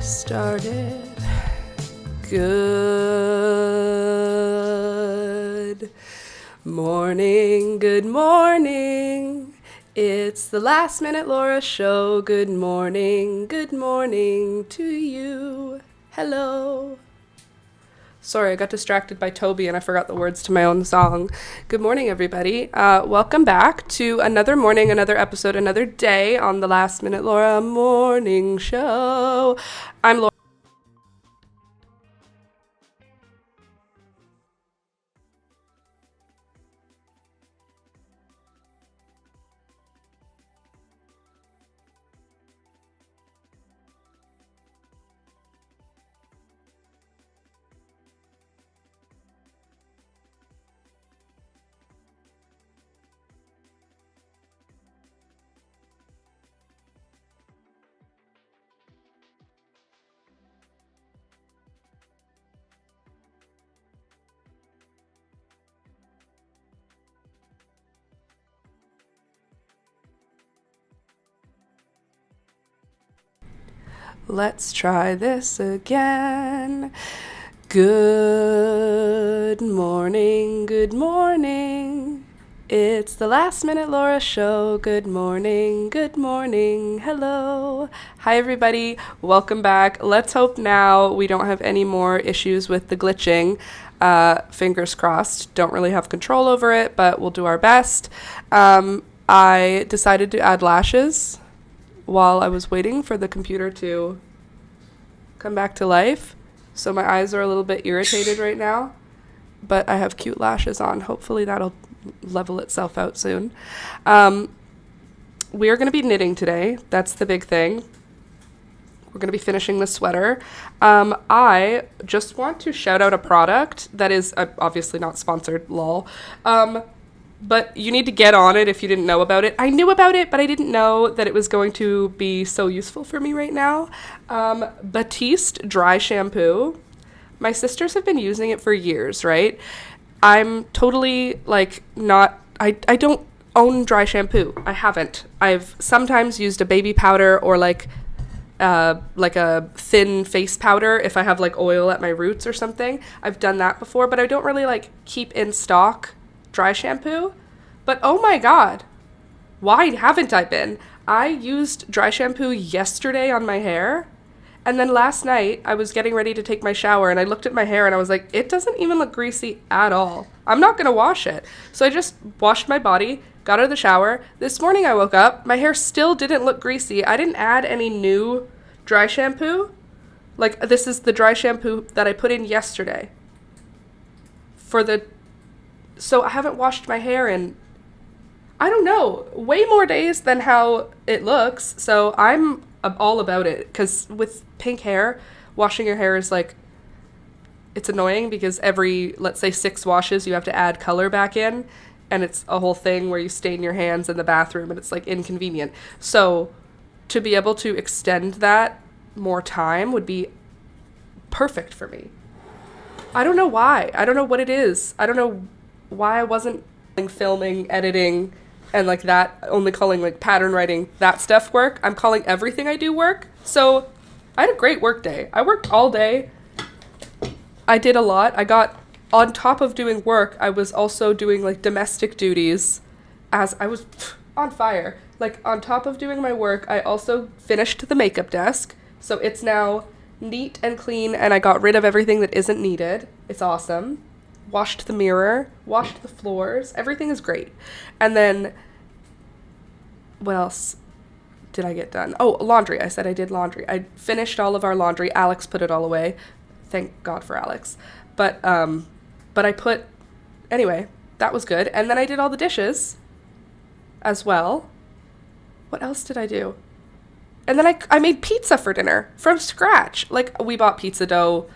started. Good morning, good morning. It's the Last Minute Laura Show. Good morning to you. Hello. Sorry, I got distracted by Toby and I forgot the words to my own song. Good morning, everybody. Welcome back to another morning, another episode, another day on the Last Minute Laura Morning Show. I'm Laura. Let's try this again. Good morning, good morning. It's the Last Minute Laura Show. Good morning, hello. Hi, everybody. Welcome back. Let's hope now we don't have any more issues with the glitching. Fingers crossed. Don't really have control over it, but we'll do our best. I decided to add lashes while I was waiting for the computer to come back to life. So my eyes are a little bit irritated right now, but I have cute lashes on. Hopefully that'll level itself out soon. We are going to be knitting today. That's the big thing. We're going to be finishing the sweater. I just want to shout out a product that is obviously not sponsored, lol. But you need to get on it if you didn't know about it. I knew about it, but I didn't know that it was going to be so useful for me right now. Batiste dry shampoo. My sisters have been using it for years, right? I'm totally I don't own dry shampoo. I haven't. I've sometimes used a baby powder or like a thin face powder if I have like oil at my roots or something. I've done that before, but I don't really keep in stock dry shampoo. But oh my god, why haven't I been? I used dry shampoo yesterday on my hair, and then last night I was getting ready to take my shower and I looked at my hair and I was like, it doesn't even look greasy at all. I'm not gonna wash it. So I just washed my body, got out of the shower. This morning I woke up, my hair still didn't look greasy. I didn't add any new dry shampoo. This is the dry shampoo that I put in yesterday so I haven't washed my hair in, I don't know, way more days than how it looks. So I'm all about it, because with pink hair, washing your hair is it's annoying because every, let's say 6 washes, you have to add color back in. And it's a whole thing where you stain your hands in the bathroom and it's inconvenient. So to be able to extend that more time would be perfect for me. I don't know why. I don't know what it is. I don't know why I wasn't filming, editing, and that, only calling pattern writing, that stuff work. I'm calling everything I do work. So I had a great work day. I worked all day. I did a lot. I got, on top of doing work, I was also doing domestic duties as I was on fire. On top of doing my work, I also finished the makeup desk. So it's now neat and clean, and I got rid of everything that isn't needed. It's awesome. Washed the mirror, washed the floors, everything is great. And then, what else did I get done? Oh, laundry. I said I did laundry. I finished all of our laundry. Alex put it all away. Thank God for Alex. But anyway, that was good. And then I did all the dishes as well. What else did I do? And then I made pizza for dinner from scratch. We bought pizza dough,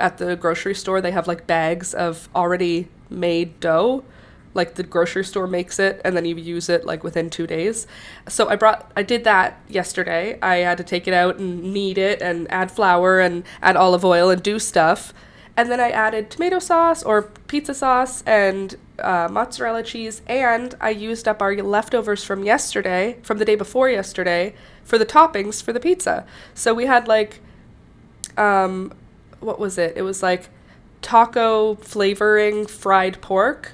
at the grocery store. They have bags of already made dough. The grocery store makes it and then you use it within 2 days. So I did that yesterday. I had to take it out and knead it and add flour and add olive oil and do stuff. And then I added tomato sauce or pizza sauce and mozzarella cheese, and I used up our leftovers from yesterday, from the day before yesterday, for the toppings for the pizza. So we had like, what was it? It was like taco flavoring fried pork,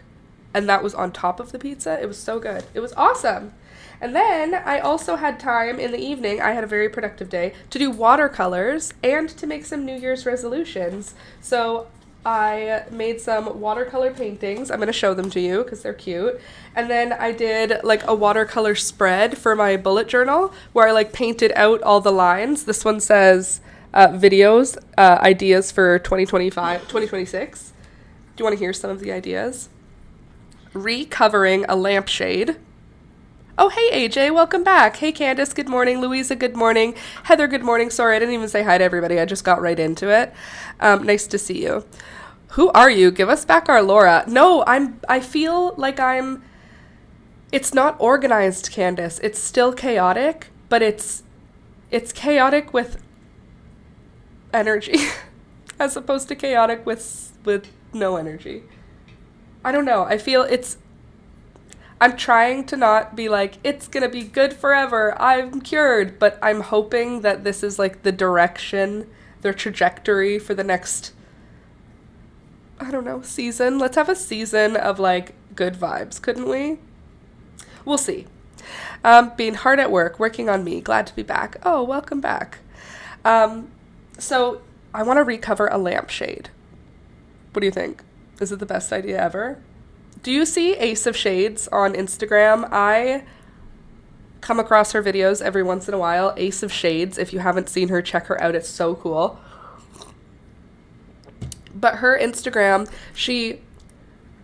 and that was on top of the pizza. It was so good. It was awesome. And then I also had time in the evening, I had a very productive day, to do watercolors and to make some New Year's resolutions. So I made some watercolor paintings. I'm going to show them to you because they're cute. And then I did like a watercolor spread for my bullet journal where I like painted out all the lines. This one says videos, ideas for 2026. Do you want to hear some of the ideas? Recovering a lampshade. Oh, hey, AJ, welcome back. Hey, Candace, good morning. Louisa, good morning. Heather, good morning. Sorry, I didn't even say hi to everybody. I just got right into it. Nice to see you. Who are you? Give us back our Laura. No, I feel like it's not organized, Candace. It's still chaotic, but it's chaotic with energy as opposed to chaotic with no energy. I don't know. I feel I'm trying to not be like, it's going to be good forever, I'm cured, but I'm hoping that this is like the direction, their trajectory for the next, I don't know, season. Let's have a season of like good vibes, couldn't we? We'll see. Being hard at work, working on me, glad to be back. Oh, welcome back. So I want to recover a lampshade. What do you think? Is it the best idea ever? Do you see Ace of Shades on Instagram? I come across her videos every once in a while. Ace of Shades. If you haven't seen her, check her out. It's so cool. But her Instagram, she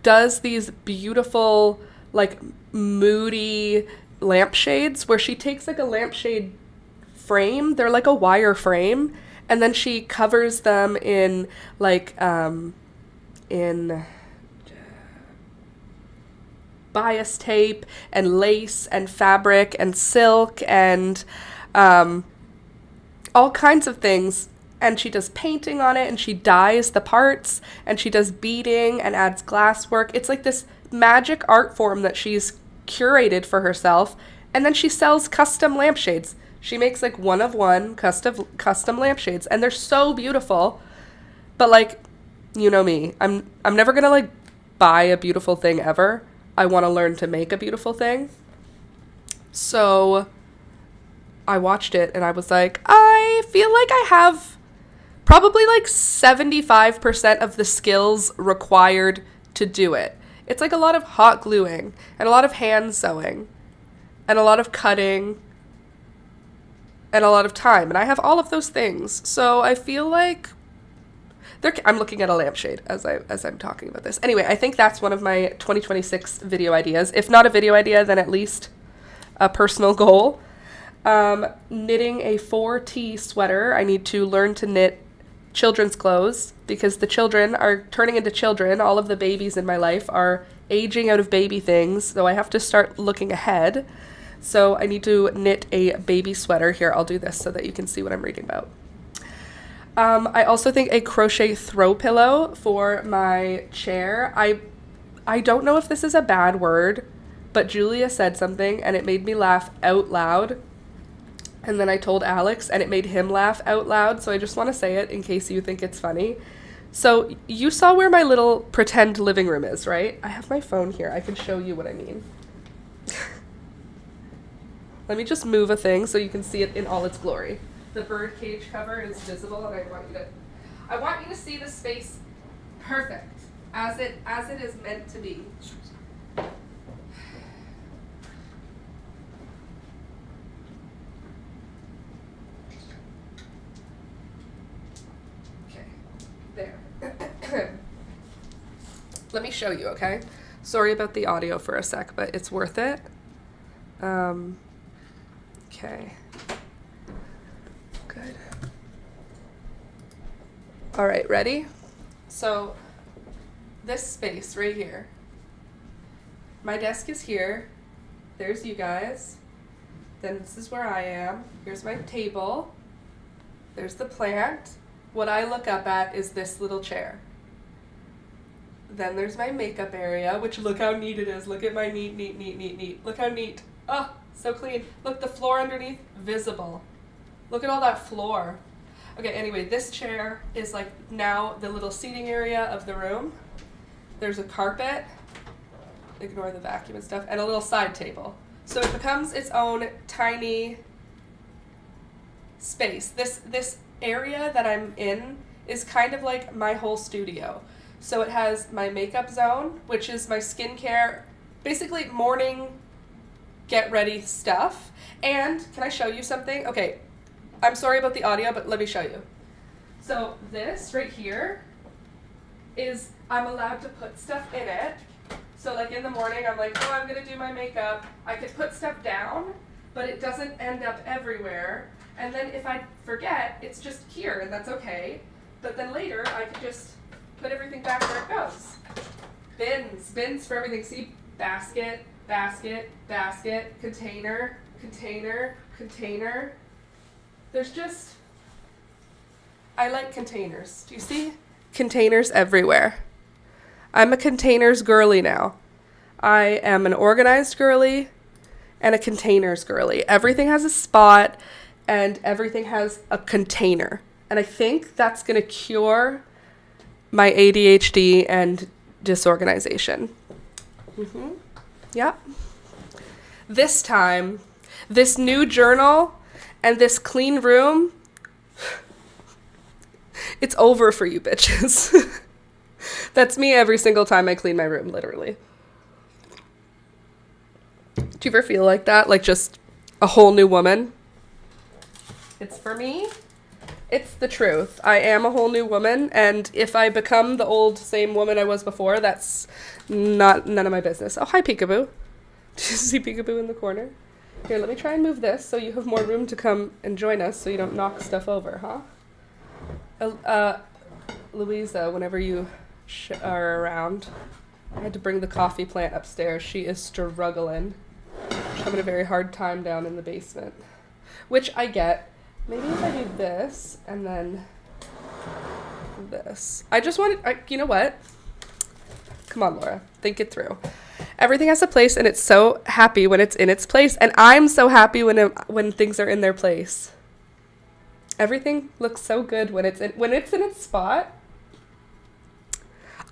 does these beautiful, like, moody lampshades where she takes, like, a lampshade frame. They're like a wire frame. And then she covers them in, like, in bias tape and lace and fabric and silk and all kinds of things. And she does painting on it and she dyes the parts and she does beading and adds glasswork. It's like this magic art form that she's curated for herself. And then she sells custom lampshades. She makes like one of one custom lampshades and they're so beautiful. But like, you know me, I'm never gonna like buy a beautiful thing ever. I want to learn to make a beautiful thing. So I watched it and I was like, I feel like I have probably like 75% of the skills required to do it. It's like a lot of hot gluing and a lot of hand sewing and a lot of cutting and a lot of time. And I have all of those things. So I feel like I'm looking at a lampshade as I'm talking about this. Anyway, I think that's one of my 2026 video ideas. If not a video idea, then at least a personal goal. Knitting a 4T sweater. I need to learn to knit children's clothes because the children are turning into children. All of the babies in my life are aging out of baby things, so I have to start looking ahead. So I need to knit a baby sweater. Here, I'll do this so that you can see what I'm reading about. I also think a crochet throw pillow for my chair. I don't know if this is a bad word, but Julia said something and it made me laugh out loud. And then I told Alex and it made him laugh out loud. So I just want to say it in case you think it's funny. So you saw where my little pretend living room is, right? I have my phone here. I can show you what I mean. Let me just move a thing so you can see it in all its glory. The bird cage cover is visible, and I want you to see the space perfect as it is meant to be. Okay, there. Let me show you, okay? Sorry about the audio for a sec, but it's worth it. Okay. Good. All right, ready? So this space right here, my desk is here. There's you guys. Then this is where I am. Here's my table. There's the plant. What I look up at is this little chair. Then there's my makeup area, which look how neat it is. Look at my neat, neat, neat, neat, neat. Look how neat. Oh, so clean. Look, the floor underneath, visible. Look at all that floor. Okay, anyway, this chair is like now the little seating area of the room. There's a carpet, ignore the vacuum and stuff, and a little side table. So it becomes its own tiny space. This area that I'm in is kind of like my whole studio. So it has my makeup zone, which is my skincare, basically morning get ready stuff. And can I show you something? Okay, I'm sorry about the audio, but let me show you. So this right here is, I'm allowed to put stuff in it. So like in the morning, I'm like, oh, I'm gonna do my makeup. I could put stuff down, but it doesn't end up everywhere. And then if I forget, it's just here, and that's okay. But then later, I could just put everything back where it goes. Bins for everything. See, basket, basket, basket, container, container, container. There's just, I like containers. Do you see? Containers everywhere. I'm a containers girly now. I am an organized girly and a containers girly. Everything has a spot and everything has a container. And I think that's going to cure my ADHD and disorganization. Yep. This time, this new journal and this clean room, it's over for you bitches. That's me every single time I clean my room, literally. Do you ever feel like that? Like just a whole new woman? It's for me. It's the truth. I am a whole new woman, and if I become the old same woman I was before, that's none of my business. Oh, hi, Peekaboo. Do you see Peekaboo in the corner? Here, let me try and move this so you have more room to come and join us so you don't knock stuff over, huh? Louisa, whenever you are around, I had to bring the coffee plant upstairs. She is struggling. She's having a very hard time down in the basement, which I get. Maybe if I do this and then this. I just wanted, you know what? Come on, Laura. Think it through. Everything has a place, and it's so happy when it's in its place. And I'm so happy when things are in their place. Everything looks so good when it's in its spot.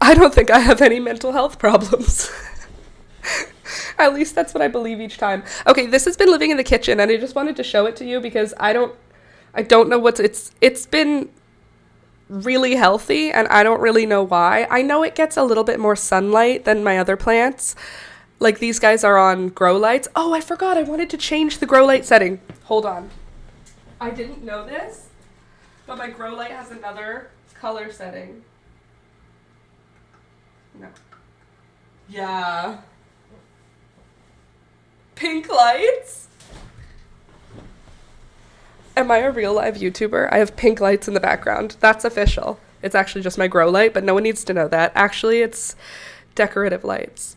I don't think I have any mental health problems. At least that's what I believe each time. Okay, this has been living in the kitchen, and I just wanted to show it to you because I don't know it's been really healthy, and I don't really know why. I know it gets a little bit more sunlight than my other plants. Like these guys are on grow lights. Oh, I forgot. I wanted to change the grow light setting. Hold on. I didn't know this, but my grow light has another color setting. No. Yeah. Pink lights? Am I a real live YouTuber? I have pink lights in the background. That's official. It's actually just my grow light, but no one needs to know that. Actually, it's decorative lights.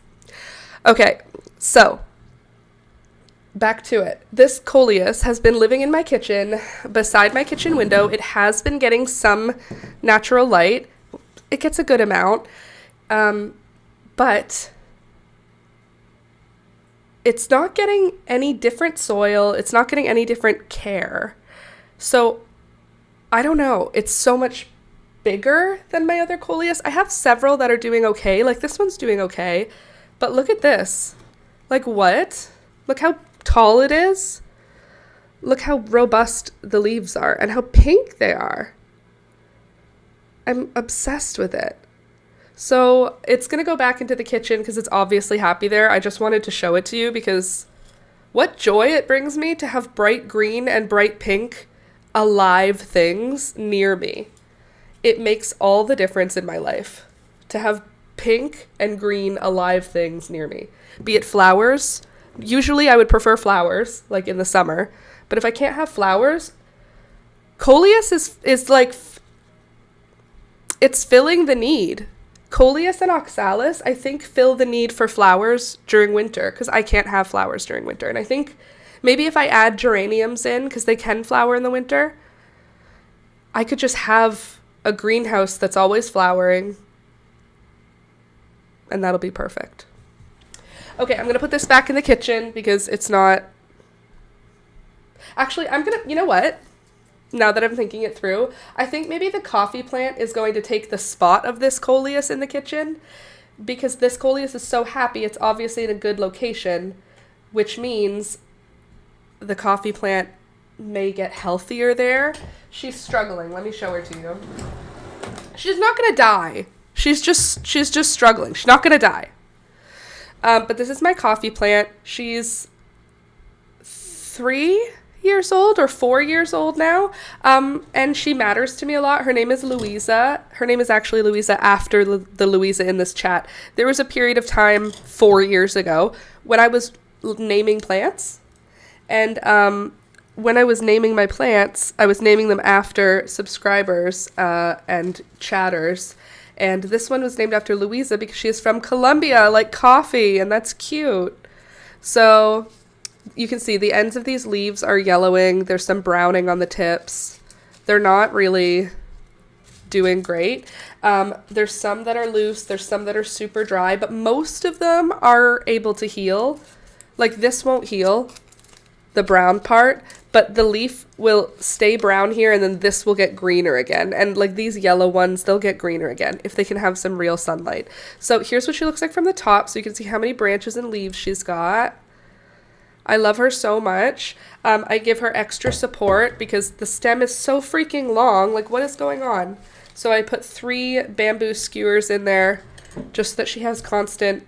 Okay, so back to it. This coleus has been living in my kitchen, beside my kitchen window. It has been getting some natural light. It gets a good amount, but it's not getting any different soil. It's not getting any different care. So I don't know. It's so much bigger than my other coleus. I have several that are doing okay. Like this one's doing okay. But look at this. Like what? Look how tall it is. Look how robust the leaves are and how pink they are. I'm obsessed with it. So it's going to go back into the kitchen because it's obviously happy there. I just wanted to show it to you because what joy it brings me to have bright green and bright pink alive things near me. It makes all the difference in my life to have pink and green alive things near me. Be it flowers. Usually I would prefer flowers, like in the summer. But if I can't have flowers, coleus is like, it's filling the need. Coleus and oxalis, I think, fill the need for flowers during winter because I can't have flowers during winter. And I think maybe if I add geraniums in, because they can flower in the winter, I could just have a greenhouse that's always flowering and that'll be perfect. Okay, I'm going to put this back in the kitchen because it's not... Actually, I'm going to... You know what? Now that I'm thinking it through, I think maybe the coffee plant is going to take the spot of this coleus in the kitchen, because this coleus is so happy it's obviously in a good location, which means the coffee plant may get healthier there. She's struggling. Let me show her to you. She's not going to die. She's just struggling. She's not going to die. But this is my coffee plant. She's 3 years old or 4 years old now. And she matters to me a lot. Her name is Louisa. Her name is actually Louisa after the Louisa in this chat. There was a period of time 4 years ago when I was naming plants. And when I was naming my plants, I was naming them after subscribers and chatters. And this one was named after Louisa because she is from Colombia, like coffee, and that's cute. So you can see the ends of these leaves are yellowing. There's some browning on the tips. They're not really doing great. There's some that are loose. There's some that are super dry, but most of them are able to heal. Like this won't heal, the brown part, but the leaf will stay brown here, and then this will get greener again. And like these yellow ones, they'll get greener again if they can have some real sunlight. So here's what she looks like from the top, so you can see how many branches and leaves she's got. I love her so much. I give her extra support because the stem is so freaking long. Like, what is going on? So I put 3 bamboo skewers in there just so that she has constant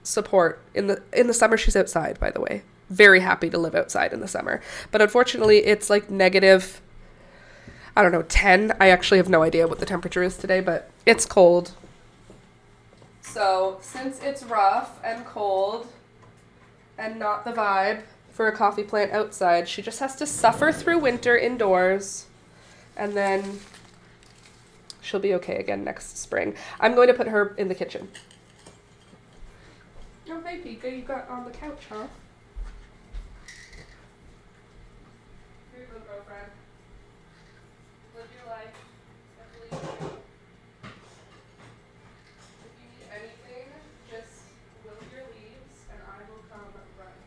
support. In the summer, she's outside, by the way. Very happy to live outside in the summer. But unfortunately, it's like negative, I don't know, 10. I actually have no idea what the temperature is today, but it's cold. So since it's rough and cold and not the vibe for a coffee plant outside, she just has to suffer through winter indoors, and then she'll be okay again next spring. I'm going to put her in the kitchen. Oh, hey, Pika, you got on the couch, huh? Here you go, girlfriend. Live your life. I believe in you. If you need anything, just wilt your leaves, and I will come run.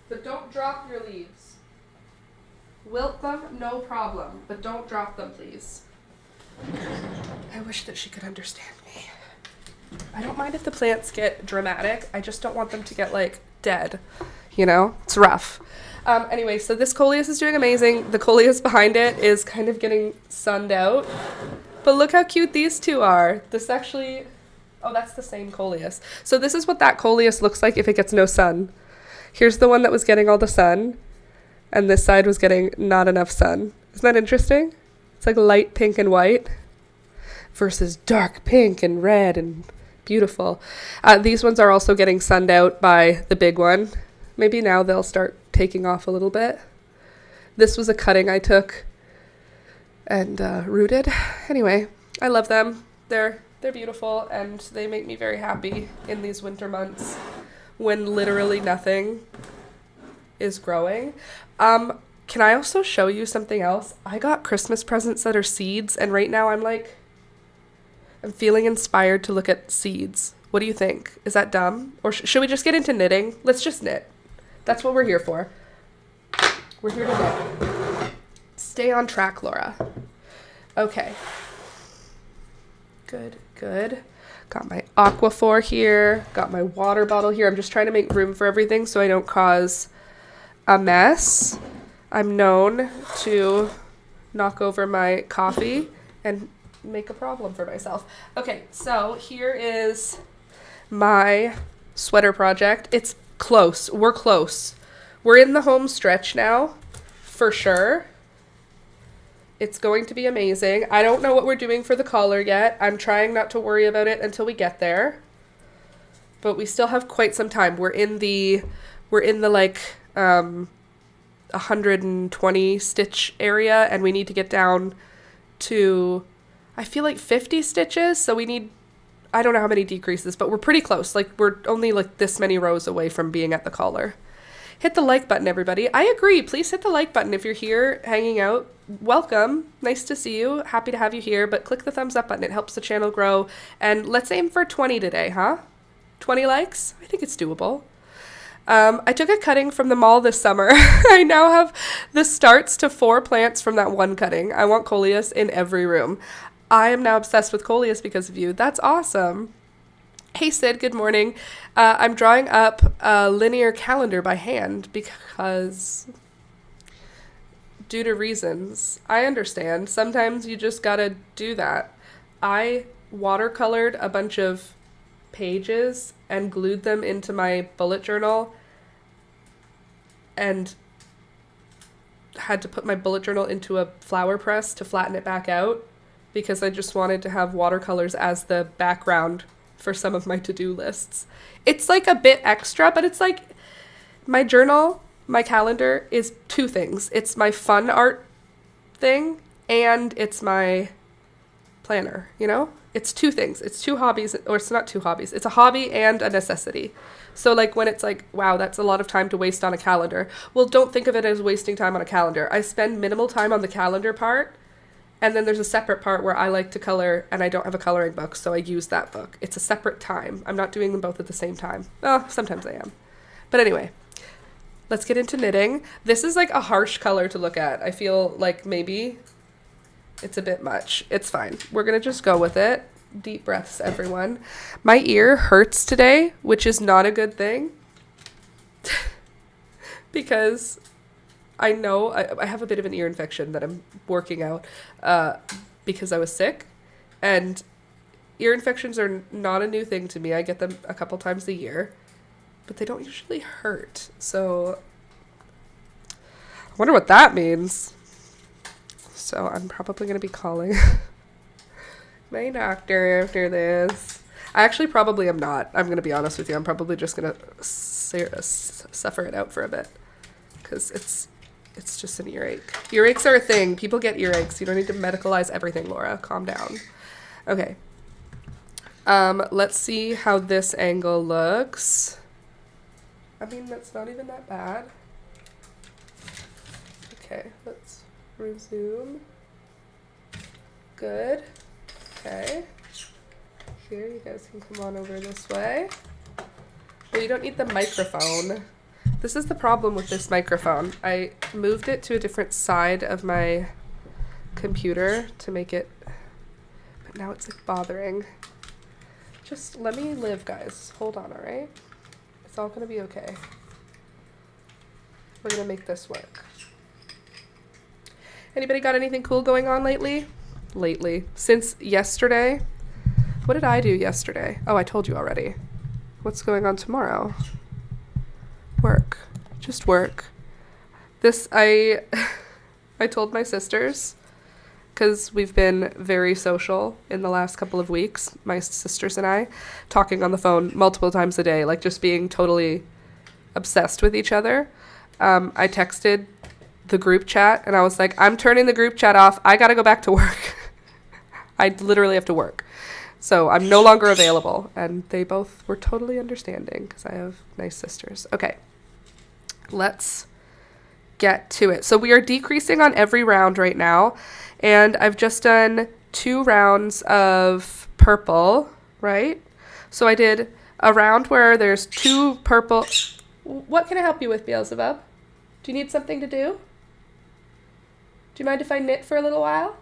But don't drop your leaves. Wilt them, no problem, but don't drop them, please. I wish that she could understand me. I don't mind if the plants get dramatic. I just don't want them to get, like, dead. You know? It's rough. Anyway, so this coleus is doing amazing. The coleus behind it is kind of getting sunned out. But look how cute these two are. This actually... Oh, that's the same coleus. So this is what that coleus looks like if it gets no sun. Here's the one that was getting all the sun. And this side was getting not enough sun. Isn't that interesting? It's like light pink and white versus dark pink and red and beautiful. These ones are also getting sunned out by the big one. Maybe now they'll start taking off a little bit. This was a cutting I took and rooted. Anyway, I love them. They're beautiful, and they make me very happy in these winter months when literally nothing is growing. Can I also show you something else? I got Christmas presents that are seeds, and right now I'm feeling inspired to look at seeds. What do you think? Is that dumb? Or should we just get into knitting? Let's just knit. That's what we're here for. We're here to knit. Stay on track, Laura. Okay. Good. Got my Aquaphor here. Got my water bottle here. I'm just trying to make room for everything so I don't cause a mess. I'm known to knock over my coffee and make a problem for myself. Okay, so here is my sweater project. It's close. We're close. We're in the home stretch now, for sure. It's going to be amazing. I don't know what we're doing for the collar yet. I'm trying not to worry about it until we get there. But we still have quite some time. We're in the like 120 stitch area, and we need to get down to, I feel like 50 stitches. So we need, I don't know how many decreases, but we're pretty close. Like we're only like this many rows away from being at the collar. Hit the like button, everybody. I agree. Please hit the like button if you're here hanging out. Welcome. Nice to see you. Happy to have you here. But click the thumbs up button. It helps the channel grow. And let's aim for 20 today, huh? 20 likes? I think it's doable. I took a cutting from the mall this summer. I now have the starts to 4 plants from that one cutting. I want coleus in every room. I am now obsessed with coleus because of you. That's awesome. Hey Sid, good morning. I'm drawing up a linear calendar by hand because due to reasons. I understand. Sometimes you just gotta do that. I watercolored a bunch of pages and glued them into my bullet journal and had to put my bullet journal into a flower press to flatten it back out because I just wanted to have watercolors as the background for some of my to-do lists. It's like a bit extra, but it's like my journal, my calendar is 2 things. It's my fun art thing and it's my planner, you know? It's 2 things. It's 2 hobbies, or it's not 2 hobbies. It's a hobby and a necessity. So like when it's like, wow, that's a lot of time to waste on a calendar. Well, don't think of it as wasting time on a calendar. I spend minimal time on the calendar part. And then there's a separate part where I like to color and I don't have a coloring book, so I use that book. It's a separate time. I'm not doing them both at the same time. Oh, sometimes I am. But anyway, let's get into knitting. This is like a harsh color to look at. I feel like maybe it's a bit much. It's fine. We're going to just go with it. Deep breaths, everyone. My ear hurts today, which is not a good thing because I know I have a bit of an ear infection that I'm working out because I was sick, and ear infections are not a new thing to me. I get them a couple times a year, but they don't usually hurt. So I wonder what that means. So I'm probably going to be calling my doctor after this. I actually probably am not. I'm going to be honest with you. I'm probably just going to suffer it out for a bit because it's just an earache. Earaches are a thing. People get earaches. You don't need to medicalize everything, Laura. Calm down. Okay. Let's see how this angle looks. I mean, that's not even that bad. Okay, let's resume. Good. Okay. Here, you guys can come on over this way. Well, you don't need the microphone. This is the problem with this microphone. I moved it to a different side of my computer to make it, but now it's like bothering. Just let me live, guys. Hold on, all right? It's all gonna be okay. We're gonna make this work. Anybody got anything cool going on lately? Since yesterday? What did I do yesterday? Oh, I told you already. What's going on tomorrow? Work. Just work. This, I told my sisters, because we've been very social in the last couple of weeks, my sisters and I, talking on the phone multiple times a day, like just being totally obsessed with each other. I texted the group chat and I was like, I'm turning the group chat off. I gotta go back to work. I literally have to work. So I'm no longer available. And they both were totally understanding because I have nice sisters. Okay. Let's get to it. So we are decreasing on every round right now. And I've just done 2 rounds of purple, right? So I did a round where there's 2 purple. What can I help you with, Beelzebub? Do you need something to do? Do you mind if I knit for a little while?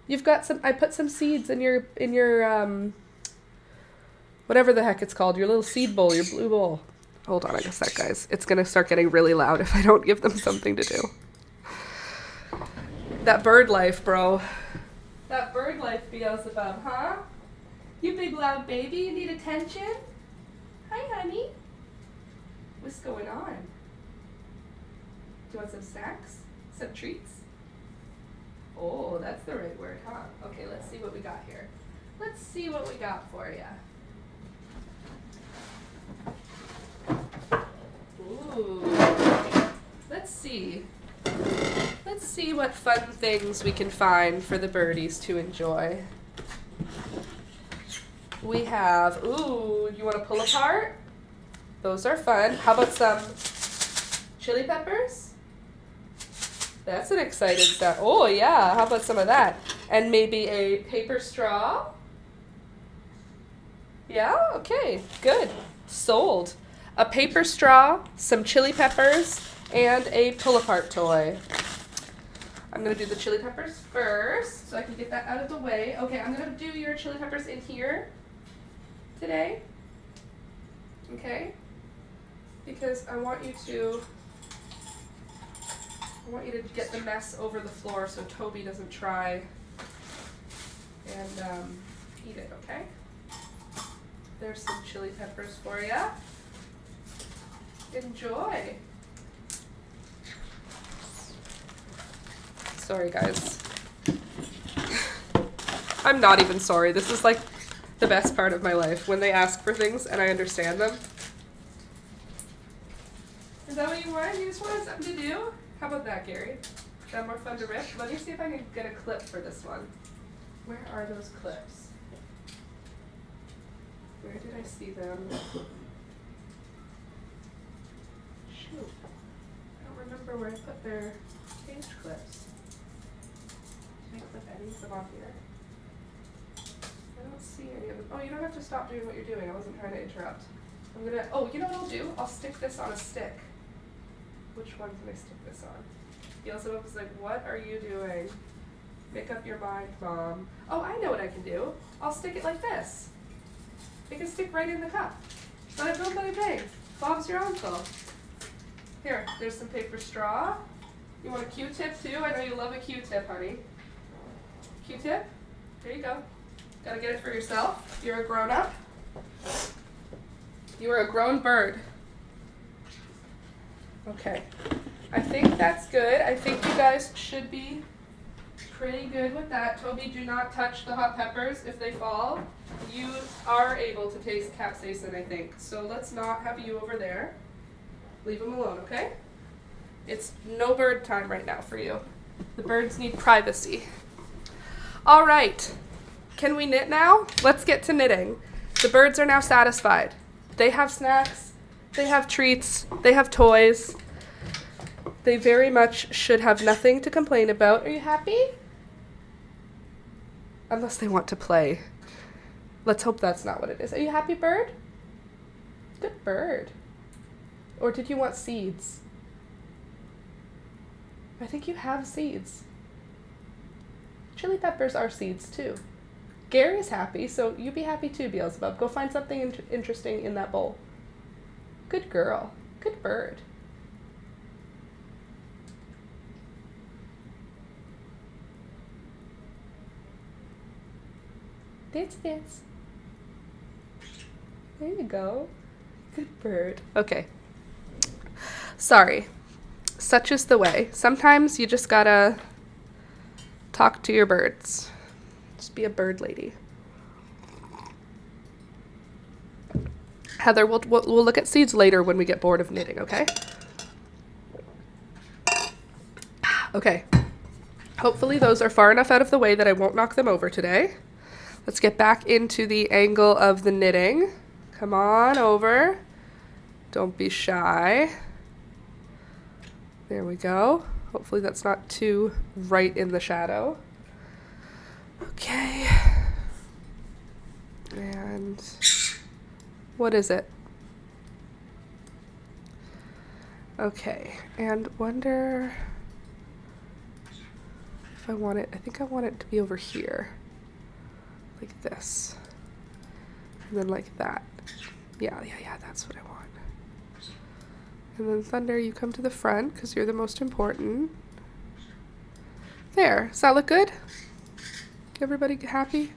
You've got some, I put some seeds in your whatever the heck it's called, your little seed bowl, your blue bowl. Hold on, I guess that, guys. It's going to start getting really loud if I don't give them something to do. That bird life, bro. That bird life, Beelzebub, huh? You big loud baby, you need attention? Hi, honey. What's going on? Do you want some snacks? Some treats? Oh, that's the right word, huh? Okay, let's see what we got here. Let's see what we got for you. Ooh. Let's see. Let's see what fun things we can find for the birdies to enjoy. We have, ooh, you want to pull apart? Those are fun. How about some chili peppers? That's an excited sound. Oh, yeah. How about some of that? And maybe a paper straw? Yeah? Okay. Good. Sold. A paper straw, some chili peppers, and a pull-apart toy. I'm going to do the chili peppers first, so I can get that out of the way. Okay, I'm going to do your chili peppers in here today. Okay? Because I want you to get the mess over the floor so Toby doesn't try and eat it, okay? There's some chili peppers for you. Enjoy. Sorry, guys. I'm not even sorry. This is like the best part of my life, when they ask for things and I understand them. Is that what you want? You just wanted something to do? How about that, Gary? Is that more fun to rip? Let me see if I can get a clip for this one. Where are those clips? Where did I see them? Shoot. I don't remember where I put their page clips. Did I clip any of them off here? I don't see any of them. Oh, you don't have to stop doing what you're doing. I wasn't trying to interrupt. Oh, you know what I'll do? I'll stick this on a stick. Which one can I stick this on? He also was like, what are you doing? Make up your mind, Mom. Oh, I know what I can do. I'll stick it like this. It can stick right in the cup. Let it build, let it bang. Bob's your uncle. Here, there's some paper straw. You want a Q-tip too? I know you love a Q-tip, honey. Q-tip? There you go. Gotta get it for yourself. You're a grown-up. You are a grown bird. Okay. I think that's good. I think you guys should be pretty good with that. Toby, do not touch the hot peppers if they fall. You are able to taste capsaicin, I think. So let's not have you over there. Leave them alone, okay? It's no bird time right now for you. The birds need privacy. All right. Can we knit now? Let's get to knitting. The birds are now satisfied. They have snacks. They have treats. They have toys. They very much should have nothing to complain about. Are you happy? Unless they want to play. Let's hope that's not what it is. Are you happy, bird? Good bird. Or did you want seeds? I think you have seeds. Chili peppers are seeds too. Gary's happy, so you be happy too, Beelzebub. Go find something interesting in that bowl. Good girl. Good bird. Dance, dance. There you go. Good bird. Okay. Sorry. Such is the way. Sometimes you just gotta talk to your birds. Just be a bird lady. Heather, we'll look at seeds later when we get bored of knitting, okay? Okay. Hopefully those are far enough out of the way that I won't knock them over today. Let's get back into the angle of the knitting. Come on over. Don't be shy. There we go. Hopefully that's not too right in the shadow. Okay. And what is it? Okay, and wonder if I want it, I think I want it to be over here. Like this. And then like that. Yeah, that's what I want. And then Thunder, you come to the front because you're the most important. There. Does that look good? Everybody happy?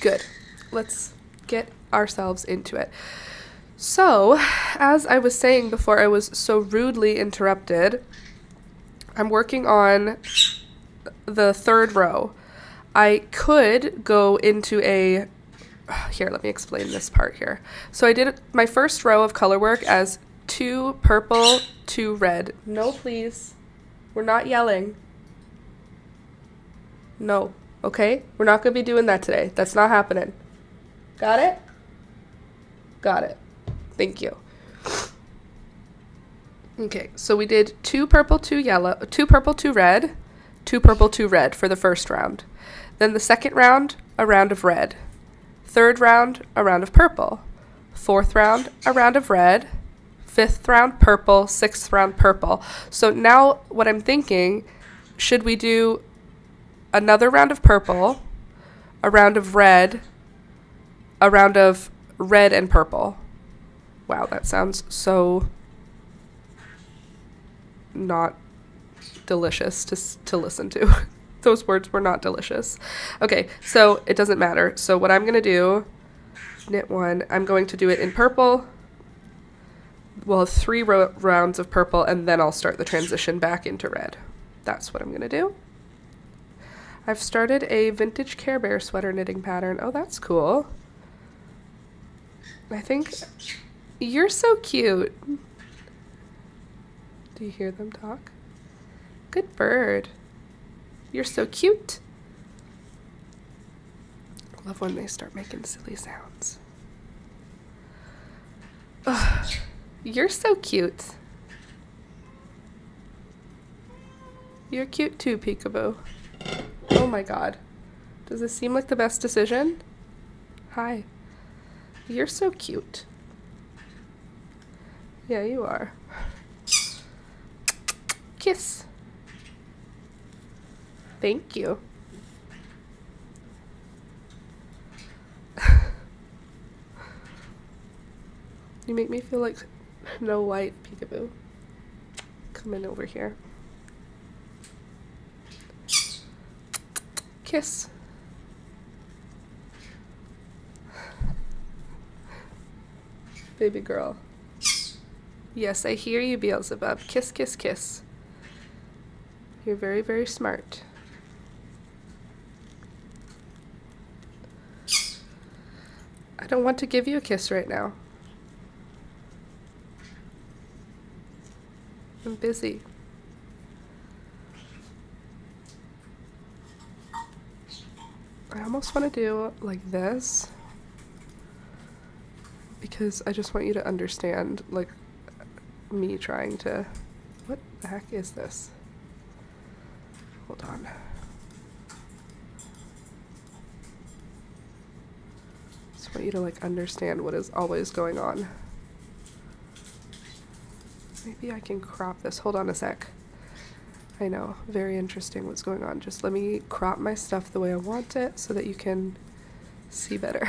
Good. Let's get ourselves into it. So, as I was saying before I was so rudely interrupted, I'm working on the third row. I could go into a... Here, let me explain this part here. So I did my first row of color work as 2 purple, 2 red. No, please. We're not yelling. No, okay? We're not going to be doing that today. That's not happening. Got it? Got it. Thank you. Okay, so we did 2 purple, 2 yellow, 2 purple, 2 red, 2 purple, 2 red for the first round. Then the second round, a round of red. Third round, a round of purple. Fourth round, a round of red. Fifth round, purple. Sixth round, purple. So now what I'm thinking, should we do another round of purple, a round of red, a round of red and purple? Wow, that sounds so not delicious to listen to. Those words were not delicious. Okay, so it doesn't matter. So what I'm going to do, knit 1, I'm going to do it in purple. We'll have 3 rounds of purple, and then I'll start the transition back into red. That's what I'm going to do. I've started a vintage Care Bear sweater knitting pattern. Oh, that's cool. I think you're so cute. Do you hear them talk? Good bird. You're so cute. I love when they start making silly sounds. Ugh. You're so cute. You're cute too, Peekaboo. Oh my god. Does this seem like the best decision? Hi. You're so cute. Yeah, you are. Kiss. Thank you. You make me feel like Snow White, Peekaboo. Come in over here. Kiss. Baby girl. Yes, I hear you, Beelzebub. Kiss, kiss, kiss. You're very, very smart. I don't want to give you a kiss right now. I'm busy. I almost want to do like this because I just want you to understand, like, me trying to... What the heck is this? Hold on. Just want you to, like, understand what is always going on. Maybe I can crop this. Hold on a sec. I know, very interesting what's going on. Just let me crop my stuff the way I want it so that you can see better.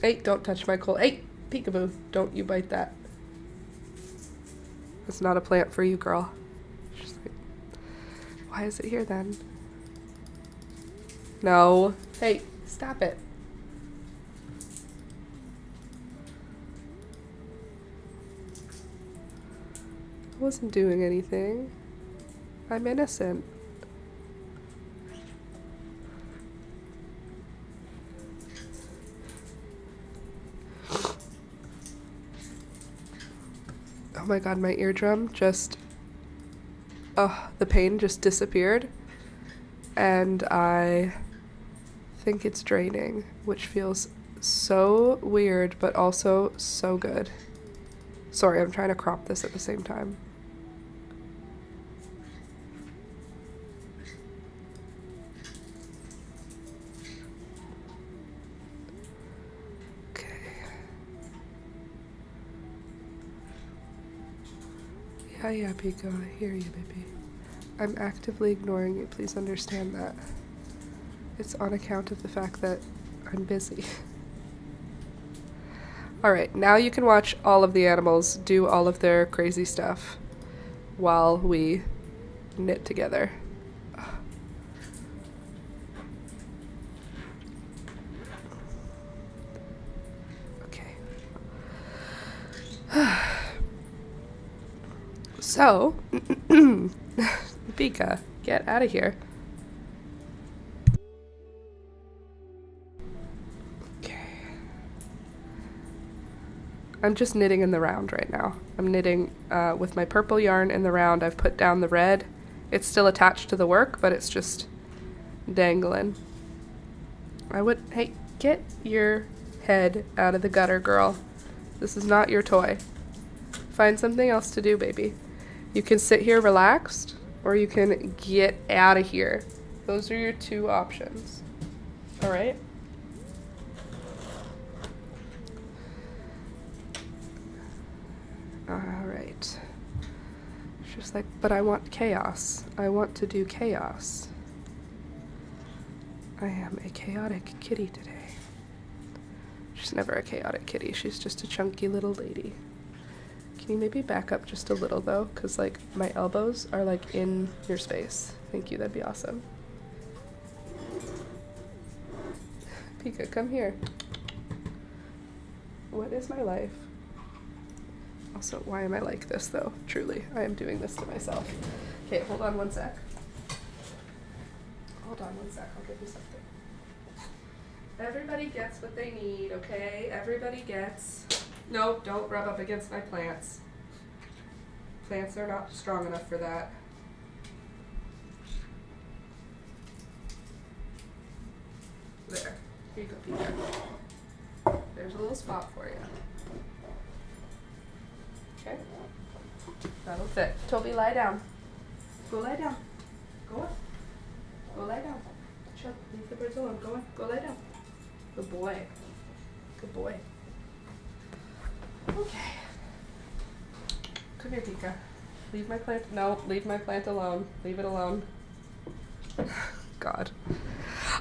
Hey, don't touch my coal. Hey, Peekaboo, don't you bite that. It's not a plant for you, girl. She's like, why is it here then? No. Hey, stop it. I wasn't doing anything. I'm innocent. Oh my god, my eardrum just... the pain just disappeared. And I think it's draining, which feels so weird, but also so good. Sorry, I'm trying to crop this at the same time. Okay. Yeah, Pico, I hear you, baby. I'm actively ignoring you, please understand that. It's on account of the fact that I'm busy. Alright, now you can watch all of the animals do all of their crazy stuff while we knit together. Okay. So, Pika, get out of here. I'm just knitting in the round right now. I'm knitting with my purple yarn in the round. I've put down the red. It's still attached to the work, but it's just dangling. Hey, get your head out of the gutter, girl. This is not your toy. Find something else to do, baby. You can sit here relaxed, or you can get out of here. Those are your two options. All right? All right. She's like, but I want chaos. I want to do chaos. I am a chaotic kitty today. She's never a chaotic kitty. She's just a chunky little lady. Can you maybe back up just a little, though? Because, like, my elbows are, like, in your space. Thank you. That'd be awesome. Pika, come here. What is my life? Also, why am I like this, though? Truly, I am doing this to myself. Okay, hold on one sec. Hold on one sec. I'll give you something. Everybody gets what they need, okay? Everybody gets... No, don't rub up against my plants. Plants are not strong enough for that. There. Here you go, Peter. There's a little spot for you. Okay? That'll fit. Toby, lie down. Go lie down. Go on. Go lie down. Chill. Leave the birds alone. Go on. Go lie down. Good boy. Good boy. Okay. Come here, Pika. Leave my plant. No, leave my plant alone. Leave it alone. God.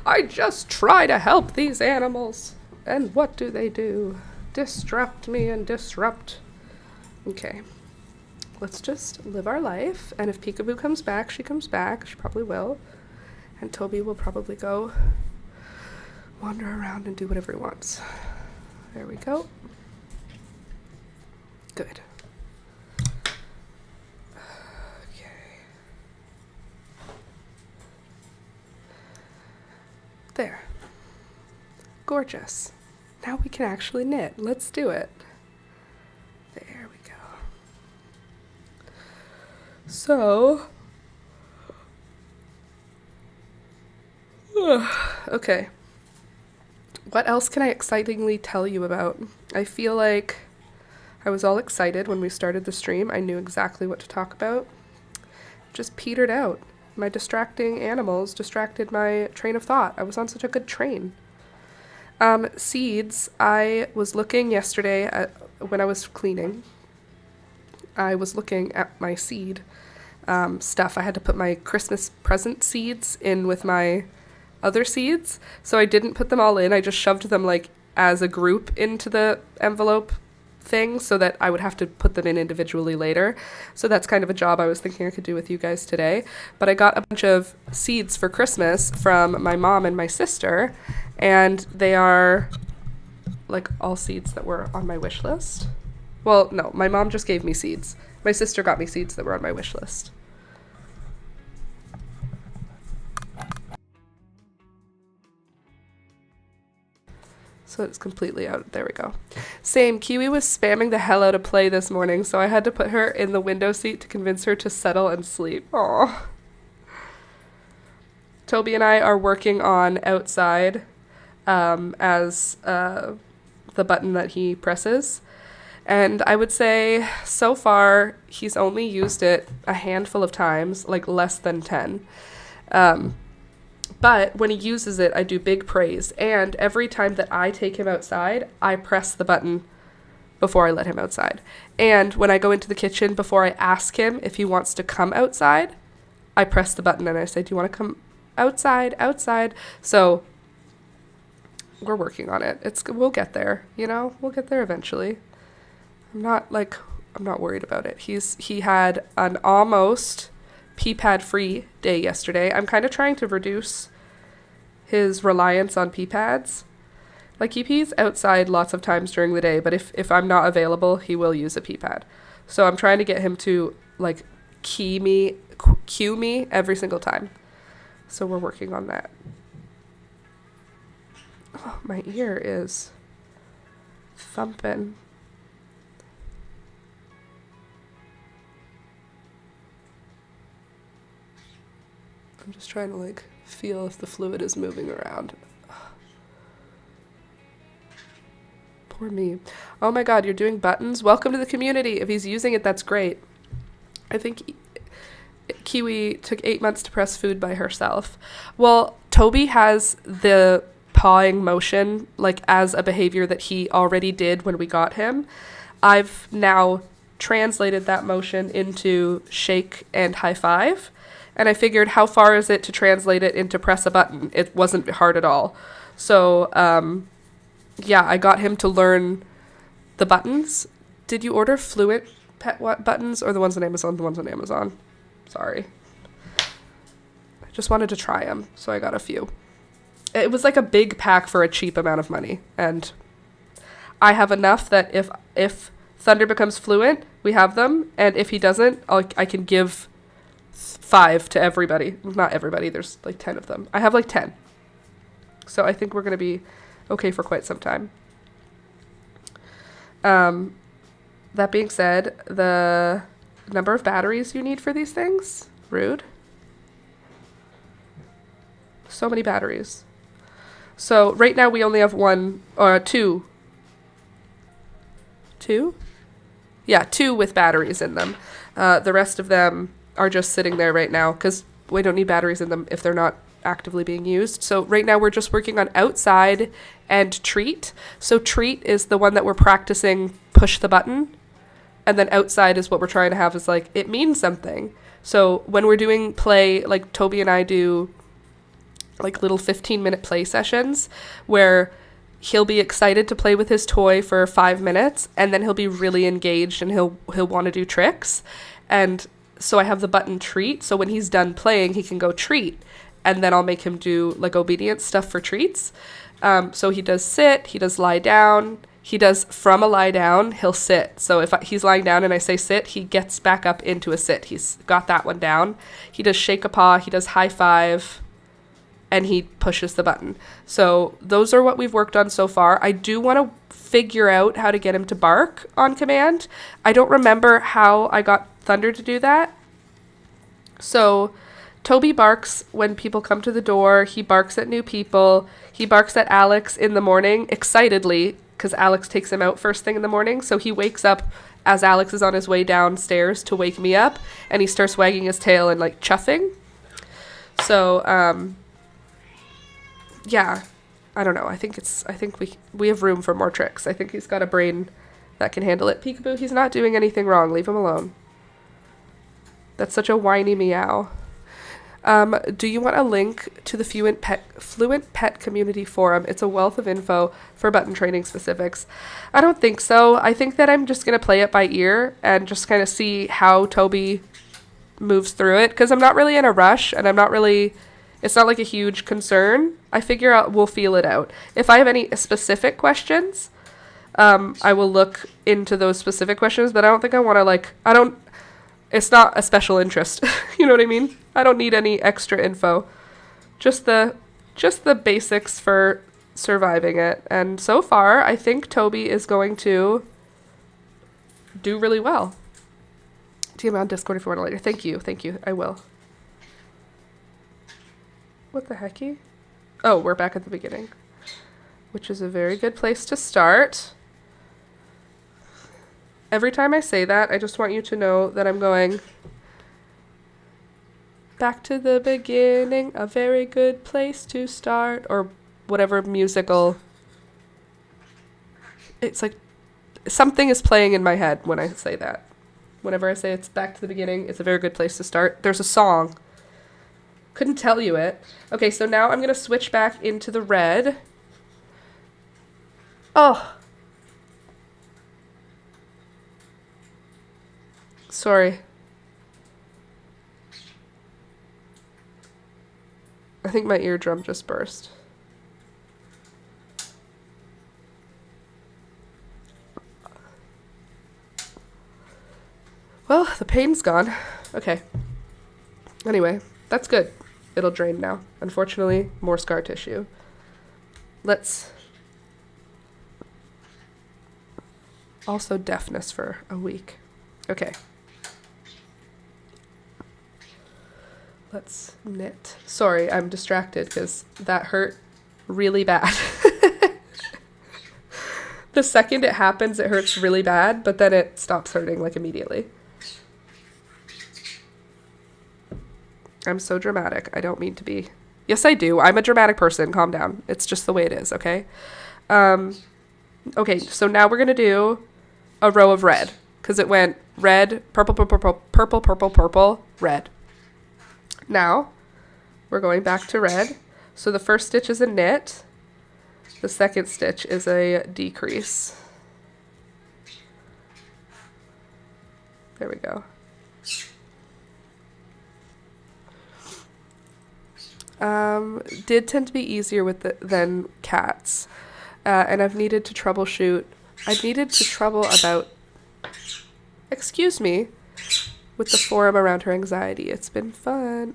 I just try to help these animals. And what do? Disrupt me and disrupt. Okay. Let's just live our life. And if Peekaboo comes back, she comes back. She probably will. And Toby will probably go wander around and do whatever he wants. There we go. Good. Okay. There. Gorgeous. Now we can actually knit. Let's do it. There we go. So, okay. What else can I excitingly tell you about? I feel like I was all excited when we started the stream. I knew exactly what to talk about. Just petered out. My distracting animals distracted my train of thought. I was on such a good train. Seeds. I was looking yesterday when I was cleaning. I was looking at my seed stuff. I had to put my Christmas present seeds in with my other seeds, so I didn't put them all in. I just shoved them like as a group into the envelope thing so that I would have to put them in individually later. So that's kind of a job I was thinking I could do with you guys today. But I got a bunch of seeds for Christmas from my mom and my sister, and they are like all seeds that were on my wish list. Well, no, my mom just gave me seeds. My sister got me seeds that were on my wish list. So it's completely out. There we go. Same. Kiwi was spamming the hell out of play this morning, so I had to put her in the window seat to convince her to settle and sleep. Aww. Toby and I are working on outside as the button that he presses. And I would say so far he's only used it a handful of times, like less than 10. But when he uses it, I do big praise. And every time that I take him outside, I press the button before I let him outside. And when I go into the kitchen, before I ask him if he wants to come outside, I press the button and I say, do you want to come outside? So we're working on it. We'll get there, you know? We'll get there eventually. I'm not worried about it. He had an almost pee pad free day yesterday. I'm kind of trying to reduce his reliance on pee pads. Like, he pees outside lots of times during the day, but if I'm not available, he will use a pee pad. So I'm trying to get him to like cue me every single time. So we're working on that. Oh, my ear is thumping. I'm just trying to like Feel if the fluid is moving around. Poor me. Oh my god, you're doing buttons? Welcome to the community. If he's using it, that's great. I think Kiwi took 8 months to press food by herself. Well, Toby has the pawing motion like as a behavior that he already did when we got him. I've now translated that motion into shake and high five, and I figured how far is it to translate it into press a button? It wasn't hard at all. So yeah, I got him to learn the buttons. Did you order Fluent pet buttons or the ones on Amazon? The ones on Amazon. Sorry. I just wanted to try them, so I got a few. It was like a big pack for a cheap amount of money, and I have enough that if Thunder becomes fluent, we have them, and if he doesn't, I can give 5 to everybody. Not everybody, there's like 10 of them. I have like 10. So I think we're going to be okay for quite some time. That being said, the number of batteries you need for these things, rude. So many batteries. So right now we only have two. Two? Yeah, 2 with batteries in them. The rest of them are just sitting there right now because we don't need batteries in them if they're not actively being used. So right now we're just working on outside and treat. So treat is the one that we're practicing push the button. And then outside is what we're trying to have is like, it means something. So when we're doing play, like Toby and I do like little 15-minute play sessions where he'll be excited to play with his toy for 5 minutes and then he'll be really engaged and he'll want to do tricks. And so I have the button treat. So when he's done playing, he can go treat. And then I'll make him do like obedience stuff for treats. So he does sit, he does lie down. He does from a lie down, he'll sit. So if he's lying down and I say sit, he gets back up into a sit. He's got that one down. He does shake a paw, he does high five, and he pushes the button. So those are what we've worked on so far. I do want to figure out how to get him to bark on command. I don't remember how I got Thunder to do that. So Toby barks when people come to the door. He barks at new people. He barks at Alex in the morning excitedly because Alex takes him out first thing in the morning. So he wakes up as Alex is on his way downstairs to wake me up, and he starts wagging his tail and like chuffing. So yeah, I don't know. I think we have room for more tricks. I think he's got a brain that can handle it. Peekaboo, he's not doing anything wrong. Leave him alone. That's such a whiny meow. Do you want a link to the Fluent Pet Community Forum? It's a wealth of info for button training specifics. I don't think so. I think that I'm just going to play it by ear and just kind of see how Toby moves through it, because I'm not really in a rush and it's not like a huge concern. I figure we'll feel it out. If I have any specific questions, I will look into those specific questions, but I don't think I want to it's not a special interest. You know what I mean? I don't need any extra info. Just the basics for surviving it. And so far, I think Toby is going to do really well. DM on Discord if you want to later. Thank you. I will. What the hecky? Oh, we're back at the beginning, which is a very good place to start. Every time I say that, I just want you to know that I'm going back to the beginning, a very good place to start, or whatever musical. It's like something is playing in my head when I say that. Whenever I say it's back to the beginning, it's a very good place to start. There's a song. Couldn't tell you it. Okay, so now I'm going to switch back into the red. Oh. Sorry. I think my eardrum just burst. Well, the pain's gone. Okay. Anyway, that's good. It'll drain now. Unfortunately, more scar tissue. Let's... Also deafness for a week. Okay. Let's knit. Sorry, I'm distracted because that hurt really bad. The second it happens, it hurts really bad, but then it stops hurting like immediately. I'm so dramatic. I don't mean to be. Yes, I do. I'm a dramatic person. Calm down. It's just the way it is, okay? Okay, so now we're going to do a row of red because it went red, purple, purple, purple, purple, purple, purple, red. Now we're going back to red. So the first stitch is a knit. The second stitch is a decrease. There we go. Did tend to be easier with than cats. And I've needed to troubleshoot. I've needed to trouble about, excuse me, with the forum around her anxiety. It's been fun.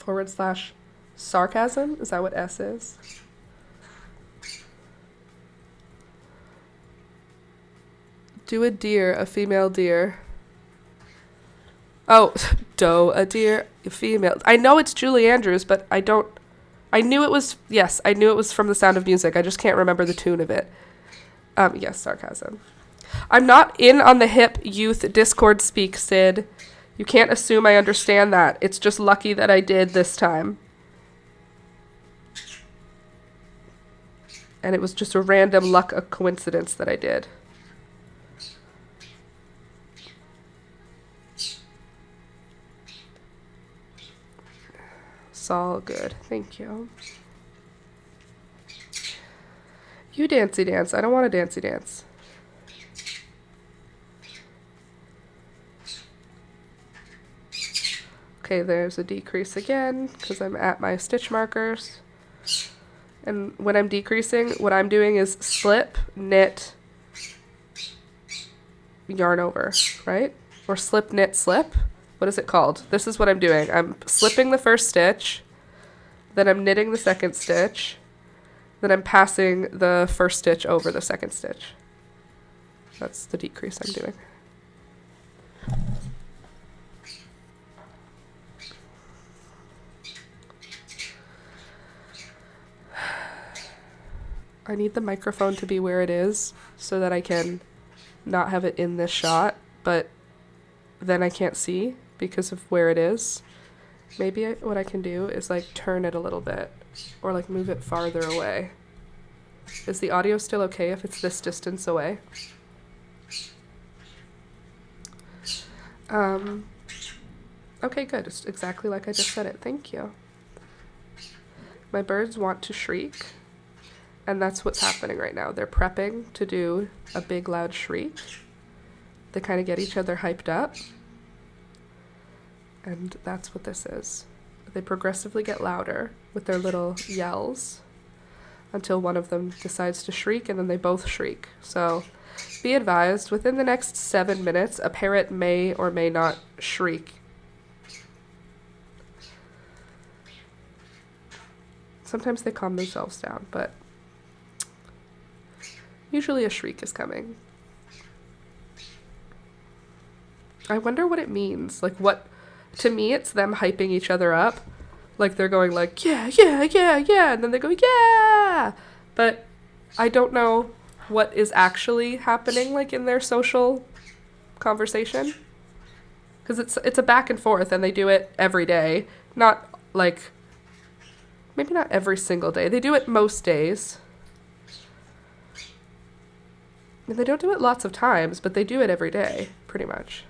/ sarcasm? Is that what S is? Do a deer, a female deer. Oh, doe, a deer, a female. I know it's Julie Andrews, but I knew it was, yes, I knew it was from The Sound of Music. I just can't remember the tune of it. Yes, sarcasm. I'm not in on the hip youth Discord speak, Sid. You can't assume I understand that. It's just lucky that I did this time. And it was just a random luck, a coincidence that I did. It's all good. Thank you. You dancey dance. I don't want to dancey dance. Okay, there's a decrease again because I'm at my stitch markers. And when I'm decreasing, what I'm doing is slip, knit, yarn over, right? Or slip, knit, slip. What is it called? This is what I'm doing. I'm slipping the first stitch, then I'm knitting the second stitch, then I'm passing the first stitch over the second stitch. That's the decrease I'm doing. I need the microphone to be where it is so that I can not have it in this shot, but then I can't see because of where it is. Maybe what I can do is like turn it a little bit or like move it farther away. Is the audio still okay if it's this distance away? Okay, good. It's exactly like I just said it. Thank you. My birds want to shriek, and that's what's happening right now. They're prepping to do a big loud shriek. They kind of get each other hyped up. And that's what this is. They progressively get louder with their little yells until one of them decides to shriek, and then they both shriek. So be advised, within the next 7 minutes, a parrot may or may not shriek. Sometimes they calm themselves down, but usually a shriek is coming. I wonder what it means. Like, what, to me, it's them hyping each other up. Like, they're going like, yeah, yeah, yeah, yeah, and then they go, yeah! But I don't know what is actually happening, like, in their social conversation. Because it's a back and forth, and they do it every day. Not, like, maybe not every single day. They do it most days. And they don't do it lots of times, but they do it every day, pretty much.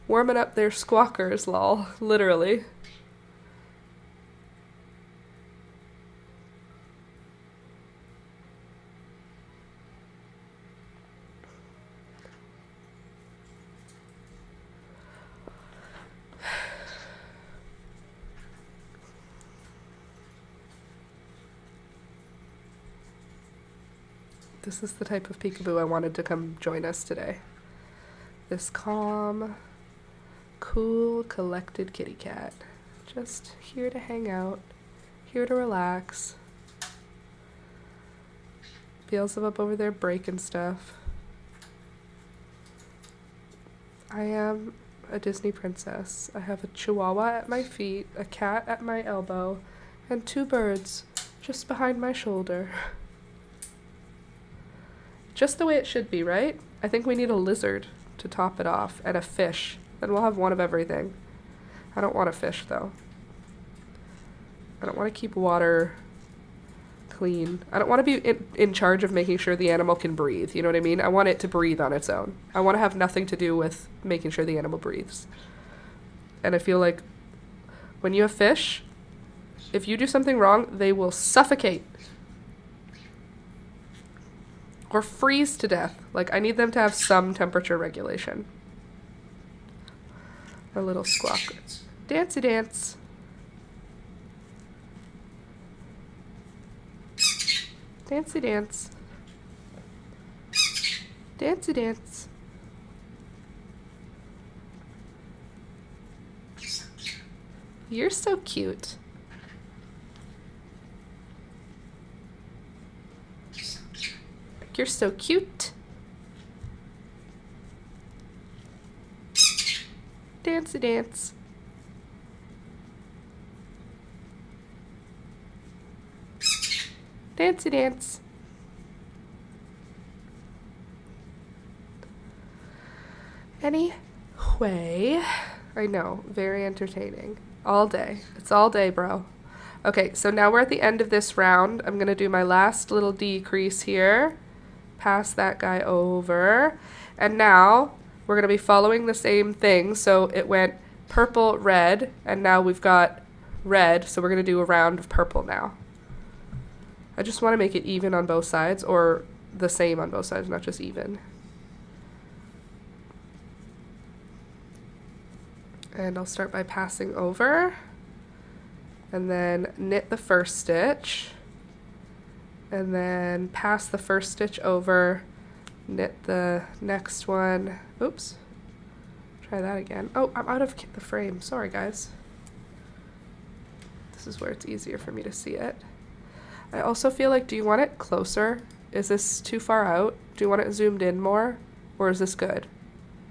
Warming up their squawkers, lol, literally. This is the type of peekaboo I wanted to come join us today. This calm, cool, collected kitty cat. Just here to hang out, here to relax. Beelzebub over there breaking stuff. I am a Disney princess. I have a chihuahua at my feet, a cat at my elbow, and 2 birds just behind my shoulder. Just the way it should be, right? I think we need a lizard to top it off, and a fish. Then we'll have one of everything. I don't want a fish, though. I don't want to keep water clean. I don't want to be in charge of making sure the animal can breathe, you know what I mean? I want it to breathe on its own. I want to have nothing to do with making sure the animal breathes. And I feel like when you have fish, if you do something wrong, they will suffocate. Or freeze to death. Like, I need them to have some temperature regulation. A little squawk. Dancy dance. Dancy dance. Dancy dance. You're so cute. You're so cute. Dancy dance. Dancy dance. Anyway, I know, very entertaining. All day. It's all day, bro. Okay, so now we're at the end of this round. I'm going to do my last little decrease here. Pass that guy over. And now we're going to be following the same thing. So it went purple, red, and now we've got red. So we're going to do a round of purple now. I just want to make it even on both sides, or the same on both sides, not just even. And I'll start by passing over, and then knit the first stitch, and then pass the first stitch over, knit the next one. Oops. Try that again. Oh, I'm out of the frame. Sorry, guys. This is where it's easier for me to see it. I also feel like, do you want it closer? Is this too far out? Do you want it zoomed in more? Or is this good?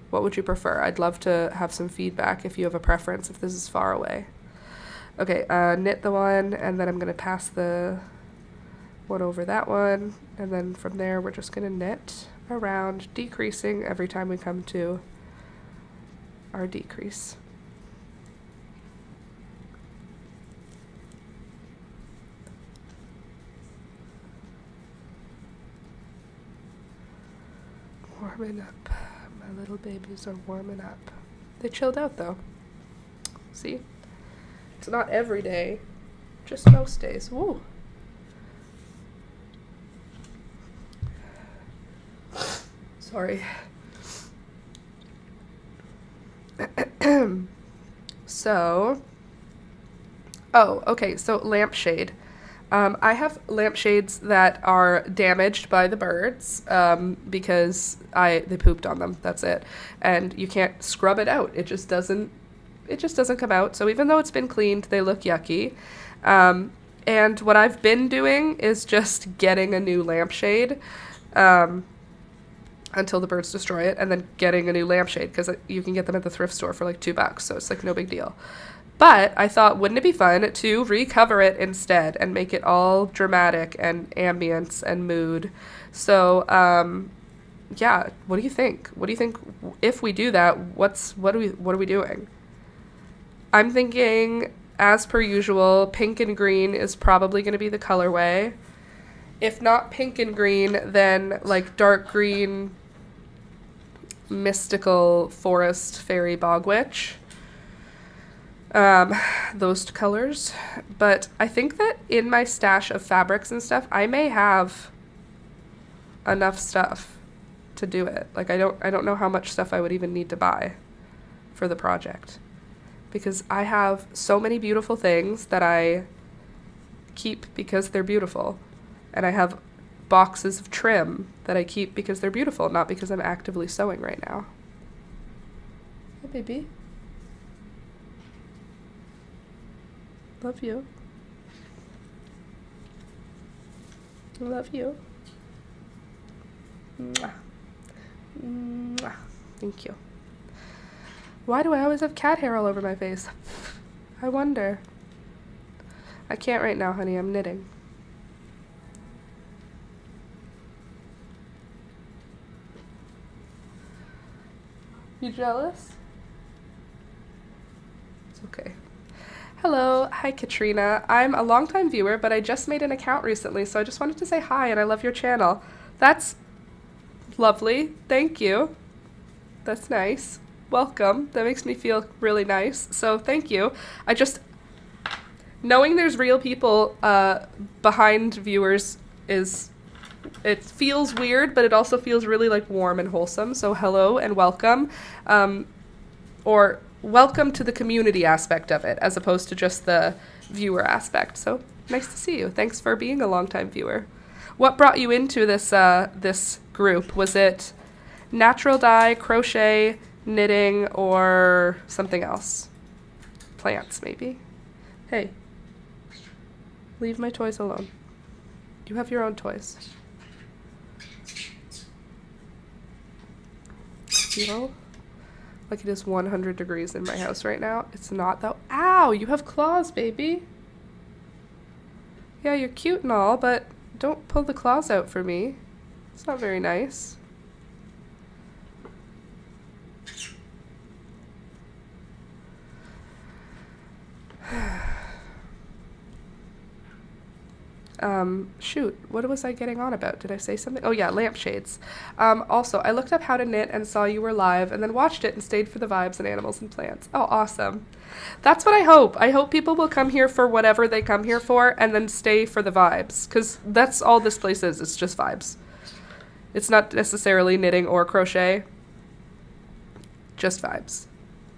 What would you prefer? I'd love to have some feedback if you have a preference, if this is far away. Okay, knit the one, and then I'm going to pass the one over that one. And then from there, we're just going to knit around, decreasing every time we come to our decrease. Warming up. My little babies are warming up. They chilled out though. See? It's not every day, just most days. Woo. Sorry. So, okay, so lampshade. I have lampshades that are damaged by the birds because they pooped on them. That's it. And you can't scrub it out. It just doesn't come out. So even though it's been cleaned, they look yucky. And what I've been doing is just getting a new lampshade until the birds destroy it, and then getting a new lampshade because you can get them at the thrift store for like $2. So it's like no big deal. But I thought, wouldn't it be fun to recover it instead and make it all dramatic and ambience and mood? So, yeah, what do you think? What do you think if we do that? What are we doing? I'm thinking, as per usual, pink and green is probably going to be the colorway. If not pink and green, then like dark green, mystical forest fairy bog witch. Those colors. But I think that in my stash of fabrics and stuff, I may have enough stuff to do it. Like I don't know how much stuff I would even need to buy for the project, because I have so many beautiful things that I keep because they're beautiful, and I have boxes of trim that I keep because they're beautiful, not because I'm actively sewing right now. Hey, baby. Love you. Love you. Mwah. Mwah. Thank you. Why do I always have cat hair all over my face? I wonder. I can't right now, honey. I'm knitting. You jealous? It's okay. Hello. Hi, Katrina. I'm a longtime viewer, but I just made an account recently, so I just wanted to say hi and I love your channel. That's lovely. Thank you. That's nice. Welcome. That makes me feel really nice. So thank you. I just, knowing there's real people behind viewers it feels weird, but it also feels really like warm and wholesome. So hello and welcome. Or welcome to the community aspect of it, as opposed to just the viewer aspect. So nice to see you. Thanks for being a longtime viewer. What brought you into this group? Was it natural dye, crochet, knitting, or something else? Plants, maybe? Hey, leave my toys alone. You have your own toys. Feel like it is 100 degrees in my house right now. It's not though. Ow, you have claws, baby. Yeah, you're cute and all, but don't pull the claws out for me. It's not very nice. Shoot, what was I getting on about? Did I say something? Oh yeah, lampshades. Also, I looked up how to knit and saw you were live and then watched it and stayed for the vibes and animals and plants. Oh, awesome. That's what I hope. I hope people will come here for whatever they come here for and then stay for the vibes, because that's all this place is. It's just vibes. It's not necessarily knitting or crochet. Just vibes.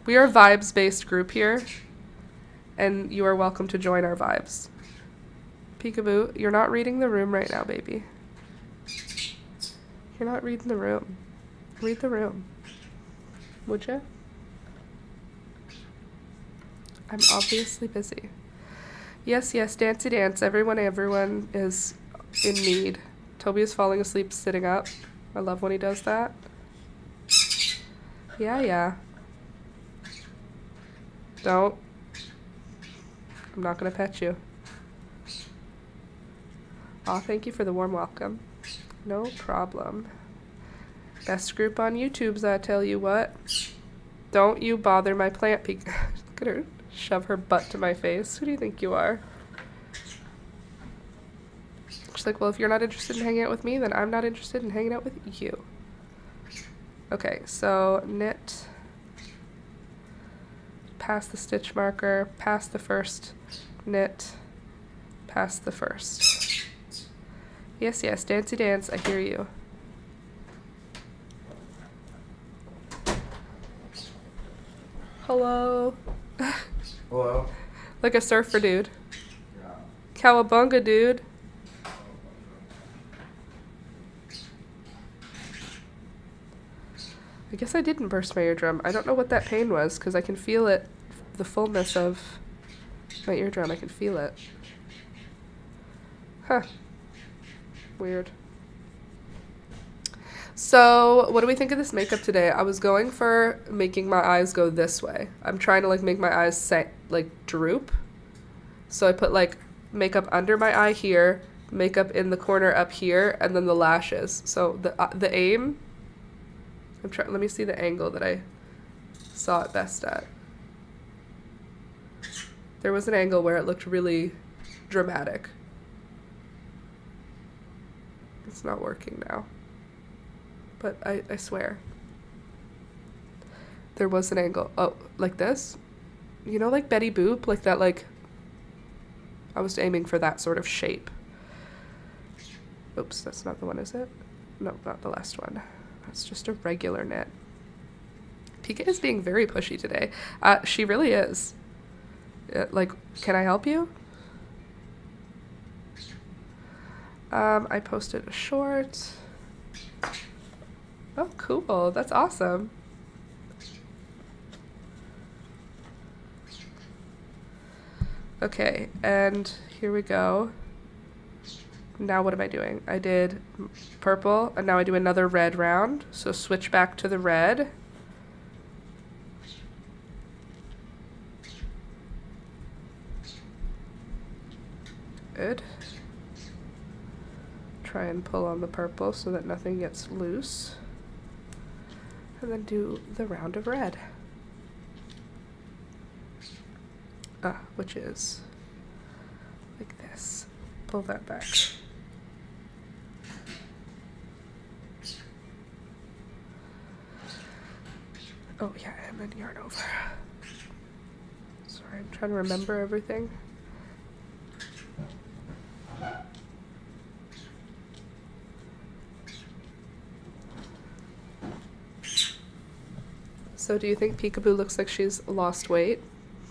We are a vibes-based group here, and you are welcome to join our vibes. Peekaboo, you're not reading the room right now, baby. You're not reading the room. Read the room. Would you? I'm obviously busy. Yes, yes, dancey dance. Everyone is in need. Toby is falling asleep sitting up. I love when he does that. Yeah, yeah. Don't. I'm not gonna pet you. Aw, thank you for the warm welcome. No problem. Best group on YouTube's, I tell you what. Don't you bother my plant peek. Look at her shove her butt to my face. Who do you think you are? She's like, well, if you're not interested in hanging out with me, then I'm not interested in hanging out with you. Okay, so knit. Past the stitch marker, past the first knit, past the first. Yes, yes, dancey dance, I hear you. Hello. Hello. Like a surfer dude. Yeah. Cowabunga dude. I guess I didn't burst my eardrum. I don't know what that pain was, because I can feel it, the fullness of my eardrum. I can feel it. Huh. Weird. So, what do we think of this makeup today? I was going for making my eyes go this way. I'm trying to, like, make my eyes, droop. So I put, like, makeup under my eye here, makeup in the corner up here, and then the lashes. So, the aim... let me see the angle that I saw it best at. There was an angle where it looked really dramatic. It's not working now. But I swear. There was an angle. Oh, like this? You know, like Betty Boop? Like that, like... I was aiming for that sort of shape. Oops, that's not the one, is it? No, not the last one. That's just a regular knit. Pika is being very pushy today. She really is. Like, can I help you? I posted a short. Oh, cool. That's awesome. Okay, and here we go. Now what am I doing? I did purple, and now I do another red round. So switch back to the red. Good. Try and pull on the purple so that nothing gets loose. And then do the round of red. Which is like this. Pull that back. Oh yeah, and then yarn over. Sorry, I'm trying to remember everything. So do you think Peekaboo looks like she's lost weight?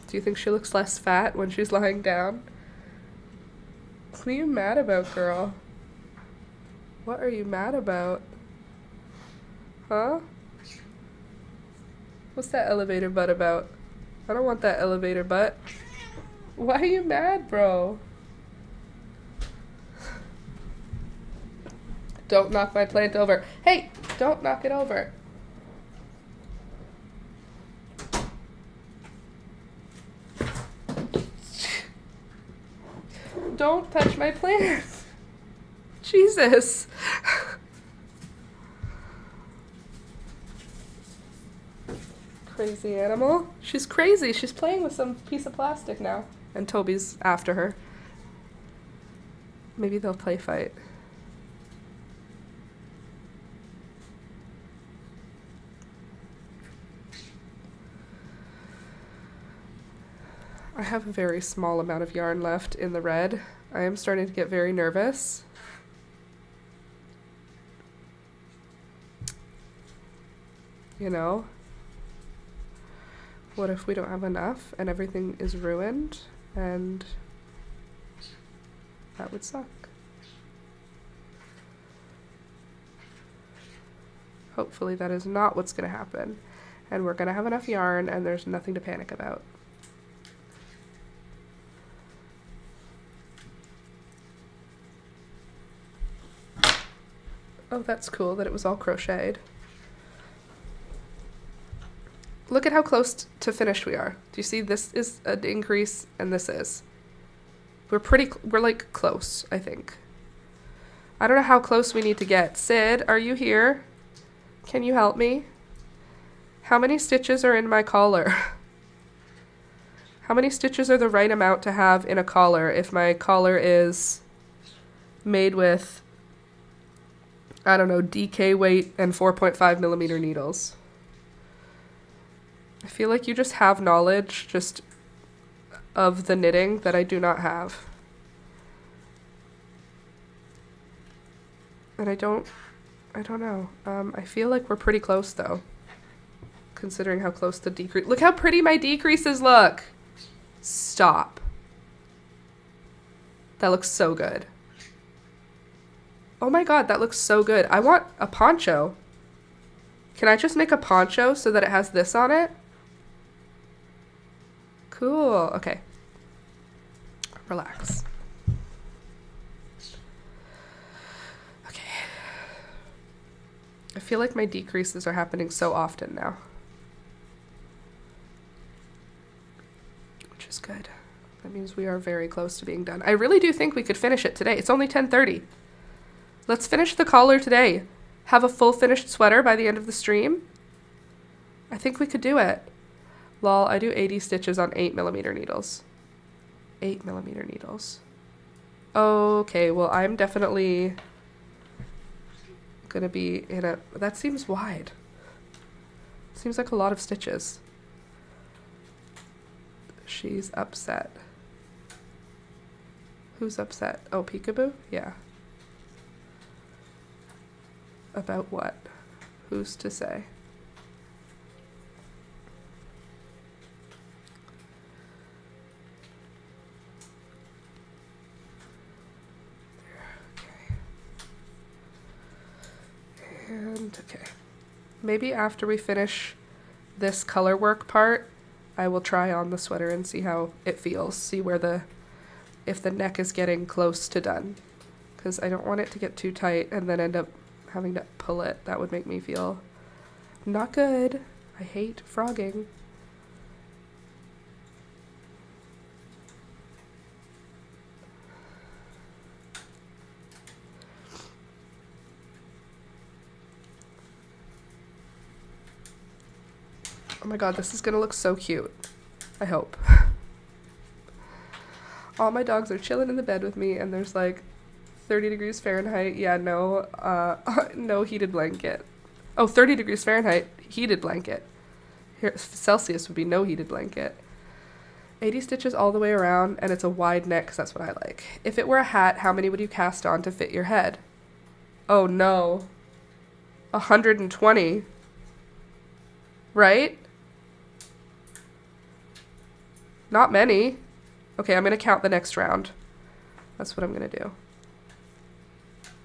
Do you think she looks less fat when she's lying down? What are you mad about, girl? What are you mad about? Huh? What's that elevator butt about? I don't want that elevator butt. Why are you mad, bro? Don't knock my plant over. Hey, don't knock it over. Don't touch my plant. Jesus. Crazy animal. She's crazy. She's playing with some piece of plastic now. And Toby's after her. Maybe they'll play fight. I have a very small amount of yarn left in the red. I am starting to get very nervous. You know? What if we don't have enough and everything is ruined? And that would suck. Hopefully that is not what's going to happen. And we're going to have enough yarn and there's nothing to panic about. Oh, that's cool that it was all crocheted. Look at how close to finished we are. Do you see this is an increase and this is? We're like close, I think. I don't know how close we need to get. Sid, are you here? Can you help me? How many stitches are in my collar? How many stitches are the right amount to have in a collar if my collar is made with, I don't know, DK weight and 4.5 millimeter needles? I feel like you just have knowledge just of the knitting that I do not have. And I don't know. I feel like we're pretty close though, considering how close the decrease. Look how pretty my decreases look. Stop. That looks so good. Oh my god, that looks so good. I want a poncho. Can I just make a poncho so that it has this on it? Cool. Okay. Relax. Okay. I feel like my decreases are happening so often now. Which is good. That means we are very close to being done. I really do think we could finish it today. It's only 10:30. Let's finish the collar today. Have a full finished sweater by the end of the stream. I think we could do it. Lol, I do 80 stitches on 8 millimeter needles. 8 millimeter needles. Okay, well, I'm definitely gonna be in a... That seems wide. Seems like a lot of stitches. She's upset. Who's upset? Oh, Peekaboo? Yeah. About what? Who's to say? And okay. Maybe after we finish this color work part, I will try on the sweater and see how it feels. See where if the neck is getting close to done. Because I don't want it to get too tight and then end up having to pull it. That would make me feel not good. I hate frogging. Oh my god, this is gonna look so cute. I hope. All my dogs are chilling in the bed with me, and there's like 30 degrees Fahrenheit. Yeah, no, no heated blanket. Oh, 30 degrees Fahrenheit, heated blanket. Here, Celsius would be no heated blanket. 80 stitches all the way around, and it's a wide neck, 'cause that's what I like. If it were a hat, how many would you cast on to fit your head? Oh no. 120. Right? Not many. Okay, I'm gonna count the next round. That's what I'm gonna do.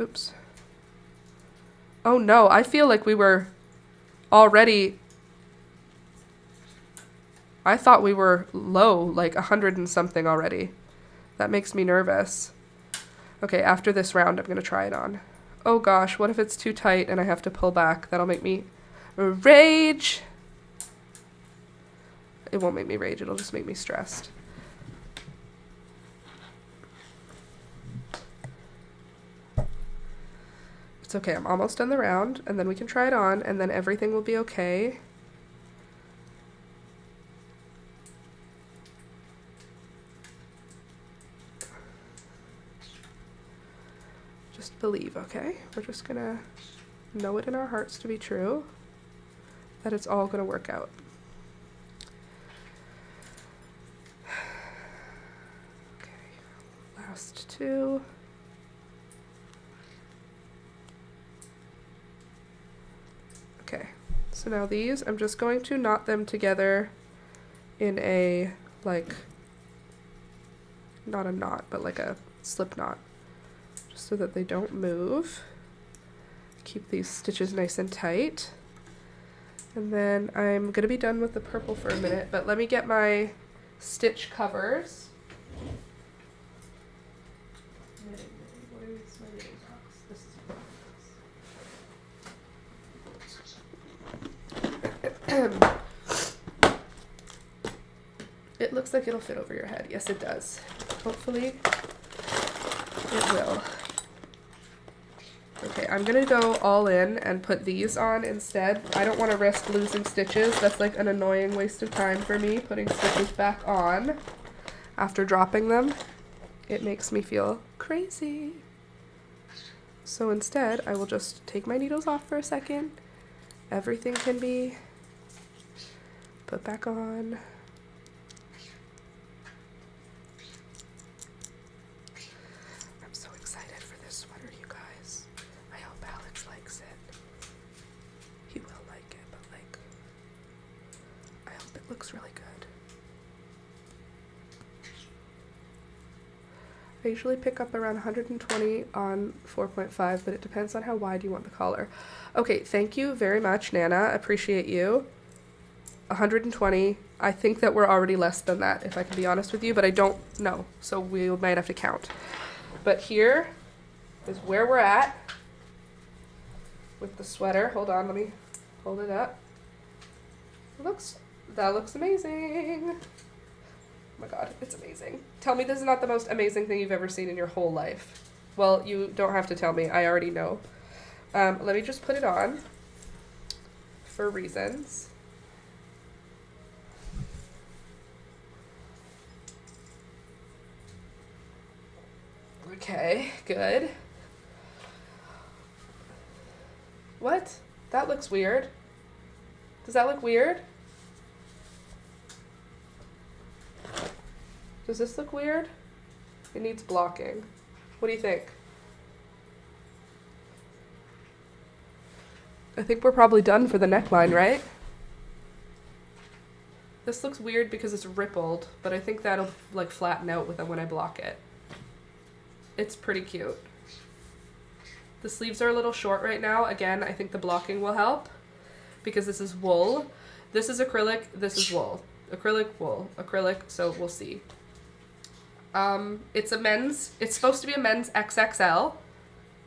Oops. Oh no, I feel like we were already... I thought we were low, like 100 and something already. That makes me nervous. Okay, after this round, I'm gonna try it on. Oh gosh, what if it's too tight and I have to pull back? That'll make me rage. It won't make me rage, it'll just make me stressed. It's okay, I'm almost done the round, and then we can try it on, and then everything will be okay. Just believe, okay? We're just gonna know it in our hearts to be true, that it's all gonna work out. Okay, last two. Okay, so now these, I'm just going to knot them together in a, like, not a knot, but like a slip knot, just so that they don't move. Keep these stitches nice and tight. And then I'm gonna be done with the purple for a minute, but let me get my stitch covers. It looks like it'll fit over your head. Yes, it does. Hopefully it will. Okay, I'm gonna go all in and put these on instead. I don't want to risk losing stitches. That's like an annoying waste of time for me, putting stitches back on after dropping them. It makes me feel crazy. So instead, I will just take my needles off for a second. Everything can be put back on. I'm so excited for this sweater, you guys. I hope Alex likes it. He will like it, but like, I hope it looks really good. I usually pick up around 120 on 4.5, but it depends on how wide you want the collar. Okay, thank you very much, Nana. Appreciate you. 120. I think that we're already less than that, if I can be honest with you, but I don't know, so we might have to count. But here is where we're at with the sweater. Hold on, let me hold it up. That looks amazing. Oh my god, it's amazing. Tell me this is not the most amazing thing you've ever seen in your whole life. Well, you don't have to tell me. I already know. Let me just put it on for reasons. Okay, good. What? That looks weird. Does that look weird? Does this look weird? It needs blocking. What do you think? I think we're probably done for the neckline, right? This looks weird because it's rippled, but I think that'll like flatten out with it when I block it. It's pretty cute. The sleeves are a little short right now. Again, I think the blocking will help because this is wool. This is acrylic, this is wool. Acrylic, wool, acrylic, so we'll see. It's supposed to be a men's XXL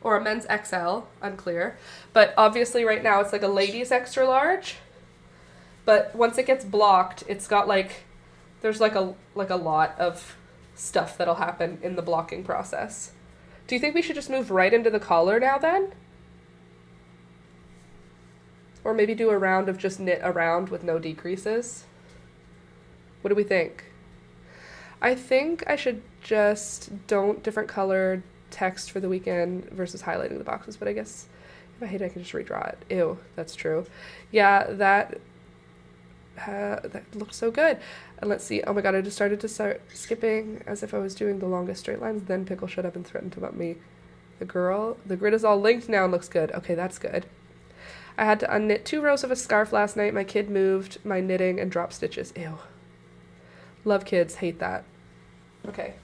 or a men's XL, unclear. But obviously right now it's like a ladies extra large. But once it gets blocked, it's got like, there's like a lot of stuff that'll happen in the blocking process. Do you think we should just move right into the collar now then? Or maybe do a round of just knit around with no decreases. What do we think? I think I should just don't different color text for the weekend versus highlighting the boxes, but I guess if I hate it, I can just redraw it. Ew, that's true. Yeah, that looks so good. And let's see. Oh my god, I just started to start skipping as if I was doing the longest straight lines. Then Pickle showed up and threatened to bump me. The grid is all linked now and looks good. Okay, that's good. I had to unknit 2 rows of a scarf last night. My kid moved my knitting and dropped stitches. Ew. Love kids, hate that. Okay.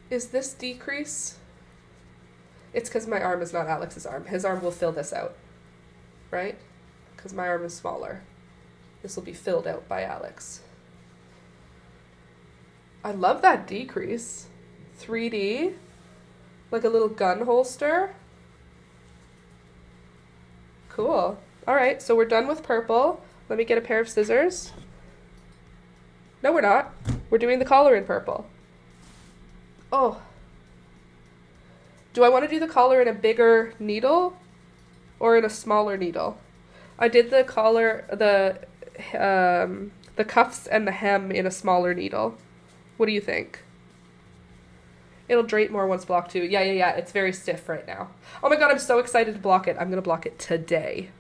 Is this decrease? It's because my arm is not Alex's arm. His arm will fill this out, right? Because my arm is smaller. This will be filled out by Alex. I love that decrease. 3D. Like a little gun holster. Cool. All right, so we're done with purple. Let me get a pair of scissors. No, we're not. We're doing the collar in purple. Oh. Do I want to do the collar in a bigger needle or in a smaller needle? I did the collar, the cuffs and the hem in a smaller needle. What do you think? It'll drape more once blocked too. Yeah. It's very stiff right now. Oh my god, I'm so excited to block it. I'm going to block it today.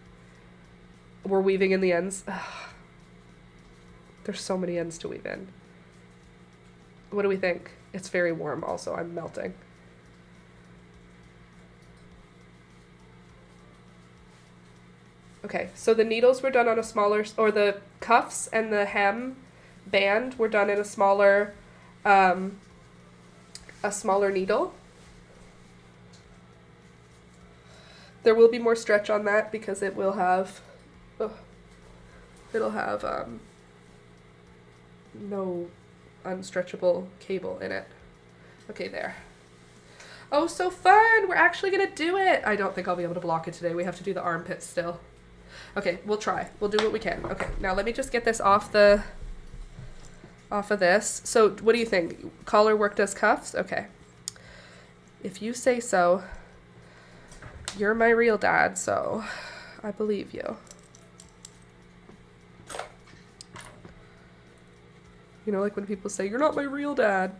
We're weaving in the ends. Ugh. There's so many ends to weave in. What do we think? It's very warm also. I'm melting. Okay, so the needles were done on a smaller, or the cuffs and the hem band were done in a smaller needle. There will be more stretch on that because it will have, it'll have no unstretchable cable in it. Okay, there. Oh, so fun! We're actually gonna do it! I don't think I'll be able to block it today. We have to do the armpits still. Okay, we'll try. We'll do what we can. Okay, now let me just get this off of this. So what do you think? Collar worked as cuffs? Okay. If you say so. You're my real dad, so I believe you. You know, like when people say, you're not my real dad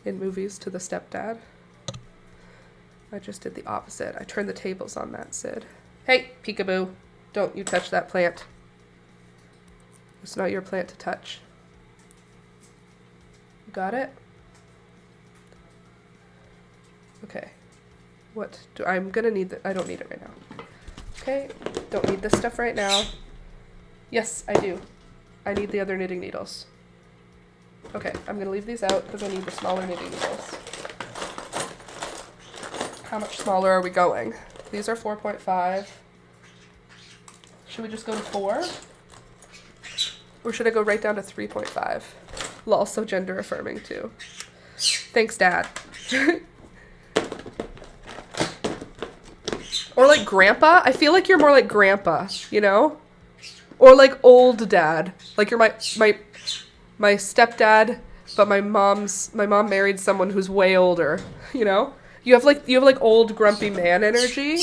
in movies to the stepdad. I just did the opposite. I turned the tables on that, Sid. Hey, peekaboo. Don't you touch that plant. It's not your plant to touch. Got it? Okay. What do I'm gonna need I don't need it right now. Okay, don't need this stuff right now. Yes, I do. I need the other knitting needles. Okay, I'm gonna leave these out because I need the smaller knitting needles. How much smaller are we going? These are 4.5. Should we just go to 4? Or should I go right down to 3.5? Lol, so gender affirming too. Thanks, Dad. Or like grandpa? I feel like you're more like grandpa, you know? Or like old dad. Like you're my stepdad, but my mom married someone who's way older, you know? You have like old grumpy man energy,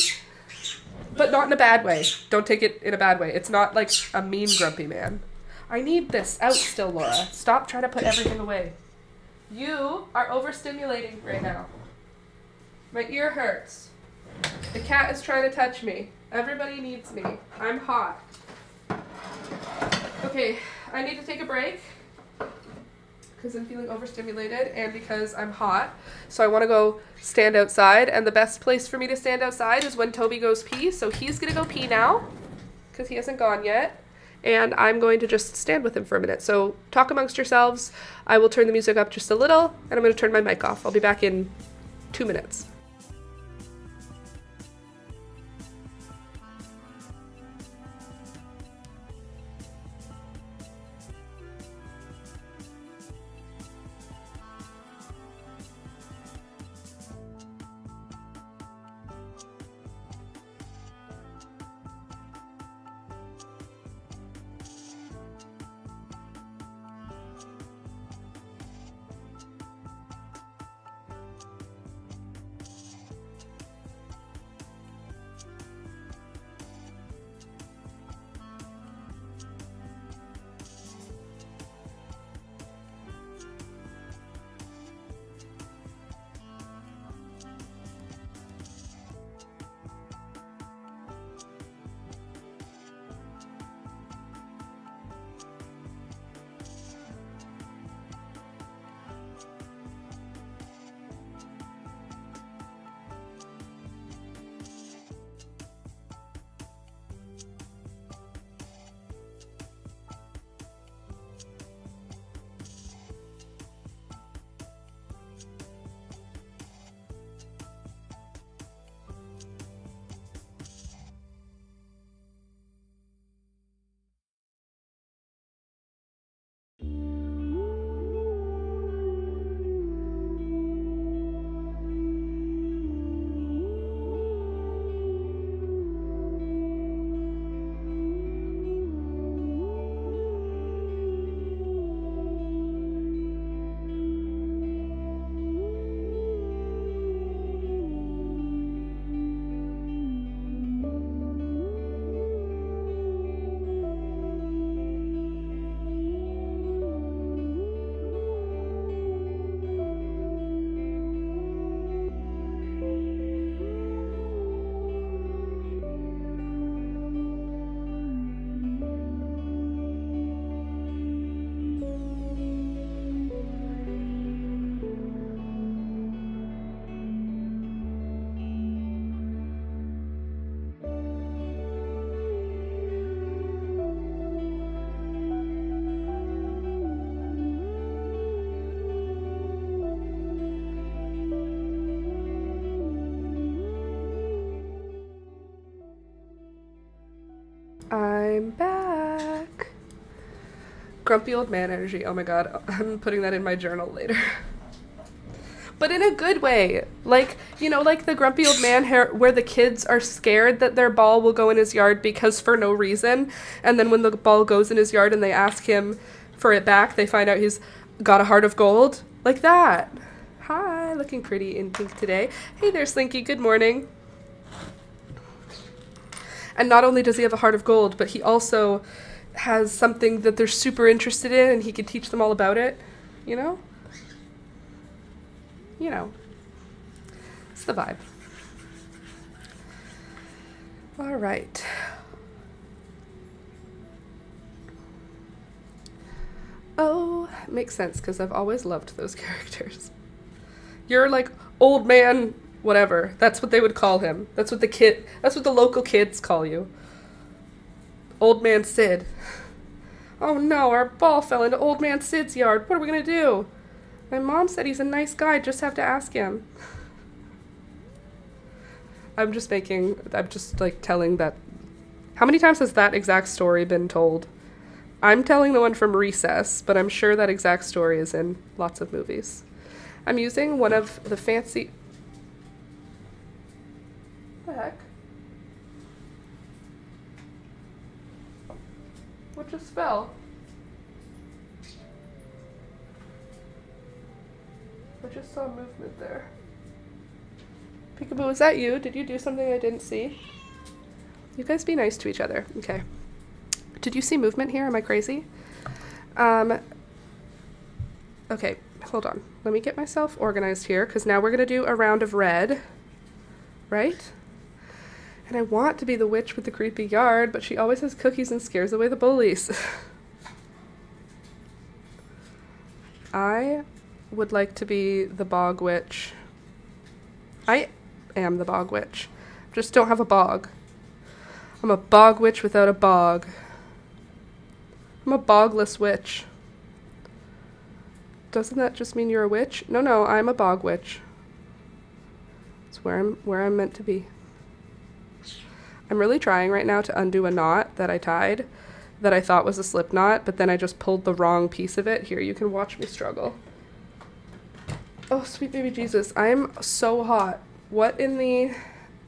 but not in a bad way. Don't take it in a bad way. It's not like a mean grumpy man. I need this out still, Laura. Stop trying to put everything away. You are overstimulating right now. My ear hurts. The cat is trying to touch me. Everybody needs me. I'm hot. Okay, I need to take a break because I'm feeling overstimulated and because I'm hot. So I want to go stand outside, and the best place for me to stand outside is when Toby goes pee. So he's going to go pee now because he hasn't gone yet. And I'm going to just stand with him for a minute. So talk amongst yourselves. I will turn the music up just a little, and I'm going to turn my mic off. I'll be back in 2 minutes. I'm back. Grumpy old man energy. Oh my god, I'm putting that in my journal later. But in a good way. Like, you know, like the grumpy old man hair where the kids are scared that their ball will go in his yard because for no reason. And then when the ball goes in his yard and they ask him for it back, they find out he's got a heart of gold. Like that. Hi, looking pretty in pink today. Hey there, Slinky. Good morning. And not only does he have a heart of gold, but he also has something that they're super interested in and he can teach them all about it. You know? You know. It's the vibe. All right. Oh, makes sense because I've always loved those characters. You're like old man whatever. That's what they would call him. That's what the local kids call you. Old man Sid. Oh no, our ball fell into old man Sid's yard. What are we going to do? My mom said he's a nice guy. Just have to ask him. I'm just like telling that. How many times has that exact story been told? I'm telling the one from Recess, but I'm sure that exact story is in lots of movies. I'm using one of the fancy... What the heck? What just fell? I just saw movement there. Peekaboo, is that you? Did you do something I didn't see? You guys be nice to each other. Okay. Did you see movement here? Am I crazy? Okay, hold on. Let me get myself organized here, because now we're going to do a round of red. Right? And I want to be the witch with the creepy yard, but she always has cookies and scares away the bullies. I would like to be the bog witch. I am the bog witch. Just don't have a bog. I'm a bog witch without a bog. I'm a bogless witch. Doesn't that just mean you're a witch? No, I'm a bog witch. It's where I'm meant to be. I'm really trying right now to undo a knot that I tied that I thought was a slip knot, but then I just pulled the wrong piece of it. Here, you can watch me struggle. Oh, sweet baby Jesus. I'm so hot. What in the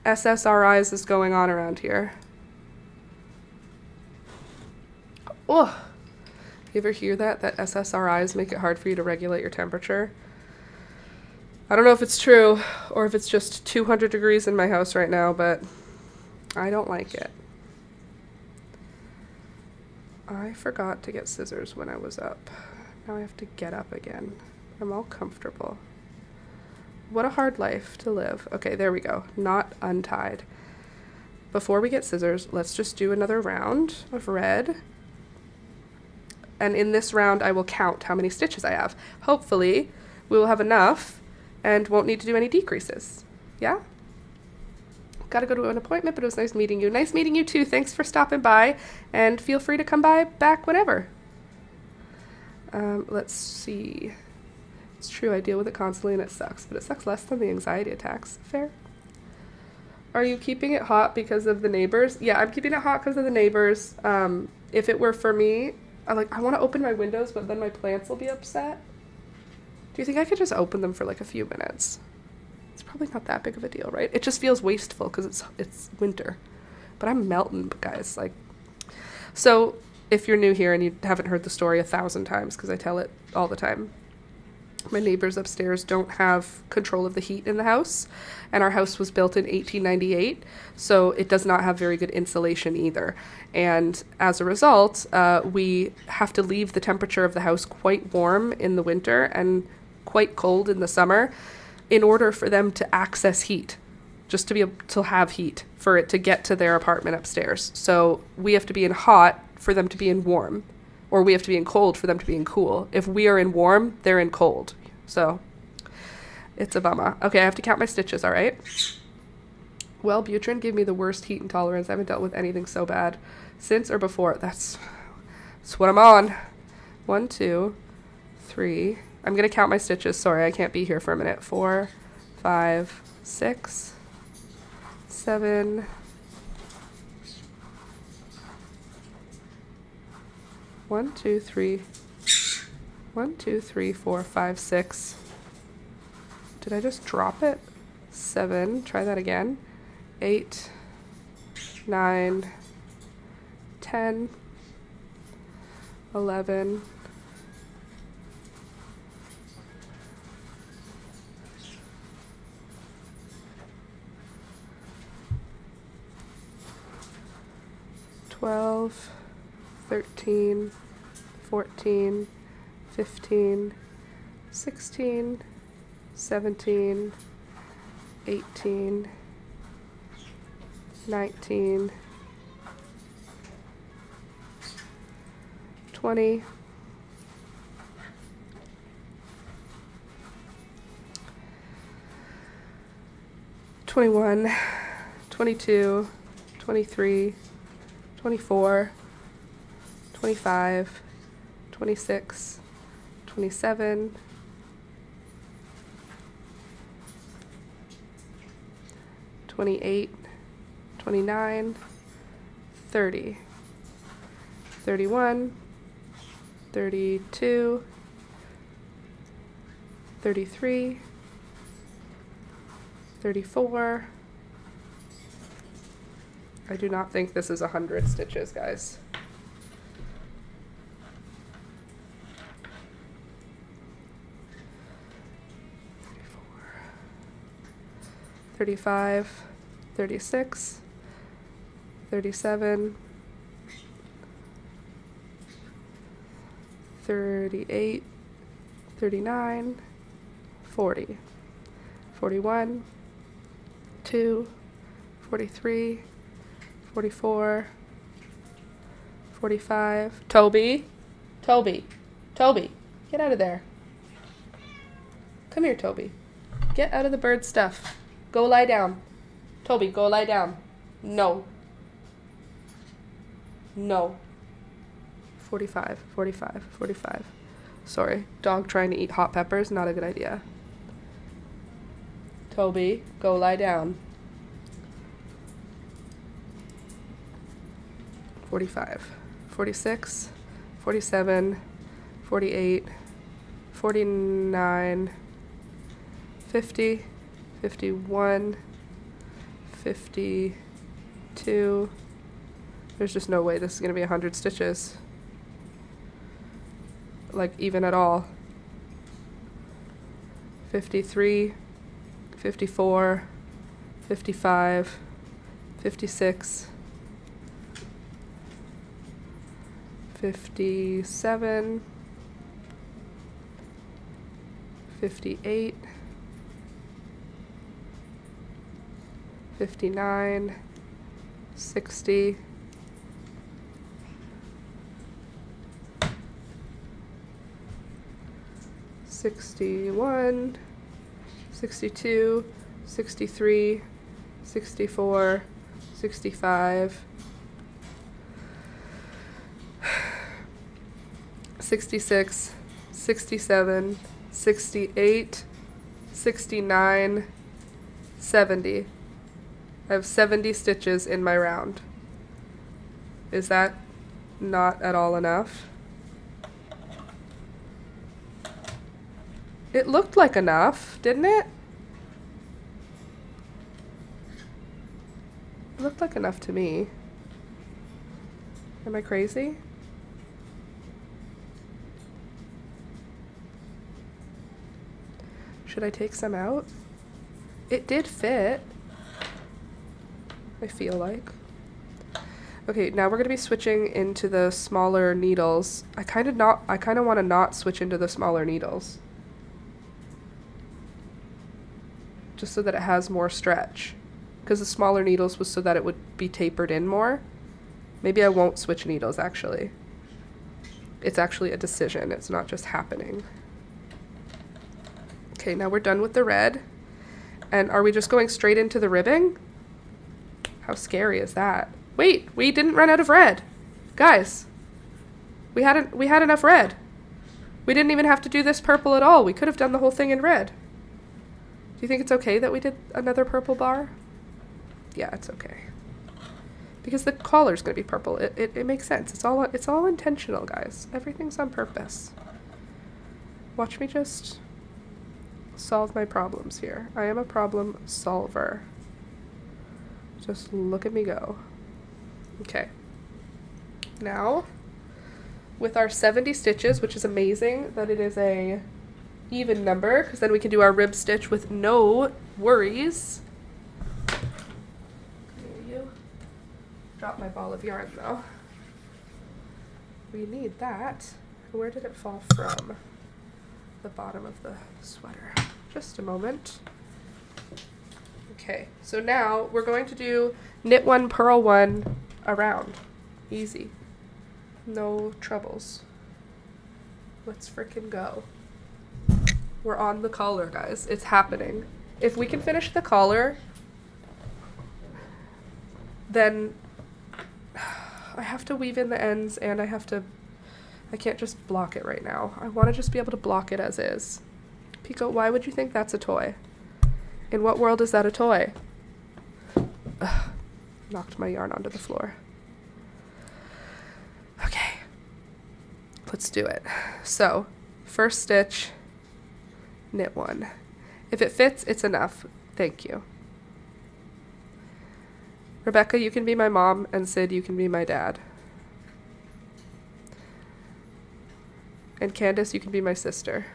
SSRIs is going on around here? Oh, you ever hear that? That SSRIs make it hard for you to regulate your temperature? I don't know if it's true or if it's just 200 degrees in my house right now, but I don't like it. I forgot to get scissors when I was up. Now I have to get up again. I'm all comfortable. What a hard life to live. Okay, there we go. Not untied. Before we get scissors, let's just do another round of red. And in this round, I will count how many stitches I have. Hopefully, we will have enough and won't need to do any decreases. Yeah? Got to go to an appointment, but it was nice meeting you. Nice meeting you too. Thanks for stopping by, and feel free to come by back whenever. Let's see. It's true, I deal with it constantly and it sucks, but it sucks less than the anxiety attacks. Fair. Are you keeping it hot because of the neighbors? Yeah, I'm keeping it hot because of the neighbors. If it were for me, I want to open my windows, but then my plants will be upset. Do you think I could just open them for like a few minutes? It's probably not that big of a deal, right? It just feels wasteful because it's winter. But I'm melting, guys. So if you're new here and you haven't heard the story 1,000 times, because I tell it all the time, my neighbors upstairs don't have control of the heat in the house, and our house was built in 1898, so it does not have very good insulation either. And as a result, we have to leave the temperature of the house quite warm in the winter and quite cold in the summer in order for them to access heat, just to be able to have heat for it to get to their apartment upstairs. So we have to be in hot for them to be in warm, or we have to be in cold for them to be in cool. If we are in warm, they're in cold. So it's a bummer. Okay, I have to count my stitches, all right? Well, Butrin gave me the worst heat intolerance. I haven't dealt with anything so bad since or before. That's what I'm on. 1, 2, 3. I'm going to count my stitches. Sorry, I can't be here for a minute. 4, 5, 6, 7, 1, 2, 3. 1, 2, 3, 4, 5, 6. Did I just drop it? 7. Try that again. 8, 9, 10, 11, 12, 13, 14, 15, 16, 17, 18, 19, 20, 21, 22, 23, 24, 25, 26, 27, 28, 29, 30, 31, 32, 33, 34. I do not think this is 100 stitches, guys. 35, 36, 37, 38, 39, 40, 41, 2, 43, 44, 45. Toby, Toby, Toby, get out of there. Come here, Toby. Get out of the bird stuff. Go lie down. Toby, go lie down. No. No. 45, 45, 45. Sorry, dog trying to eat hot peppers, not a good idea. Toby, go lie down. 45, 46, 47, 48, 49, 50, 51, 52. There's just no way this is going to be 100 stitches. Like, even at all. 53, 54, 55, 56, 57, 58, 59, 60, 61, 62, 63, 64, 65, 66, 67, 68, 69, 70. I have 70 stitches in my round. Is that not at all enough? It looked like enough, didn't it? It looked like enough to me. Am I crazy? Should I take some out? It did fit. I feel like. Okay, now we're gonna be switching into the smaller needles. I kind of want to not switch into the smaller needles. Just so that it has more stretch. Because the smaller needles was so that it would be tapered in more. Maybe I won't switch needles, actually. It's actually a decision. It's not just happening. Okay, now we're done with the red. And are we just going straight into the ribbing? How scary is that? Wait, we didn't run out of red. Guys, we had enough red. We didn't even have to do this purple at all. We could have done the whole thing in red. Do you think it's okay that we did another purple bar? Yeah, it's okay. Because the collar's gonna be purple. It makes sense. It's all intentional, guys. Everything's on purpose. Watch me just solve my problems here. I am a problem solver. Just look at me go. Okay. Now, with our 70 stitches, which is amazing that it is a even number, because then we can do our rib stitch with no worries. You drop my ball of yarn though. We need that. Where did it fall from? The bottom of the sweater. Just a moment. Okay, so now we're going to do knit one, purl one around. Easy. No troubles. Let's frickin' go. We're on the collar, guys. It's happening. If we can finish the collar, then I have to weave in the ends and I can't just block it right now. I want to just be able to block it as is. Pico, why would you think that's a toy? In what world is that a toy? Ugh, knocked my yarn onto the floor. Okay, let's do it. So, first stitch, knit one. If it fits, it's enough. Thank you. Rebecca, you can be my mom, and Sid, you can be my dad. And Candace, you can be my sister.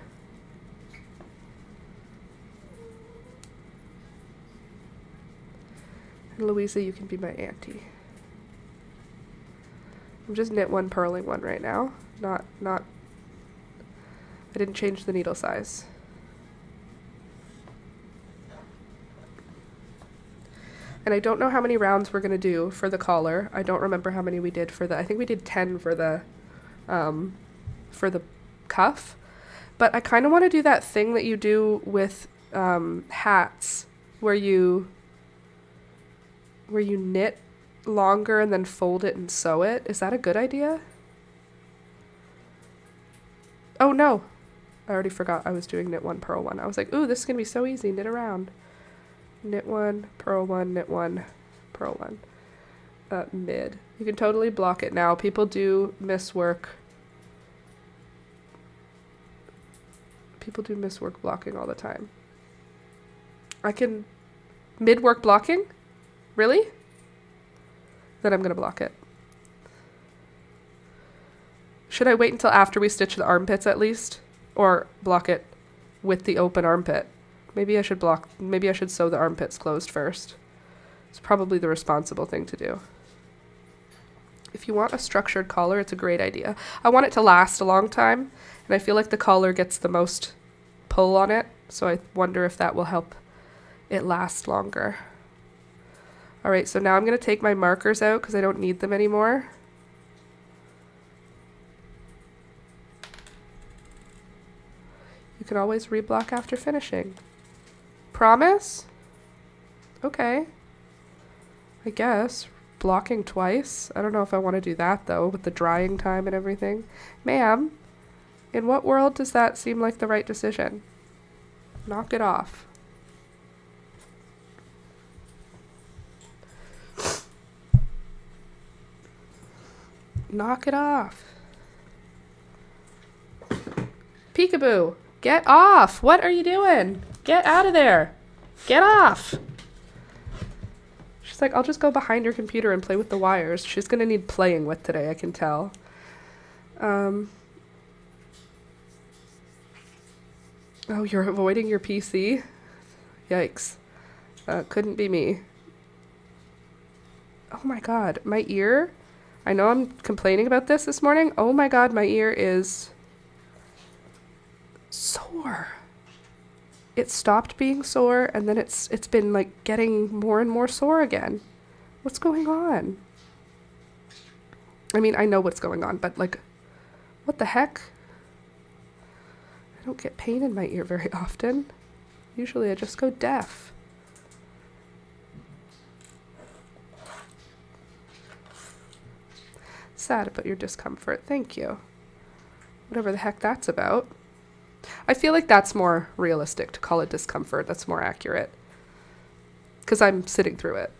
And Louisa, you can be my auntie. I'm just knit one, purling one right now. I didn't change the needle size. And I don't know how many rounds we're going to do for the collar. I don't remember how many we did for I think we did 10 for the cuff. But I kind of want to do that thing that you do with hats where you knit longer and then fold it and sew it. Is that a good idea? Oh no, I already forgot I was doing knit one, purl one. I was like, ooh, this is gonna be so easy. Knit around. Knit one, purl one, knit one, purl one. Mid. You can totally block it now. People do miss work. People do miss work blocking all the time. I can mid work blocking? Really? Then I'm going to block it. Should I wait until after we stitch the armpits at least? Or block it with the open armpit? Maybe I should sew the armpits closed first. It's probably the responsible thing to do. If you want a structured collar, it's a great idea. I want it to last a long time, and I feel like the collar gets the most pull on it, so I wonder if that will help it last longer. All right, so now I'm going to take my markers out because I don't need them anymore. You can always reblock after finishing. Promise? Okay. I guess. Blocking twice. I don't know if I want to do that, though, with the drying time and everything. Ma'am, in what world does that seem like the right decision? Knock it off. Knock it off. Peekaboo, get off. What are you doing? Get out of there. Get off. She's like, I'll just go behind your computer and play with the wires. She's going to need playing with today, I can tell. Oh, you're avoiding your PC? Yikes. Couldn't be me. Oh my god, my ear. I know I'm complaining about this morning. Oh my god, my ear is sore. It stopped being sore and then it's been like getting more and more sore again. What's going on? I mean, I know what's going on, but like, what the heck? I don't get pain in my ear very often. Usually I just go deaf. Sad about your discomfort. Thank you. Whatever the heck that's about. I feel like that's more realistic to call it discomfort. That's more accurate. Because I'm sitting through it.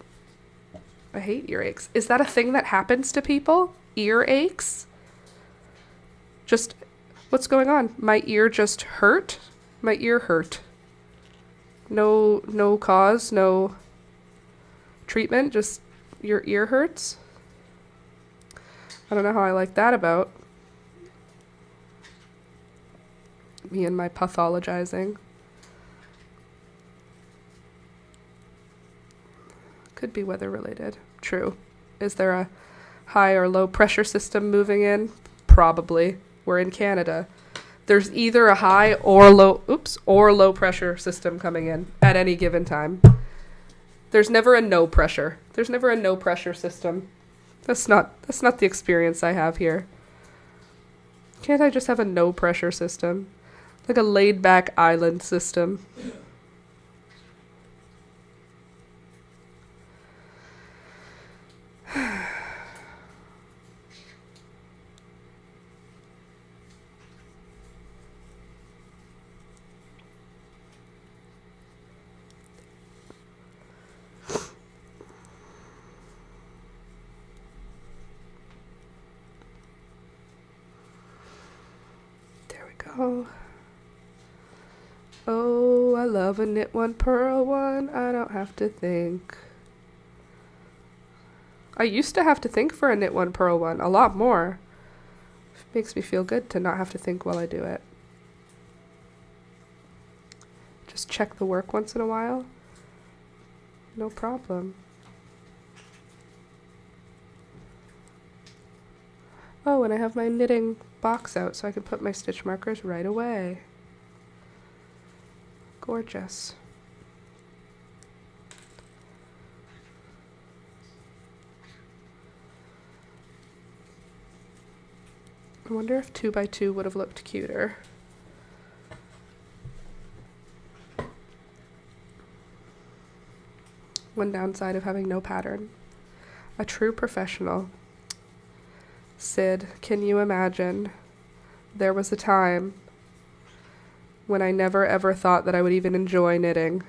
I hate earaches. Is that a thing that happens to people? Ear aches? Just, what's going on? My ear just hurt? My ear hurt. No cause, no treatment, just your ear hurts? I don't know how I like that about me and my pathologizing. Could be weather related. True. Is there a high or low pressure system moving in? Probably. We're in Canada. There's either a high or low pressure system coming in at any given time. There's never a no pressure. There's never a no pressure system. That's not the experience I have here. Can't I just have a no pressure system? Like a laid back island system. Oh, I love a knit one, purl one. I don't have to think. I used to have to think for a knit one, purl one a lot more. It makes me feel good to not have to think while I do it. Just check the work once in a while. No problem. Oh, and I have my knitting box out so I can put my stitch markers right away. Gorgeous. I wonder if 2x2 would have looked cuter. One downside of having no pattern. A true professional. Sid, can you imagine? There was a time when I never ever thought that I would even enjoy knitting.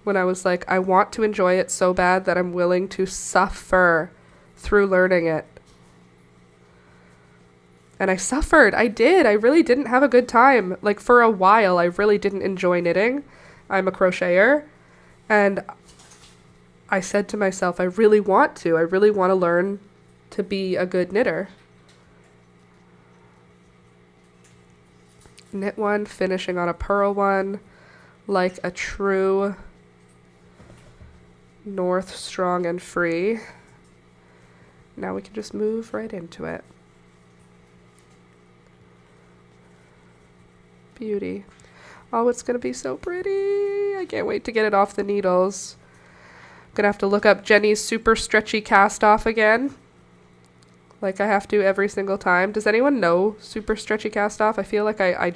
When I was like, I want to enjoy it so bad that I'm willing to suffer through learning it. And I suffered. I did. I really didn't have a good time. Like for a while, I really didn't enjoy knitting. I'm a crocheter. And I said to myself, I really want to. I really want to learn to be a good knitter. Knit one, finishing on a purl one, like a true North strong and free. Now we can just move right into it. Beauty. Oh, it's gonna be so pretty. I can't wait to get it off the needles. I'm gonna have to look up Jenny's super stretchy cast off again. Like I have to every single time. Does anyone know super stretchy cast off? I feel like I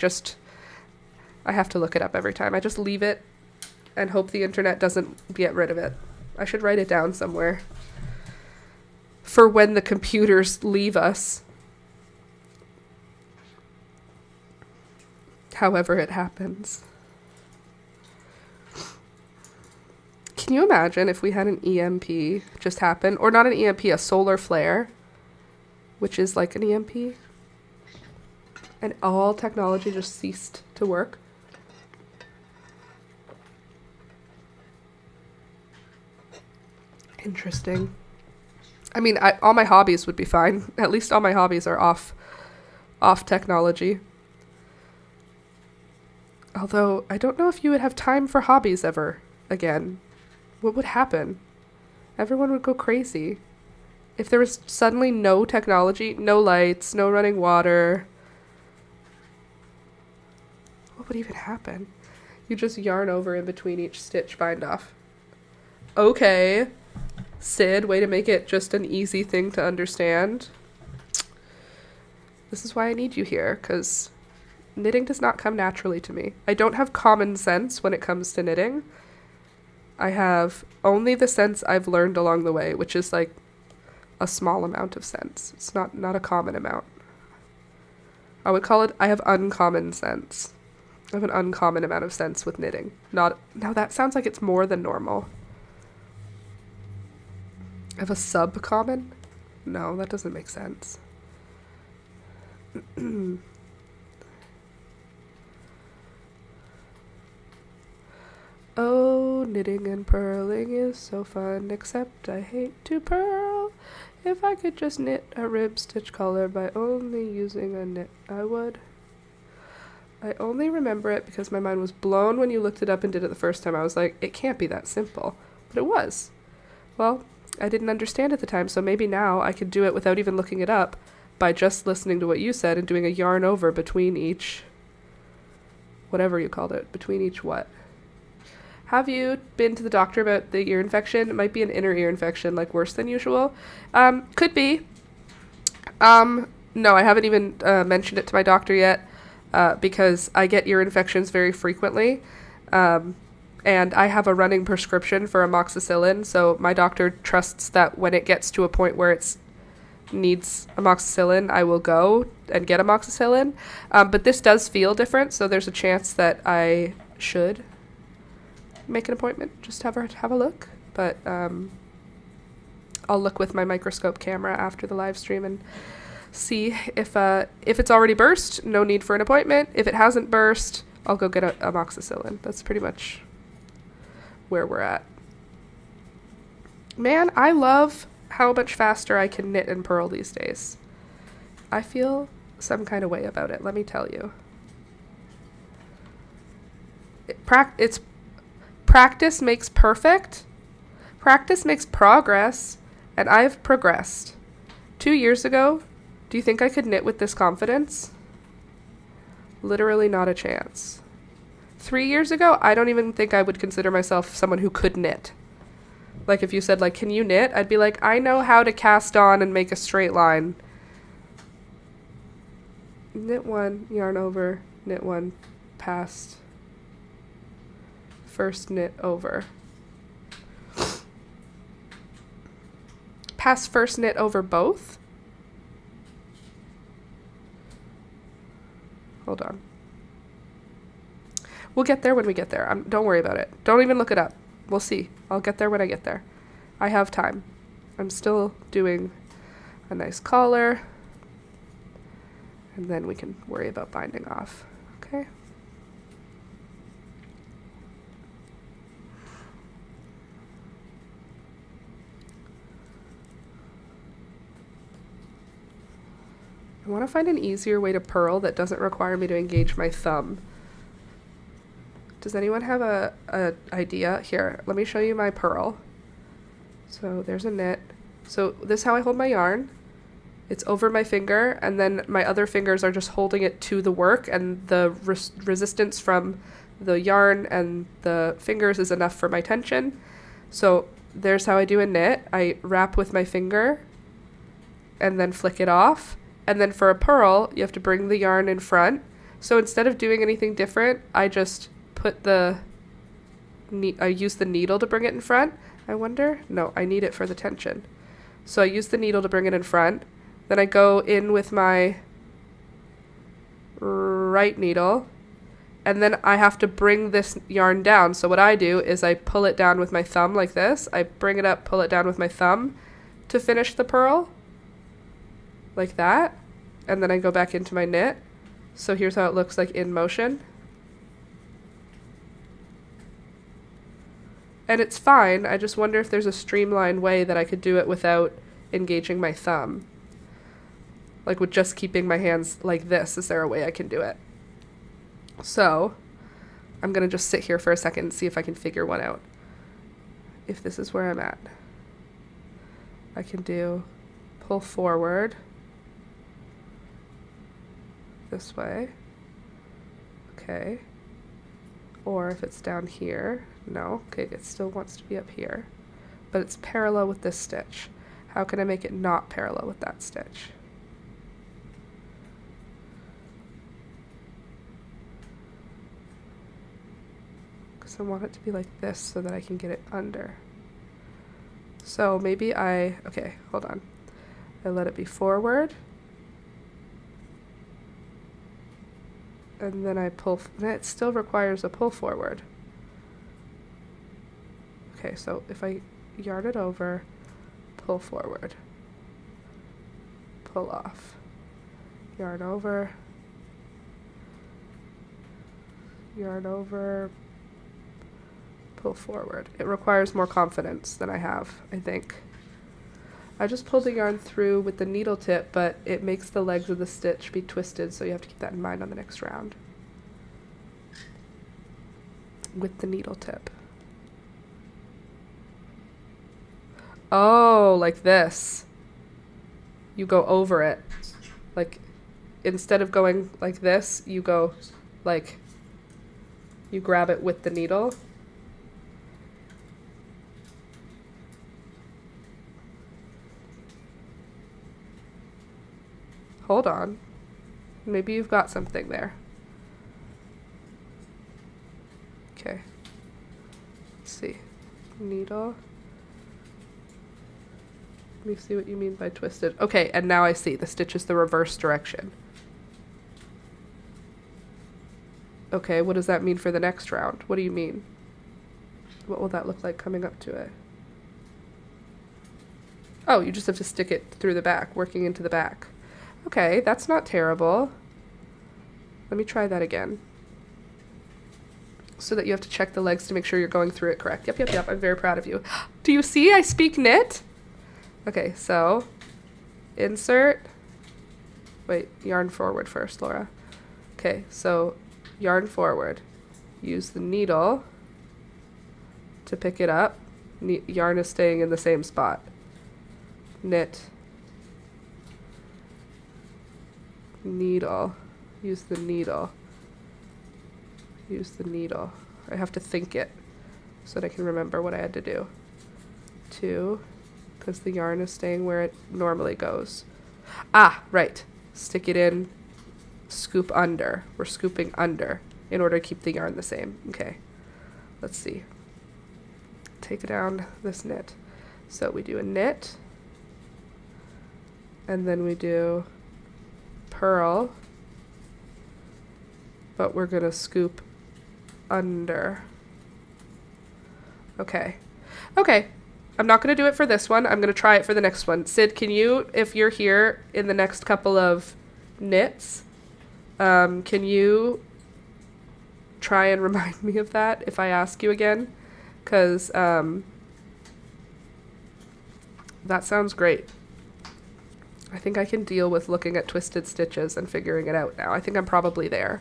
have to look it up every time. I just leave it and hope the internet doesn't get rid of it. I should write it down somewhere. For when the computers leave us. However it happens. Can you imagine if we had an EMP just happen? Or not an EMP, a solar flare. Which is like an EMP. And all technology just ceased to work. Interesting. I mean, all my hobbies would be fine. At least all my hobbies are off technology. Although, I don't know if you would have time for hobbies ever again. What would happen? Everyone would go crazy. If there was suddenly no technology, no lights, no running water, what would even happen? You just yarn over in between each stitch bind off. Okay, Sid, way to make it just an easy thing to understand. This is why I need you here, because knitting does not come naturally to me. I don't have common sense when it comes to knitting. I have only the sense I've learned along the way, which is like a small amount of sense. It's not a common amount. I would call it, I have uncommon sense. I have an uncommon amount of sense with knitting. Now that sounds like it's more than normal. I have a sub-common? No, that doesn't make sense. Oh, knitting and purling is so fun, except I hate to purl. If I could just knit a rib stitch collar by only using a knit, I would. I only remember it because my mind was blown when you looked it up and did it the first time. I was like, it can't be that simple. But it was. Well, I didn't understand at the time, so maybe now I could do it without even looking it up by just listening to what you said and doing a yarn over between each, whatever you called it, between each what. Have you been to the doctor about the ear infection? It might be an inner ear infection, like worse than usual. Could be. No, I haven't even mentioned it to my doctor yet because I get ear infections very frequently. And I have a running prescription for amoxicillin, so my doctor trusts that when it gets to a point where it needs amoxicillin, I will go and get amoxicillin. But this does feel different, so there's a chance that I should make an appointment, just have a look. But I'll look with my microscope camera after the live stream and see if it's already burst, no need for an appointment. If it hasn't burst, I'll go get amoxicillin. That's pretty much where we're at. Man, I love how much faster I can knit and purl these days. I feel some kind of way about it, let me tell you. It's practice makes perfect. Practice makes progress, and I've progressed. 2 years ago, do you think I could knit with this confidence? Literally not a chance. 3 years ago, I don't even think I would consider myself someone who could knit. Like if you said, like, can you knit? I'd be like, I know how to cast on and make a straight line. Knit one, yarn over, knit one, past, first knit over. Pass first knit over both? Hold on. We'll get there when we get there. Don't worry about it. Don't even look it up. We'll see. I'll get there when I get there. I have time. I'm still doing a nice collar. And then we can worry about binding off. Okay? I want to find an easier way to purl that doesn't require me to engage my thumb. Does anyone have a idea? Here, let me show you my purl. So there's a knit. So this is how I hold my yarn. It's over my finger, and then my other fingers are just holding it to the work, and the resistance from the yarn and the fingers is enough for my tension. So there's how I do a knit. I wrap with my finger and then flick it off. And then for a purl, you have to bring the yarn in front. So instead of doing anything different, I just put I use the needle to bring it in front. I wonder? No, I need it for the tension. So I use the needle to bring it in front. Then I go in with my right needle. And then I have to bring this yarn down. So what I do is I pull it down with my thumb like this. I bring it up, pull it down with my thumb to finish the purl. Like that. And then I go back into my knit. So here's how it looks like in motion. And it's fine. I just wonder if there's a streamlined way that I could do it without engaging my thumb. Like with just keeping my hands like this. Is there a way I can do it? So I'm going to just sit here for a second and see if I can figure one out. If this is where I'm at. I can do pull forward. This way. Okay. Or if it's down here. No. Okay, it still wants to be up here. But it's parallel with this stitch. How can I make it not parallel with that stitch? Because I want it to be like this so that I can get it under. So maybe okay, hold on. I let it be forward. And then I pull, it still requires a pull forward. Okay, so if I yarn it over, pull forward, pull off, yarn over, pull forward. It requires more confidence than I have, I think. I just pulled the yarn through with the needle tip, but it makes the legs of the stitch be twisted, so you have to keep that in mind on the next round. With the needle tip. Oh, like this. You go over it. Like, instead of going like this, you go like, you grab it with the needle. Hold on. Maybe you've got something there. Okay. Let's see. Needle. Let me see what you mean by twisted. Okay, and now I see. The stitch is the reverse direction. Okay, what does that mean for the next round? What do you mean? What will that look like coming up to it? Oh, you just have to stick it through the back, working into the back. Okay, that's not terrible. Let me try that again. So that you have to check the legs to make sure you're going through it correct. Yep. I'm very proud of you. Do you see I speak knit? Okay, so insert. Wait, yarn forward first, Laura. Okay, so yarn forward. Use the needle to pick it up. Yarn is staying in the same spot. Knit. Needle. Use the needle. Use the needle. I have to think it so that I can remember what I had to do. 2, because the yarn is staying where it normally goes. Ah, right. Stick it in, scoop under. We're scooping under in order to keep the yarn the same. Okay, let's see. Take down this knit. So we do a knit, and then we do purl, but we're gonna scoop under. Okay. I'm not going to do it for this one. I'm going to try it for the next one. Sid, can you, if you're here in the next couple of knits, can you try and remind me of that if I ask you again? Because that sounds great. I think I can deal with looking at twisted stitches and figuring it out now. I think I'm probably there.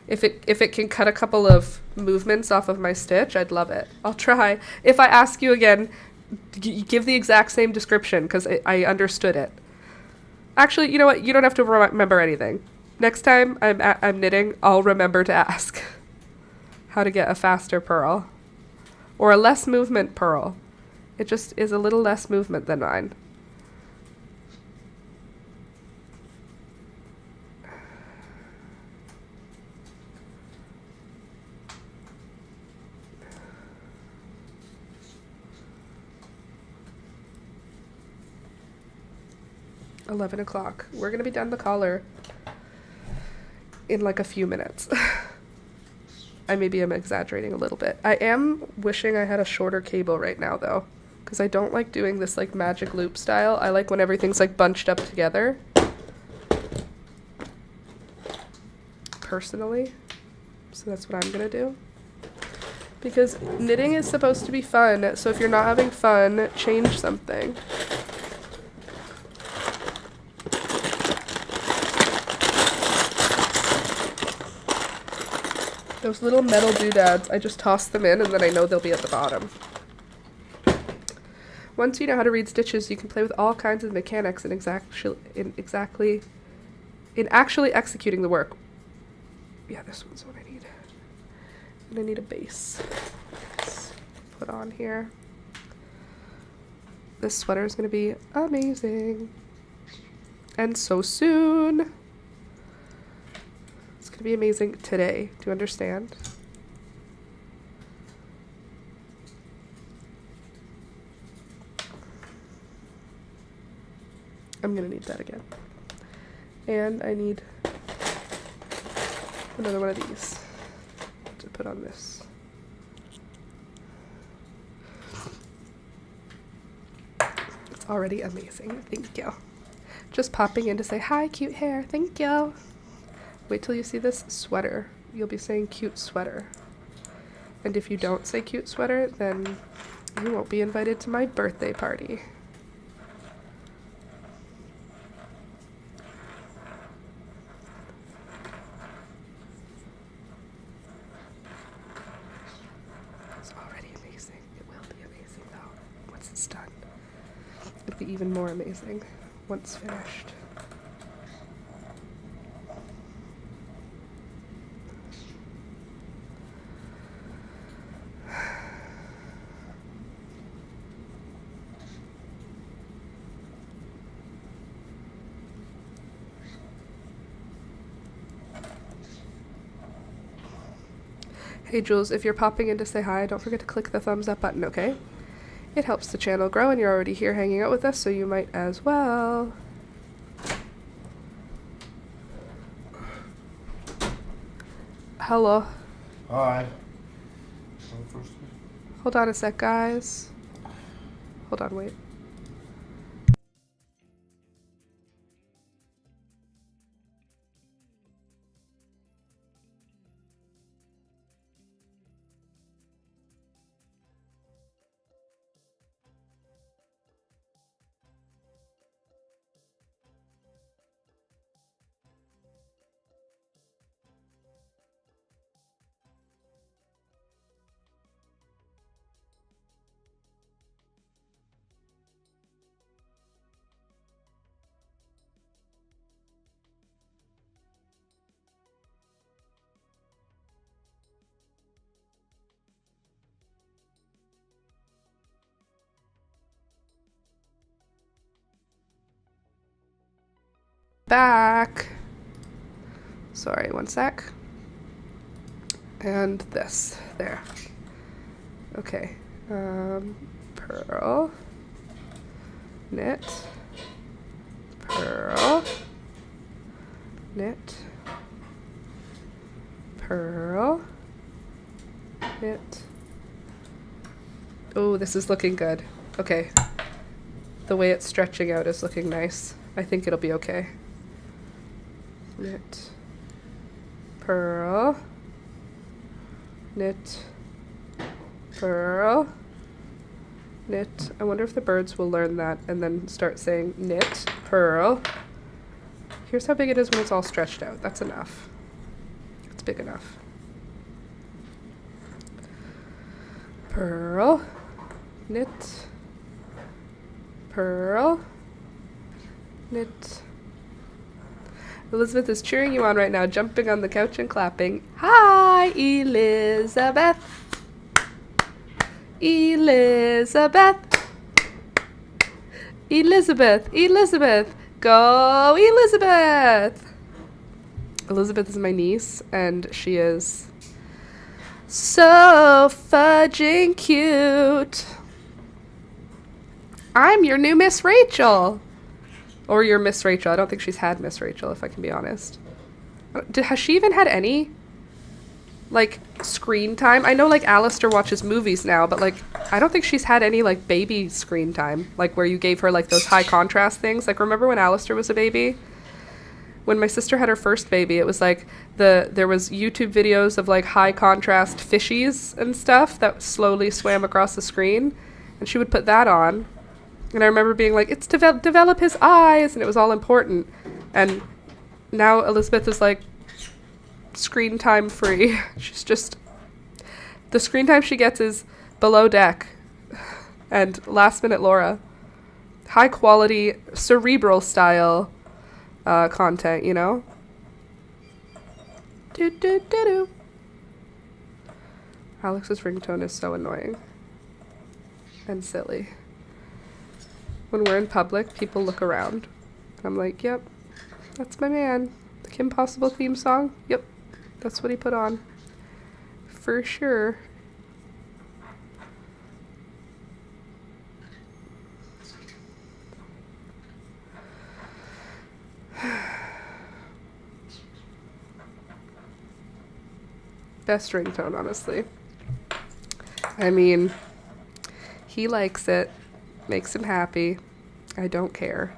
If it can cut a couple of movements off of my stitch, I'd love it. I'll try. If I ask you again, give the exact same description, because I understood it. Actually, you know what? You don't have to remember anything. Next time I'm knitting, I'll remember to ask how to get a faster purl. Or a less movement purl. It just is a little less movement than mine. $11. We're gonna be done the collar in like a few minutes. I maybe am exaggerating a little bit. I am wishing I had a shorter cable right now though, because I don't like doing this like magic loop style. I like when everything's like bunched up together. Personally. So that's what I'm gonna do. Because knitting is supposed to be fun, so if you're not having fun, change something. Those little metal doodads, I just toss them in and then I know they'll be at the bottom. Once you know how to read stitches, you can play with all kinds of mechanics in actually executing the work. Yeah, this one's what I need. And I need a base. Let's put on here. This sweater is going to be amazing. And so soon. It's going to be amazing today. Do you understand? I'm going to need that again. And I need another one of these to put on this. already amazing. Thank you. Just popping in to say hi, cute hair. Thank you. Wait till you see this sweater. You'll be saying cute sweater. And if you don't say cute sweater, then you won't be invited to my birthday party. It's already amazing. It will be amazing though, once it's done. It'll be even more amazing once finished. Hey Jules, if you're popping in to say hi, don't forget to click the thumbs up button, okay? It helps the channel grow, and you're already here hanging out with us, so you might as well. Hello. Hi. Hold on a sec, guys. Hold on, wait. Back. Sorry, one sec. And this. There. Okay. Purl. Knit. Purl. Knit. Purl. Knit. Oh, this is looking good. Okay. The way it's stretching out is looking nice. I think it'll be okay. Knit, purl, knit, purl, knit. I wonder if the birds will learn that and then start saying knit, purl. Here's how big it is when it's all stretched out. That's enough. It's big enough. Purl, knit, purl, knit. Elizabeth is cheering you on right now, jumping on the couch and clapping. Hi, Elizabeth. Elizabeth. Elizabeth. Elizabeth. Go, Elizabeth. Elizabeth is my niece, and she is so fudging cute. I'm your new Miss Rachel. Or your Miss Rachel. I don't think she's had Miss Rachel, if I can be honest. Has she even had any, like, screen time? I know, like, Alistair watches movies now, but, like, I don't think she's had any, like, baby screen time. Like, where you gave her, like, those high contrast things. Like, remember when Alistair was a baby? When my sister had her first baby, it was, like, there was YouTube videos of, like, high contrast fishies and stuff that slowly swam across the screen. And she would put that on. And I remember being like, it's to develop his eyes, and it was all important. And now Elizabeth is like screen time free. She's just, the screen time she gets is Below Deck and Last Minute Laura. High quality, cerebral style content, you know? Do do do do. Alex's ringtone is so annoying and silly. When we're in public, people look around. I'm like, yep, that's my man. The Kim Possible theme song? Yep, that's what he put on. For sure. Best ringtone, honestly. I mean, he likes it. Makes him happy. I don't care.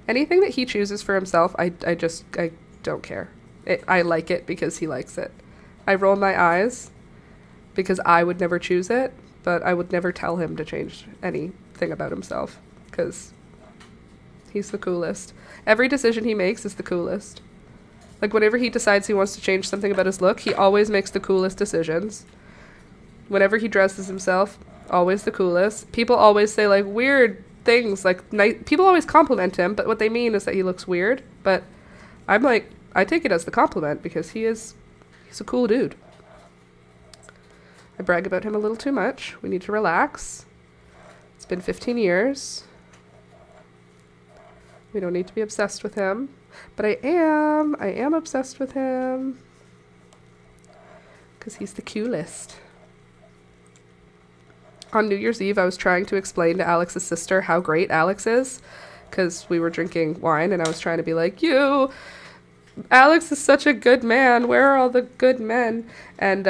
Anything that he chooses for himself, I don't care. I like it because he likes it. I roll my eyes because I would never choose it, but I would never tell him to change anything about himself because he's the coolest. Every decision he makes is the coolest. Like, whenever he decides he wants to change something about his look, he always makes the coolest decisions. Whenever he dresses himself, always the coolest. People always say, like, weird things. Like, people always compliment him, but what they mean is that he looks weird. But I'm like, I take it as the compliment because he's a cool dude. I brag about him a little too much. We need to relax. It's been 15 years. We don't need to be obsessed with him. But I am obsessed with him. Because he's the coolest. On New Year's Eve, I was trying to explain to Alex's sister how great Alex is. Because we were drinking wine and I was trying to be like, Alex is such a good man. Where are all the good men? And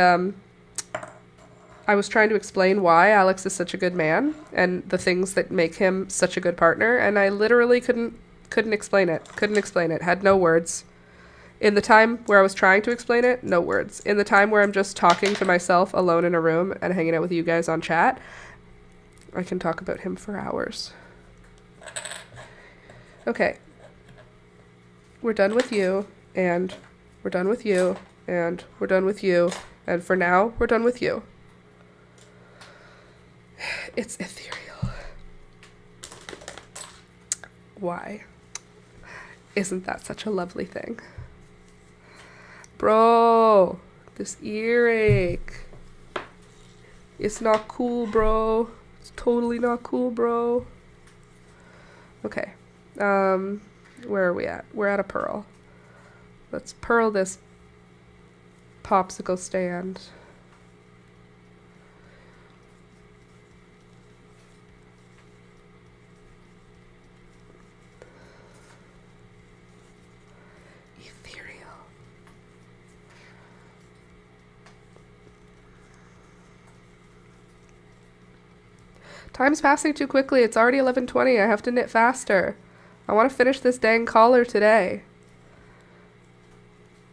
I was trying to explain why Alex is such a good man and the things that make him such a good partner. And I literally couldn't explain it. Had no words. In the time where I was trying to explain it, no words. In the time where I'm just talking to myself alone in a room and hanging out with you guys on chat, I can talk about him for hours. Okay. We're done with you, and we're done with you, and we're done with you, and for now, we're done with you. It's ethereal. Why? Isn't that such a lovely thing? Bro, this earache. It's not cool, bro. It's totally not cool, bro. Okay. Where are we at? We're at a pearl. Let's pearl this popsicle stand. Time's passing too quickly. It's already 11:20. I have to knit faster. I want to finish this dang collar today.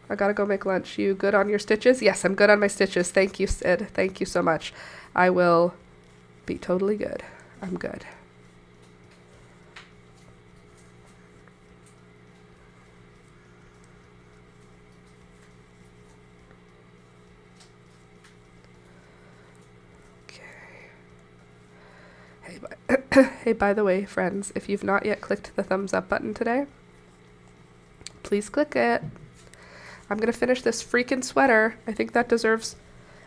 I gotta go make lunch. You good on your stitches? Yes, I'm good on my stitches. Thank you, Sid. Thank you so much. I will be totally good. I'm good. Hey, by the way, friends, if you've not yet clicked the thumbs up button today, please click it. I'm going to finish this freaking sweater. I think that deserves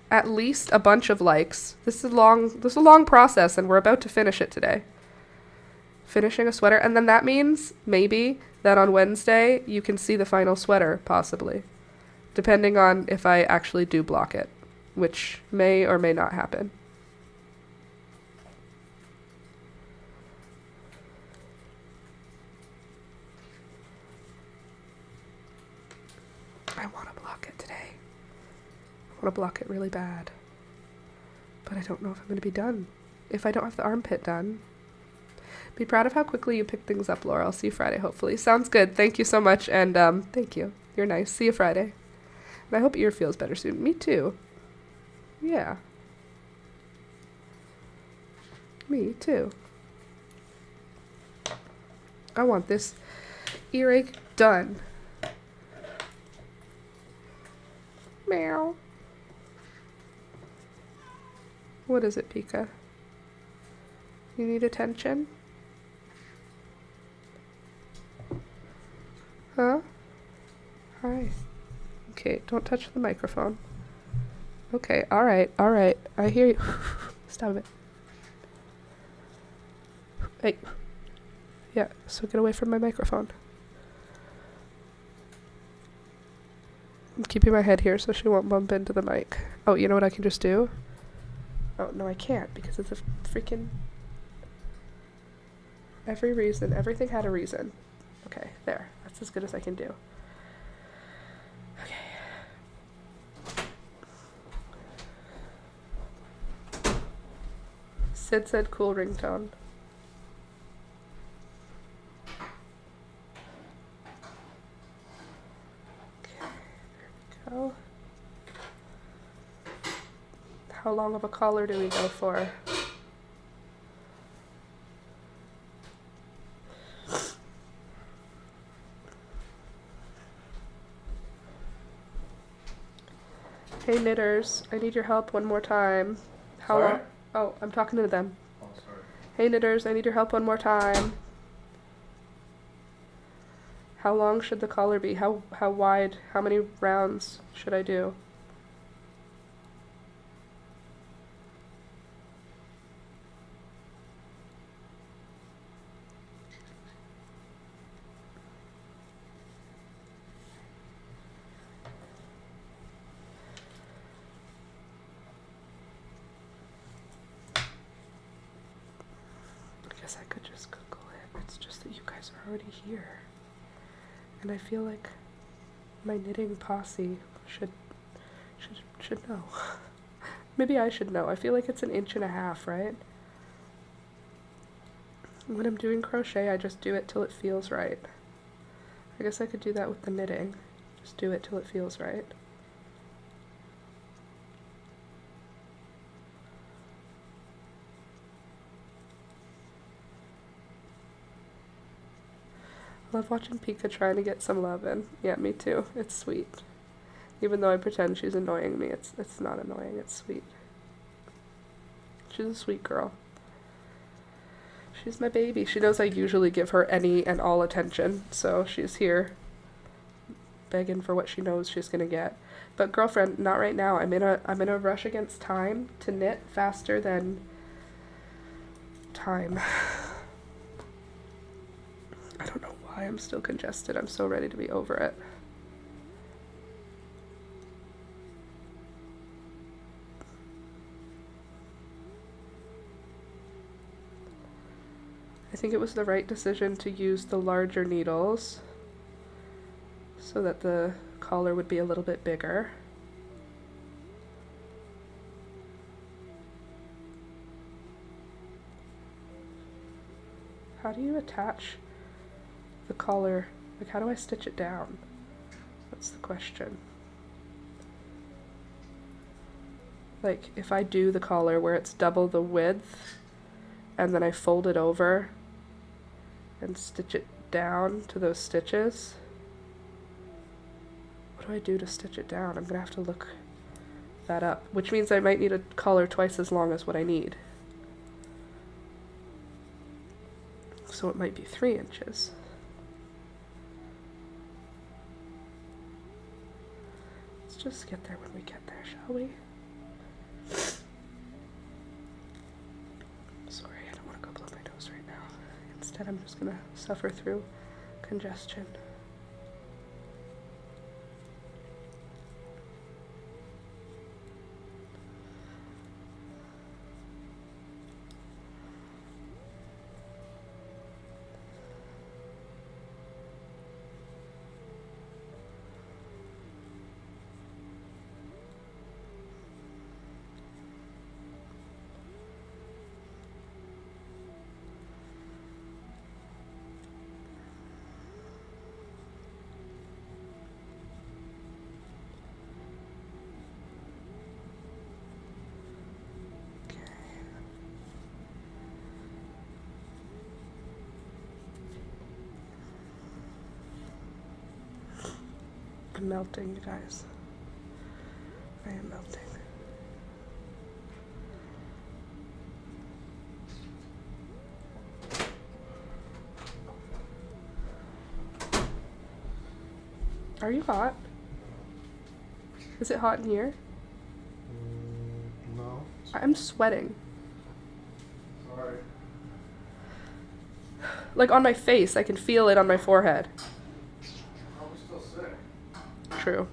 at least a bunch of likes. This is a long process, and we're about to finish it today. Finishing a sweater, and then that means maybe that on Wednesday you can see the final sweater, possibly, depending on if I actually do block it, which may or may not happen. I want to block it today. I want to block it really bad. But I don't know if I'm going to be done. If I don't have the armpit done. Be proud of how quickly you pick things up, Laura. I'll see you Friday, hopefully. Sounds good. Thank you so much. And thank you. You're nice. See you Friday. And I hope ear feels better soon. Me too. Yeah. Me too. I want this earache done. Meow. What is it, Pika? You need attention? Huh? Hi. Okay, don't touch the microphone. Okay, alright. I hear you. Stop it. Hey. Yeah, so get away from my microphone. I'm keeping my head here so she won't bump into the mic. Oh, you know what I can just do? Oh, no, I can't because it's a freaking... Everything had a reason. Okay, there. That's as good as I can do. Okay. Sid said cool ringtone. long of a collar do we go for? Hey knitters, I need your help one more time. How Sorry? long? Oh, I'm talking to them. Oh, sorry. Hey knitters, I need your help one more time. How long should the collar be? How wide? How many rounds should I do? I guess I could just Google it. It's just that you guys are already here. And I feel like my knitting posse should know. Maybe I should know. I feel like it's 1.5 inches, right? When I'm doing crochet, I just do it till it feels right. I guess I could do that with the knitting. Just do it till it feels right. Love watching Pika trying to get some love in. Yeah, me too. It's sweet. Even though I pretend she's annoying me, it's not annoying, it's sweet. She's a sweet girl. She's my baby. She knows I usually give her any and all attention, so she's here begging for what she knows she's gonna get. But girlfriend, not right now. I'm in a rush against time to knit faster than time. I don't know why I'm still congested. I'm so ready to be over it. I think it was the right decision to use the larger needles so that the collar would be a little bit bigger. How do you attach the collar? Like, how do I stitch it down? That's the question. Like, if I do the collar where it's double the width and then I fold it over and stitch it down to those stitches. What do I do to stitch it down? I'm gonna have to look that up, which means I might need a collar twice as long as what I need. So it might be 3 inches. Let's just get there when we get there, shall we? Sorry, I don't want to go blow my nose right now. Instead, I'm just gonna suffer through congestion. I'm melting, you guys. I am melting. Are you hot? Is it hot in here? No. I'm sweating. Sorry. Like on my face, I can feel it on my forehead. Probably still sick. True.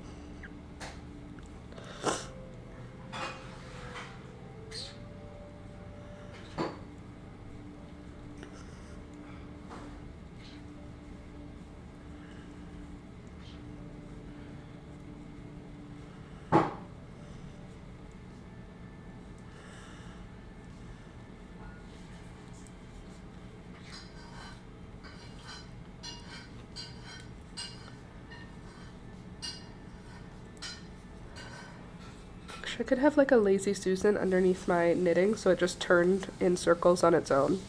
I could have like a lazy Susan underneath my knitting so it just turned in circles on its own.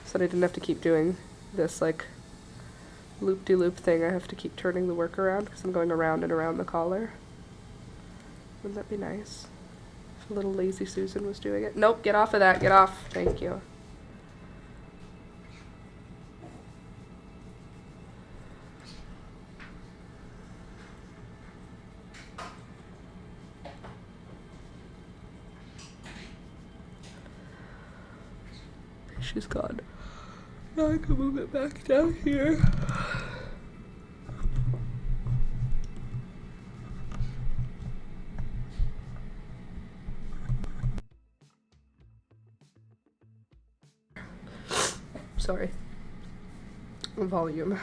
So that I didn't have to keep doing this like loop-de-loop thing. I have to keep turning the work around because I'm going around and around the collar. Wouldn't that be nice? If a little lazy Susan was doing it. Nope, get off of that, get off. Thank you. She's gone. Now I can move it back down here. Sorry. Volume.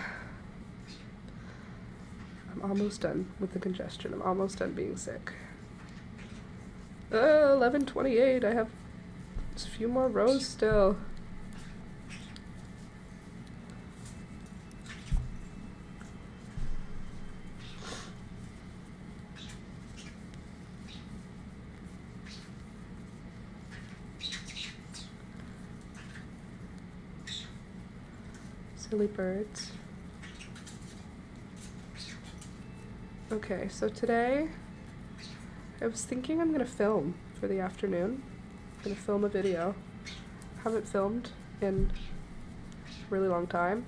I'm almost done with the congestion. I'm almost done being sick. 11:28. I have a few more rows still. Silly birds. Okay, so today I was thinking I'm gonna film for the afternoon. I'm gonna film a video. Haven't filmed in a really long time.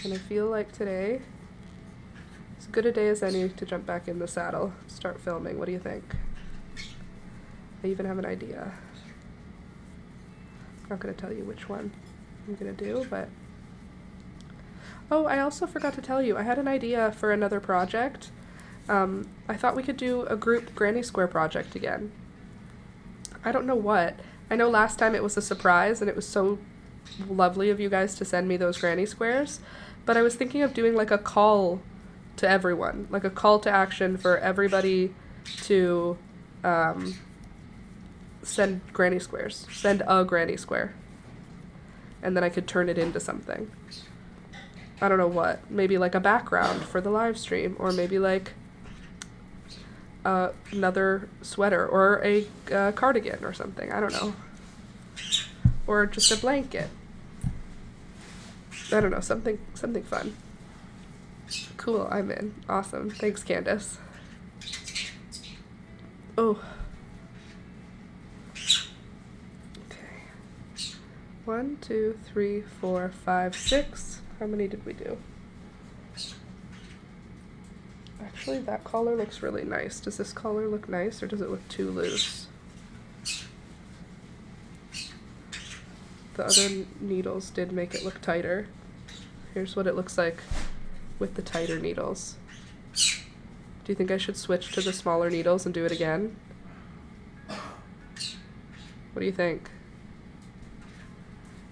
And I feel like today is as good a day as any to jump back in the saddle, start filming. What do you think? I even have an idea. I'm not gonna tell you which one I'm gonna do, but oh, I also forgot to tell you, I had an idea for another project. I thought we could do a group granny square project again. I don't know what. I know last time it was a surprise and it was so lovely of you guys to send me those granny squares, but I was thinking of doing like a call to everyone, like a call to action for everybody to send granny squares, send a granny square, and then I could turn it into something. I don't know what, maybe like a background for the live stream, or maybe like another sweater, or a cardigan or something, I don't know. Or just a blanket. I don't know, something fun. Cool, I'm in. Awesome. Thanks, Candace. Oh. Okay. 1, 2, 3, 4, 5, 6. How many did we do? Actually, that collar looks really nice. Does this collar look nice, or does it look too loose? The other needles did make it look tighter. Here's what it looks like with the tighter needles. Do you think I should switch to the smaller needles and do it again? What do you think?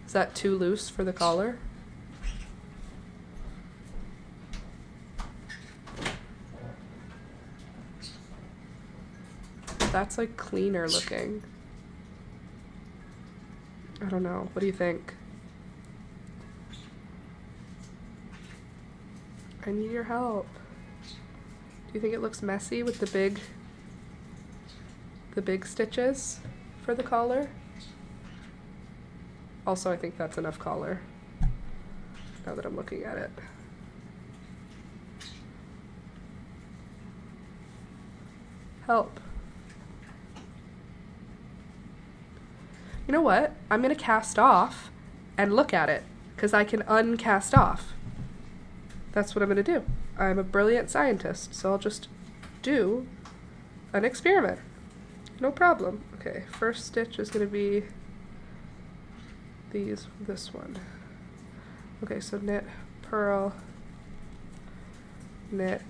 Is that too loose for the collar? That's like cleaner looking. I don't know. What do you think? I need your help. Do you think it looks messy with the big stitches for the collar? Also, I think that's enough collar, now that I'm looking at it. Help. You know what? I'm gonna cast off and look at it, because I can uncast off. That's what I'm gonna do. I'm a brilliant scientist, so I'll just do an experiment. No problem. Okay, first stitch is gonna be this one. Okay, so knit, purl, knit,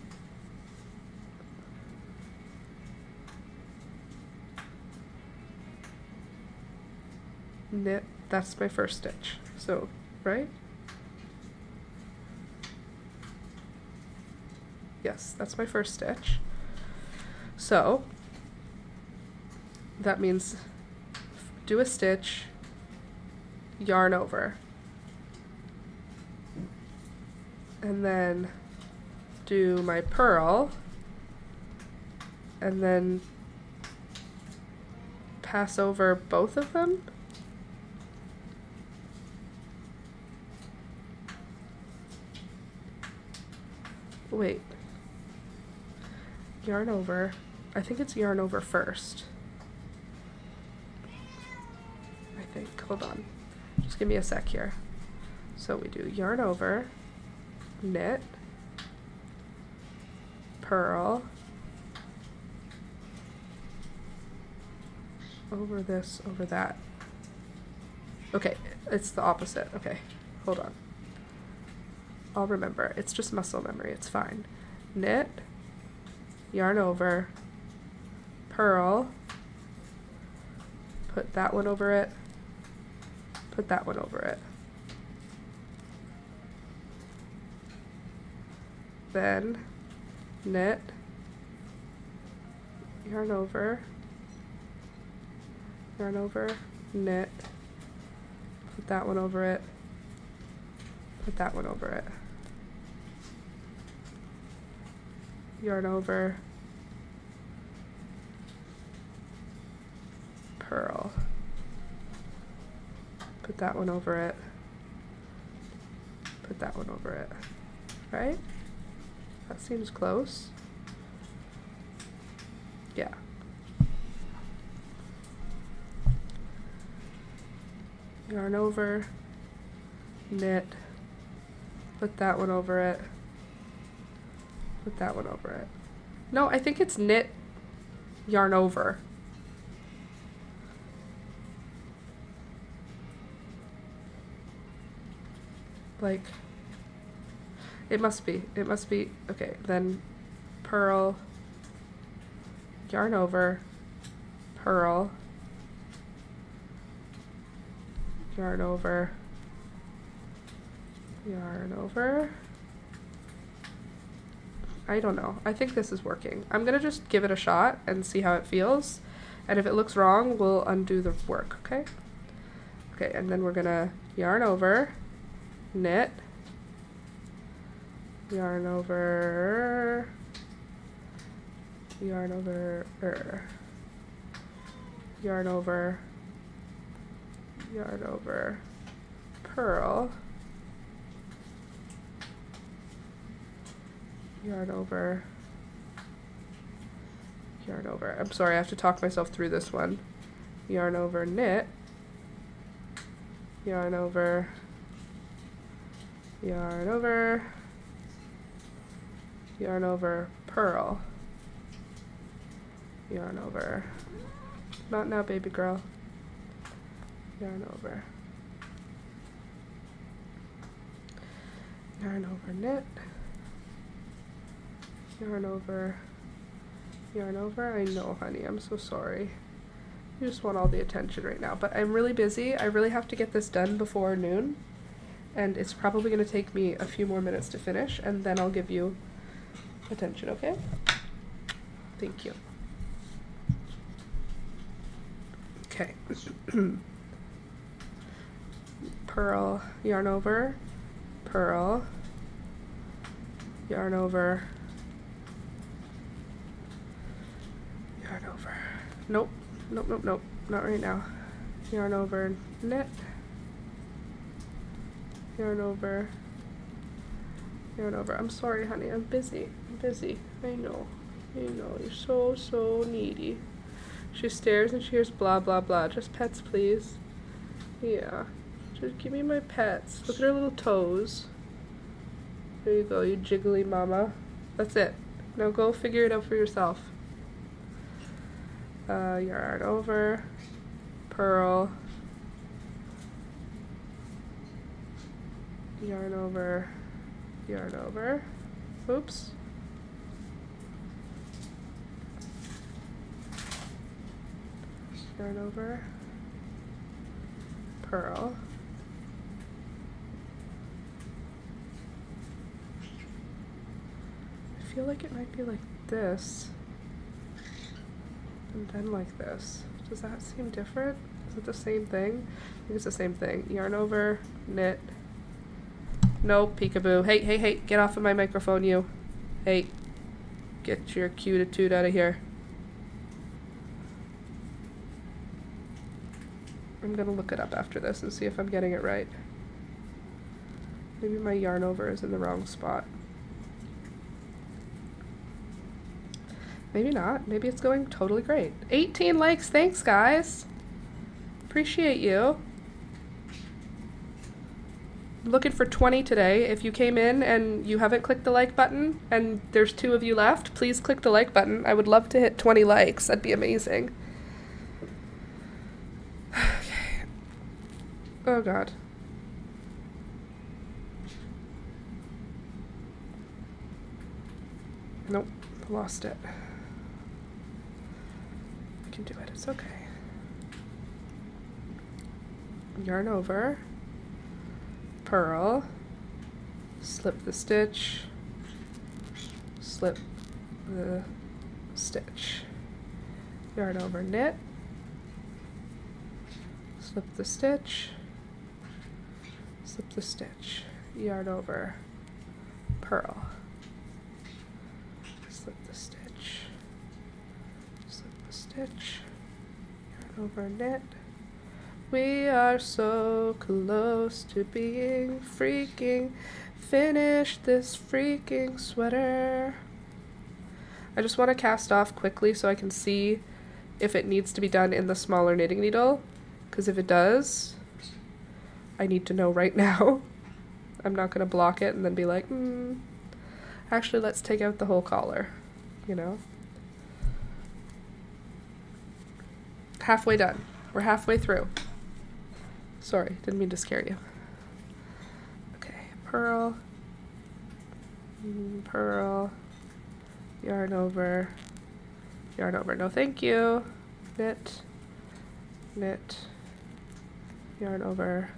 knit. That's my first stitch. So, right? Yes, that's my first stitch. So, that means do a stitch, yarn over, and then do my purl, and then pass over both of them. Wait. Yarn over. I think it's yarn over first. I think. Hold on. Just give me a sec here. So we do yarn over, knit, purl, over this, over that. Okay, it's the opposite. Okay, hold on. I'll remember. It's just muscle memory. It's fine. Knit, yarn over, purl, put that one over it, put that one over it. Then knit, yarn over, knit, put that one over it, put that one over it, yarn over, purl, put that one over it, put that one over it, right? That seems close. Yeah. Yarn over, knit, put that one over it, put that one over it. No, I think it's knit, yarn over. Like, it must be, okay, then purl, yarn over, purl, yarn over, yarn over. I don't know. I think this is working. I'm gonna just give it a shot and see how it feels. And if it looks wrong, we'll undo the work, okay? Okay, and then we're gonna yarn over, knit, yarn over, yarn over, yarn over, yarn over, purl, yarn over, yarn over. I'm sorry, I have to talk myself through this one. Yarn over, knit, yarn over, yarn over, yarn over, purl, yarn over, not now baby girl, yarn over, yarn over, knit, yarn over, yarn over. I know, honey, I'm so sorry. You just want all the attention right now, but I'm really busy. I really have to get this done before noon, and it's probably going to take me a few more minutes to finish, and then I'll give you attention, okay? Thank you. Okay. Purl, yarn over, purl, yarn over, yarn over. Nope, nope, nope, nope, not right now. Yarn over, knit, yarn over, yarn over. I'm sorry, honey, I'm busy. I know, you're so needy. She stares and she hears blah, blah, blah. Just pets, please. Yeah, just give me my pets. Look at her little toes. There you go, you jiggly mama. That's it. Now go figure it out for yourself. Yarn over, purl, yarn over, yarn over. Oops. Yarn over, purl, I feel like it might be like this and then like this. Does that seem different? Is it the same thing? I think it's the same thing. Yarn over, knit. No, peekaboo. Hey, get off of my microphone, you. Hey, get your cute attitude out of here. I'm gonna look it up after this and see if I'm getting it right. Maybe my yarn over is in the wrong spot. Maybe not. Maybe it's going totally great. 18 likes. Thanks, guys. Appreciate you. I'm looking for 20 today. If you came in and you haven't clicked the like button and there's 2 of you left, please click the like button. I would love to hit 20 likes. That'd be amazing. Okay. Oh, God. Nope. Lost it. I can do it. It's okay. Yarn over, purl, slip the stitch, slip the stitch, yarn over, knit, slip the stitch, slip the stitch, yarn over, purl, slip the stitch, slip the stitch, yarn over, knit. We are so close to being freaking finished this freaking sweater. I just want to cast off quickly so I can see if it needs to be done in the smaller knitting needle, because if it does, I need to know right now. I'm not going to block it and then be like, actually let's take out the whole collar, you know? Halfway done. We're halfway through. Sorry, didn't mean to scare you. Okay, purl, purl, yarn over, no thank you, knit, knit, yarn over,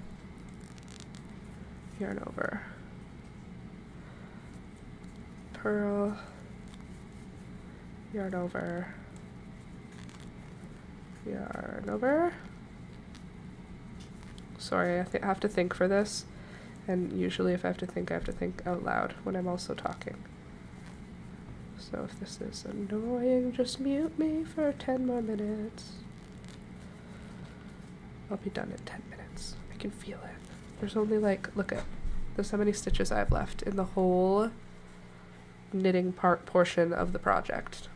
purl, yarn over, Sorry, I have to think for this, and usually if I have to think out loud when I'm also talking. So if this is annoying, just mute me for 10 more minutes. I'll be done in 10 minutes. I can feel it. There's only look at, there's how many stitches I have left in the whole knitting portion of the project.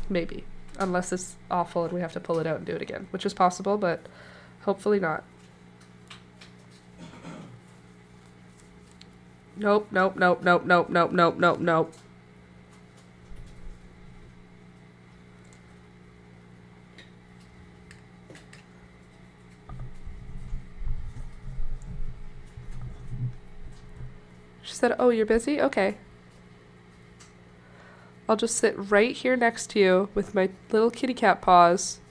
Maybe. Unless it's awful and we have to pull it out and do it again, which is possible, but hopefully not. Nope. She said, oh, you're busy? Okay. I'll just sit right here next to you with my little kitty cat paws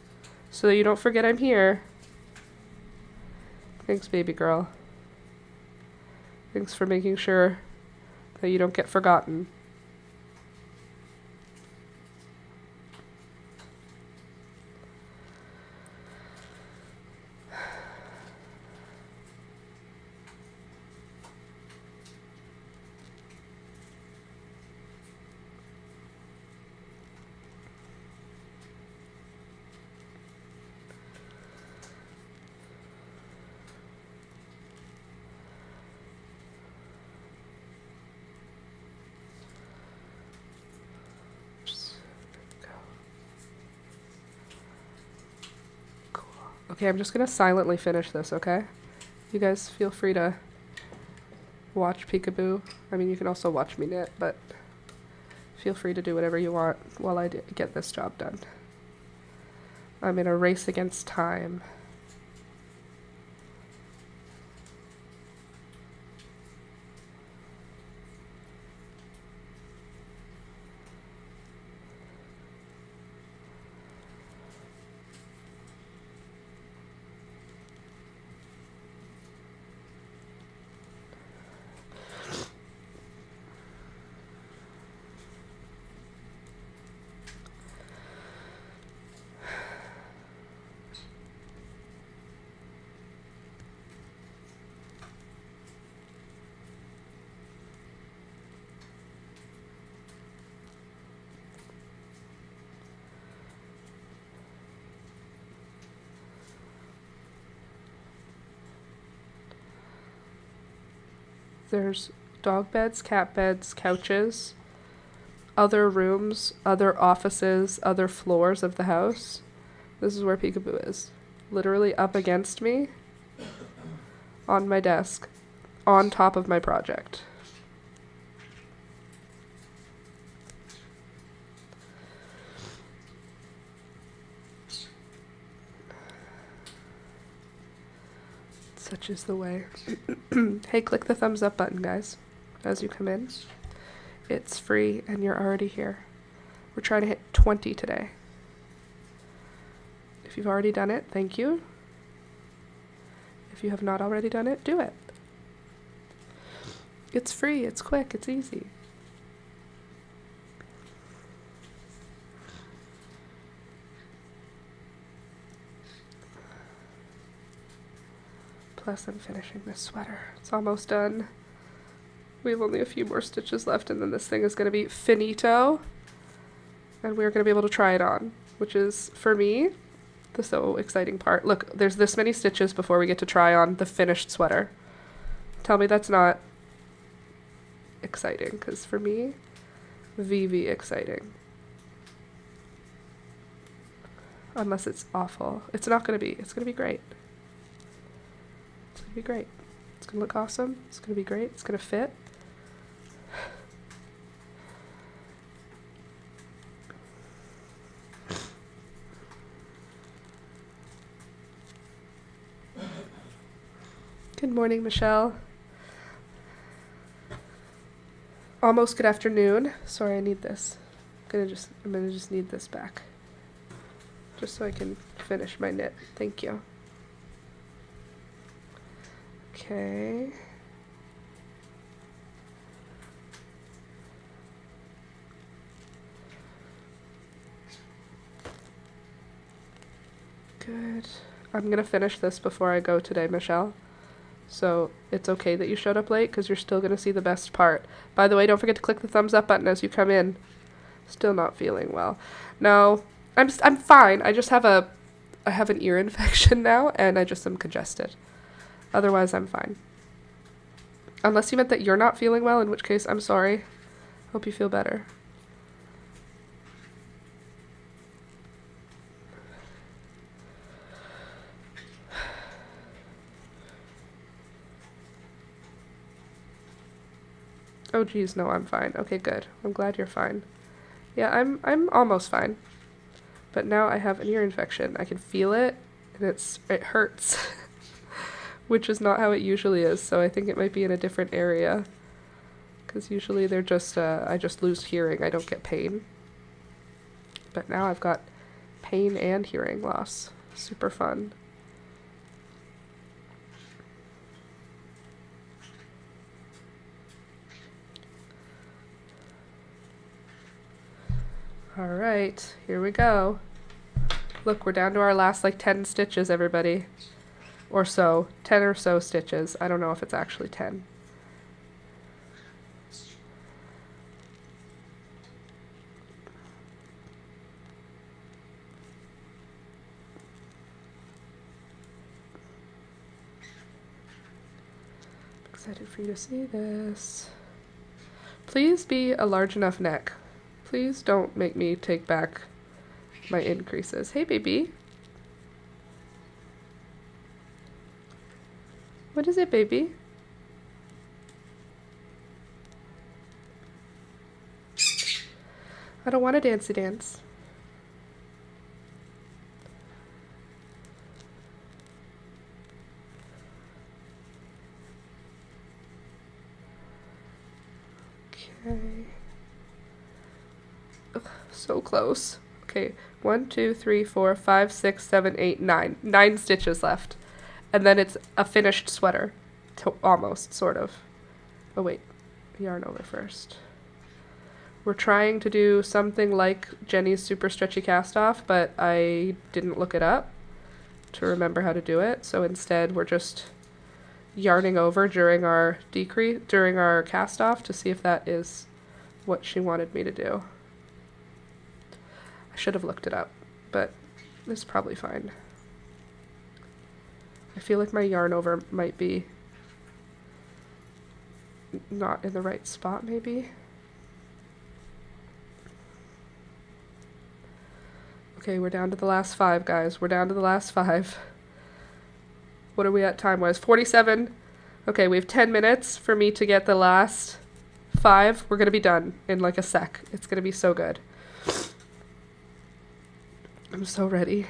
so that you don't forget I'm here. Thanks, baby girl. Thanks for making sure that you don't get forgotten. Okay, I'm just gonna silently finish this, okay? You guys feel free to watch Peekaboo. I mean, you can also watch me knit, but feel free to do whatever you want while I get this job done. I'm in a race against time. There's dog beds, cat beds, couches, other rooms, other offices, other floors of the house. This is where Peekaboo is. Literally up against me, on my desk, on top of my project. Such is the way. Hey, click the thumbs up button, guys, as you come in. It's free and you're already here. We're trying to hit 20 today. If you've already done it, thank you. If you have not already done it, do it. It's free, it's quick, it's easy. Plus, I'm finishing this sweater. It's almost done. We have only a few more stitches left, and then this thing is going to be finito. And we're going to be able to try it on, which is, for me, the so exciting part. Look, there's this many stitches before we get to try on the finished sweater. Tell me that's not exciting, because for me, VV exciting. Unless it's awful. It's not going to be. It's going to be great. It's going to be great. It's going to look awesome. It's going to be great. It's going to fit. Good morning, Michelle. Almost good afternoon. Sorry, I need this. I'm gonna just need this back. Just so I can finish my knit. Thank you. Okay. Good. I'm gonna finish this before I go today, Michelle. So it's okay that you showed up late because you're still going to see the best part. By the way, don't forget to click the thumbs up button as you come in. Still not feeling well. No, I'm fine. I just have I have an ear infection now and I just am congested. Otherwise, I'm fine. Unless you meant that you're not feeling well, in which case I'm sorry. Hope you feel better. Oh geez, no, I'm fine. Okay, good. I'm glad you're fine. Yeah, I'm almost fine. But now I have an ear infection. I can feel it, and it hurts. Which is not how it usually is, so I think it might be in a different area. Because usually they're just, I just lose hearing, I don't get pain. But now I've got pain and hearing loss. Super fun. All right, here we go. Look, we're down to our last like 10 stitches, everybody. Or so. 10 or so stitches. I don't know if it's actually 10. Excited for you to see this. Please be a large enough neck. Please don't make me take back my increases. Hey, baby. What is it, baby? I don't want to dancey dance. Okay. Ugh, so close. Okay, 1, 2, 3, 4, 5, 6, 7, 8, 9. 9 stitches left. And then it's a finished sweater. Almost, sort of. Oh wait, yarn over first. We're trying to do something like Jenny's super stretchy cast off, but I didn't look it up to remember how to do it. So instead we're just yarning over during our cast off to see if that is what she wanted me to do. I should have looked it up, but it's probably fine. I feel like my yarn over might be not in the right spot maybe. Okay, we're down to the last 5, guys. We're down to the last 5. What are we at time-wise? 47. Okay, we have 10 minutes for me to get the last 5. We're going to be done in like a sec. It's going to be so good. I'm so ready.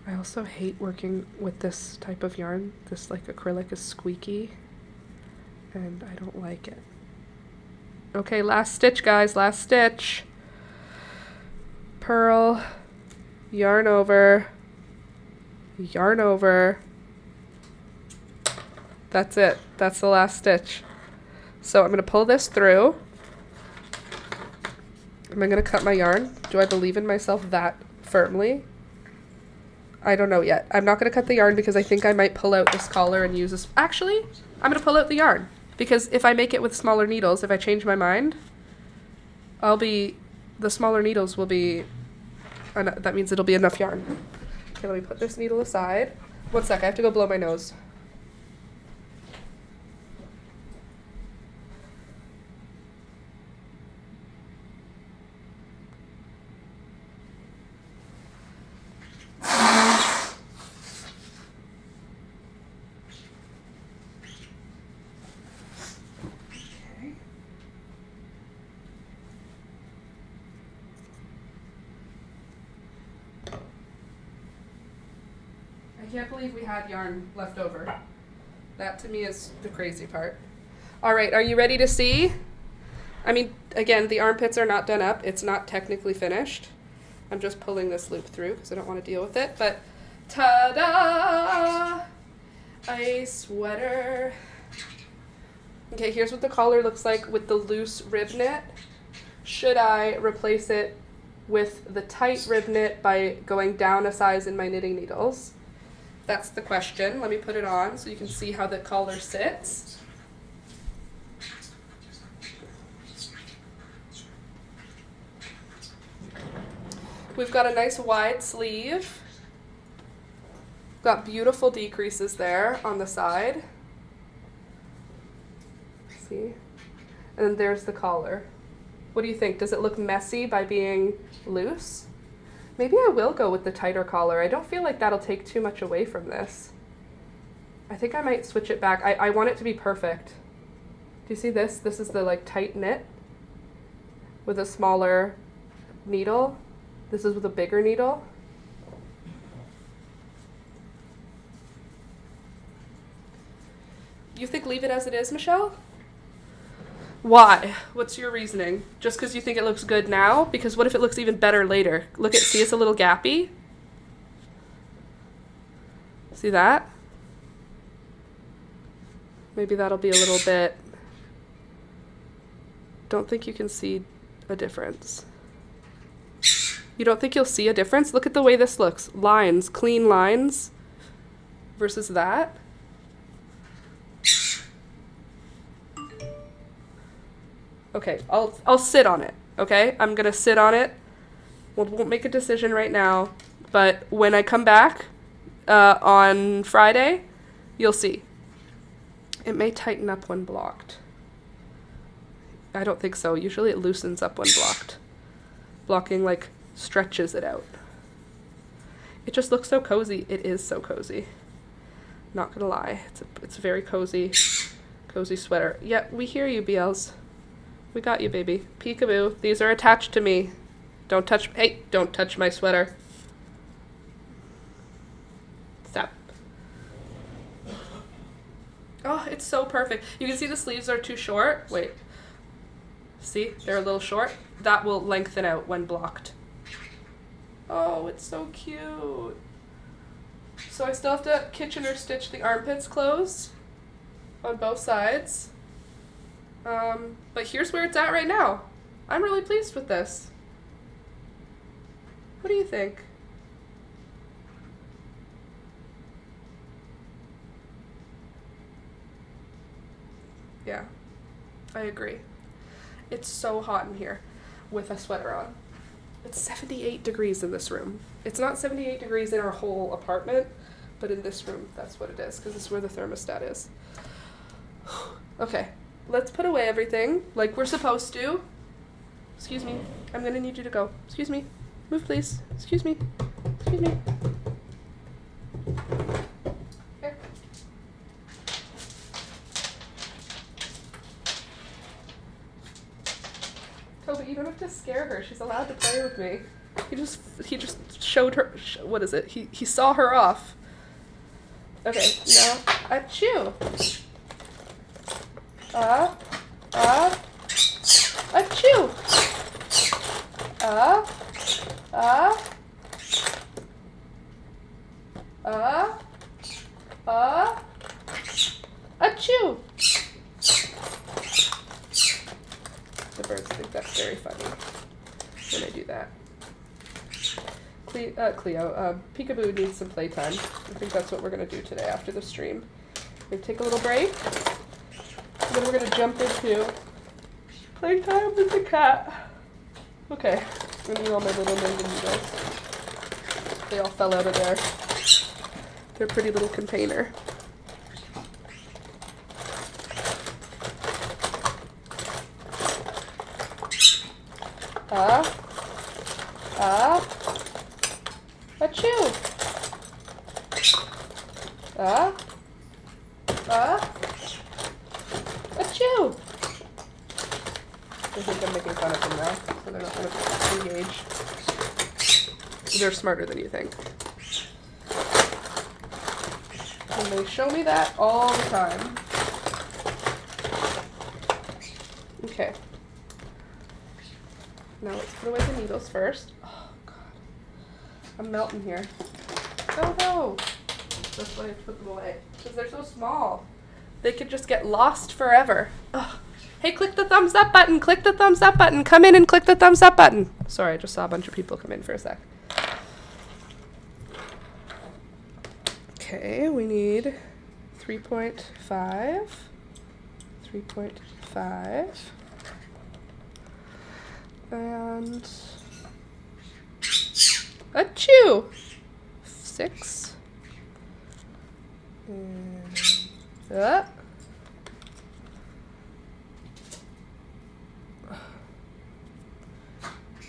I also hate working with this type of yarn. This like acrylic is squeaky and I don't like it. Okay, last stitch, guys, last stitch. Purl, yarn over, yarn over. That's it. That's the last stitch. So I'm going to pull this through. Am I going to cut my yarn? Do I believe in myself that firmly? I don't know yet. I'm not going to cut the yarn because I think I might pull out this collar and use this. Actually, I'm going to pull out the yarn because if I make it with smaller needles, if I change my mind, the smaller needles will be, that means it'll be enough yarn. Okay, let me put this needle aside. 1 sec, I have to go blow my nose. I can't believe we had yarn left over. That to me is the crazy part. All right, are you ready to see? I mean, again, the armpits are not done up. It's not technically finished. I'm just pulling this loop through because I don't want to deal with it. But ta-da! A sweater. Okay, here's what the collar looks like with the loose rib knit. Should I replace it with the tight rib knit by going down a size in my knitting needles? That's the question. Let me put it on so you can see how the collar sits. We've got a nice wide sleeve. Got beautiful decreases there on the side. See? And then there's the collar. What do you think? Does it look messy by being loose? Maybe I will go with the tighter collar. I don't feel like that'll take too much away from this. I think I might switch it back. I want it to be perfect. Do you see this? This is the like tight knit with a smaller needle. This is with a bigger needle. You think leave it as it is, Michelle? Why? What's your reasoning? Just because you think it looks good now? Because what if it looks even better later? Look at, see it's a little gappy? See that? Maybe that'll be a little bit... Don't think you can see a difference. You don't think you'll see a difference? Look at the way this looks. Lines, clean lines versus that. Okay, I'll sit on it, okay? I'm gonna sit on it. Won't make a decision right now, but when I come back on Friday, you'll see. It may tighten up when blocked. I don't think so. Usually it loosens up when blocked. Blocking, like, stretches it out. It just looks so cozy. It is so cozy. Not gonna lie. It's a very cozy sweater. Yeah, we hear you, BLs. We got you, baby. Peekaboo. These are attached to me. Don't touch... Hey, don't touch my sweater. Stop. Oh, it's so perfect. You can see the sleeves are too short. Wait. See? They're a little short. That will lengthen out when blocked. Oh, it's so cute. So I still have to Kitchener stitch the armpits closed on both sides. But here's where it's at right now. I'm really pleased with this. What do you think? Yeah, I agree. It's so hot in here with a sweater on. It's 78 degrees in this room. It's not 78 degrees in our whole apartment, but in this room, that's what it is, because it's where the thermostat is. Okay, let's put away everything like we're supposed to. Excuse me, I'm gonna need you to go. Excuse me, move please. Excuse me, excuse me. Okay. Toby, you don't have to scare her. She's allowed to play with me. He just showed her. What is it? He saw her off. Okay, now achoo. Achoo. Achoo. The birds think that's very funny when I do that. Cleo, Peekaboo needs some playtime. I think that's what we're going to do today after the stream. We're going to take a little break, and then we're going to jump into playtime with the cat. Okay, I'm going to need all my little mending needles. They all fell out of their pretty little container. Achoo. Achoo. I think I'm making fun of them now, so they're not going to engage. They're smarter than you think. And they show me that all the time. Okay. Now let's put away the needles first. Oh, God. I'm melting here. Oh, no. That's why I put them away. Because they're so small. They could just get lost forever. Ugh. Hey, click the thumbs up button. Click the thumbs up button. Come in and click the thumbs up button. Sorry, I just saw a bunch of people come in for a sec. Okay, we need 3.5. 3.5. And achoo! 6.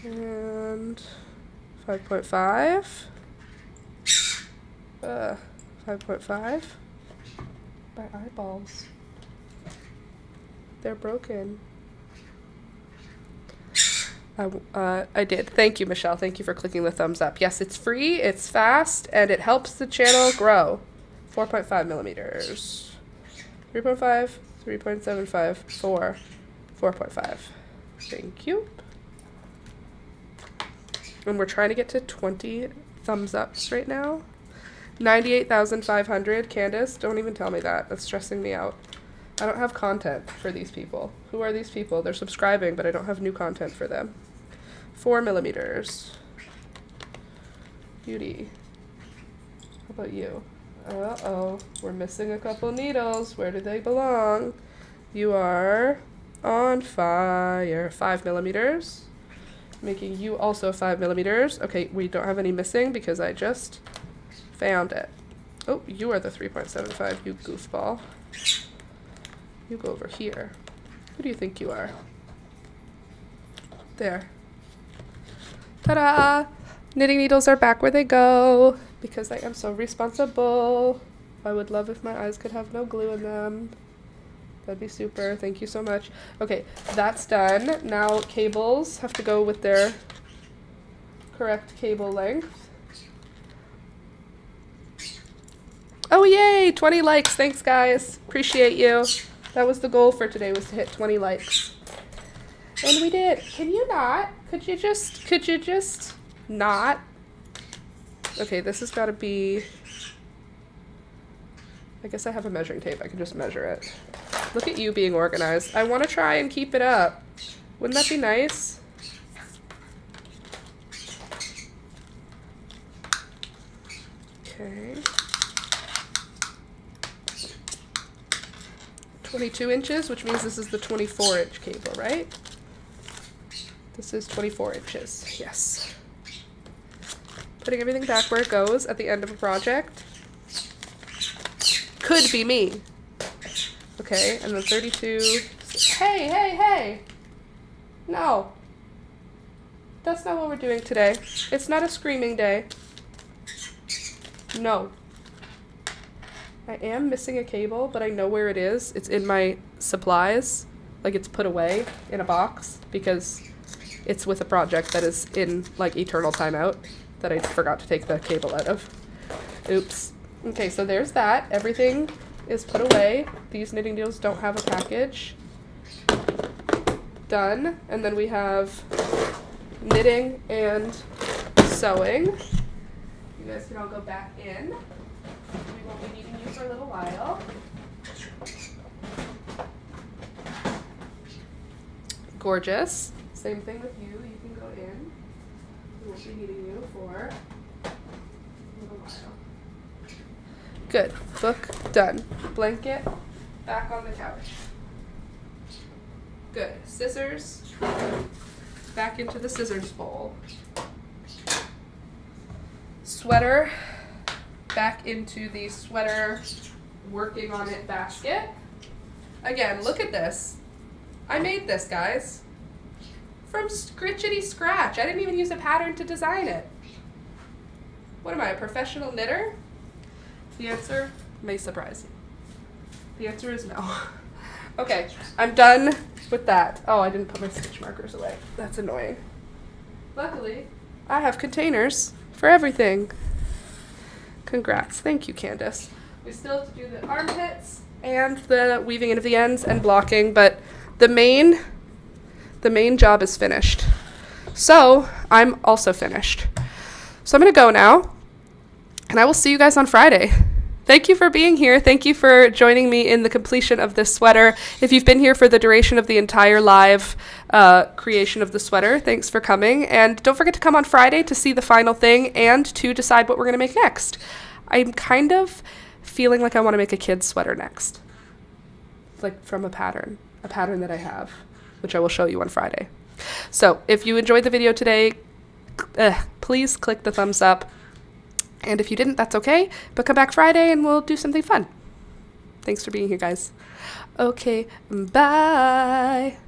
And 5.5. 5.5. My eyeballs. They're broken. I did. Thank you, Michelle. Thank you for clicking the thumbs up. Yes, it's free, it's fast, and it helps the channel grow. 4.5 millimeters. 3.5, 3.75, 4, 4.5. Thank you. And we're trying to get to 20 thumbs ups right now. 98,500. Candace, don't even tell me that. That's stressing me out. I don't have content for these people. Who are these people? They're subscribing, but I don't have new content for them. 4 millimeters. Beauty. How about you? Uh-oh. We're missing a couple needles. Where do they belong? You are on fire. 5 millimeters. Making you also 5 millimeters. Okay, we don't have any missing because I just found it. Oh, you are the 3.75, you goofball. You go over here. Who do you think you are? There. Ta-da! Knitting needles are back where they go because I am so responsible. I would love if my eyes could have no glue in them. That'd be super. Thank you so much. Okay, that's done. Now cables have to go with their correct cable length. Oh, yay! 20 likes. Thanks, guys. Appreciate you. That was the goal for today, was to hit 20 likes. And we did. Can you not? Could you just not? Okay, this has got to be... I guess I have a measuring tape. I can just measure it. Look at you being organized. I want to try and keep it up. Wouldn't that be nice? Okay. 22 inches, which means this is the 24-inch cable, right? This is 24 inches, yes. Putting everything back where it goes at the end of a project. Could be me. Okay, and then 32. Hey, hey, hey! No. That's not what we're doing today. It's not a screaming day. No. I am missing a cable, but I know where it is. It's in my supplies. Like, it's put away in a box because it's with a project that is in, like, eternal timeout that I forgot to take the cable out of. Oops. Okay, so there's that. Everything is put away. These knitting needles don't have a package. Done. And then we have knitting and sewing. You guys can all go back in. We won't be needing you for a little while. Gorgeous. Same thing with you. You can go in. We won't be needing you for a little while. Good. Book done. Blanket back on the couch. Good. Scissors back into the scissors bowl. Sweater back into the sweater working on it basket. Again, look at this. I made this, guys. From scritchety scratch. I didn't even use a pattern to design it. What am I, a professional knitter? The answer may surprise you. The answer is no. Okay, I'm done with that. Oh, I didn't put my stitch markers away. That's annoying. Luckily, I have containers for everything. Congrats. Thank you, Candace. We still have to do the armpits and the weaving in of the ends and blocking, but the main job is finished. So I'm also finished. So I'm going to go now, and I will see you guys on Friday. Thank you for being here. Thank you for joining me in the completion of this sweater. If you've been here for the duration of the entire live creation of the sweater, thanks for coming. And don't forget to come on Friday to see the final thing and to decide what we're going to make next. I'm kind of feeling like I want to make a kid's sweater next. Like from a pattern that I have, which I will show you on Friday. So if you enjoyed the video today, please click the thumbs up. And if you didn't, that's okay. But come back Friday and we'll do something fun. Thanks for being here, guys. Okay, bye.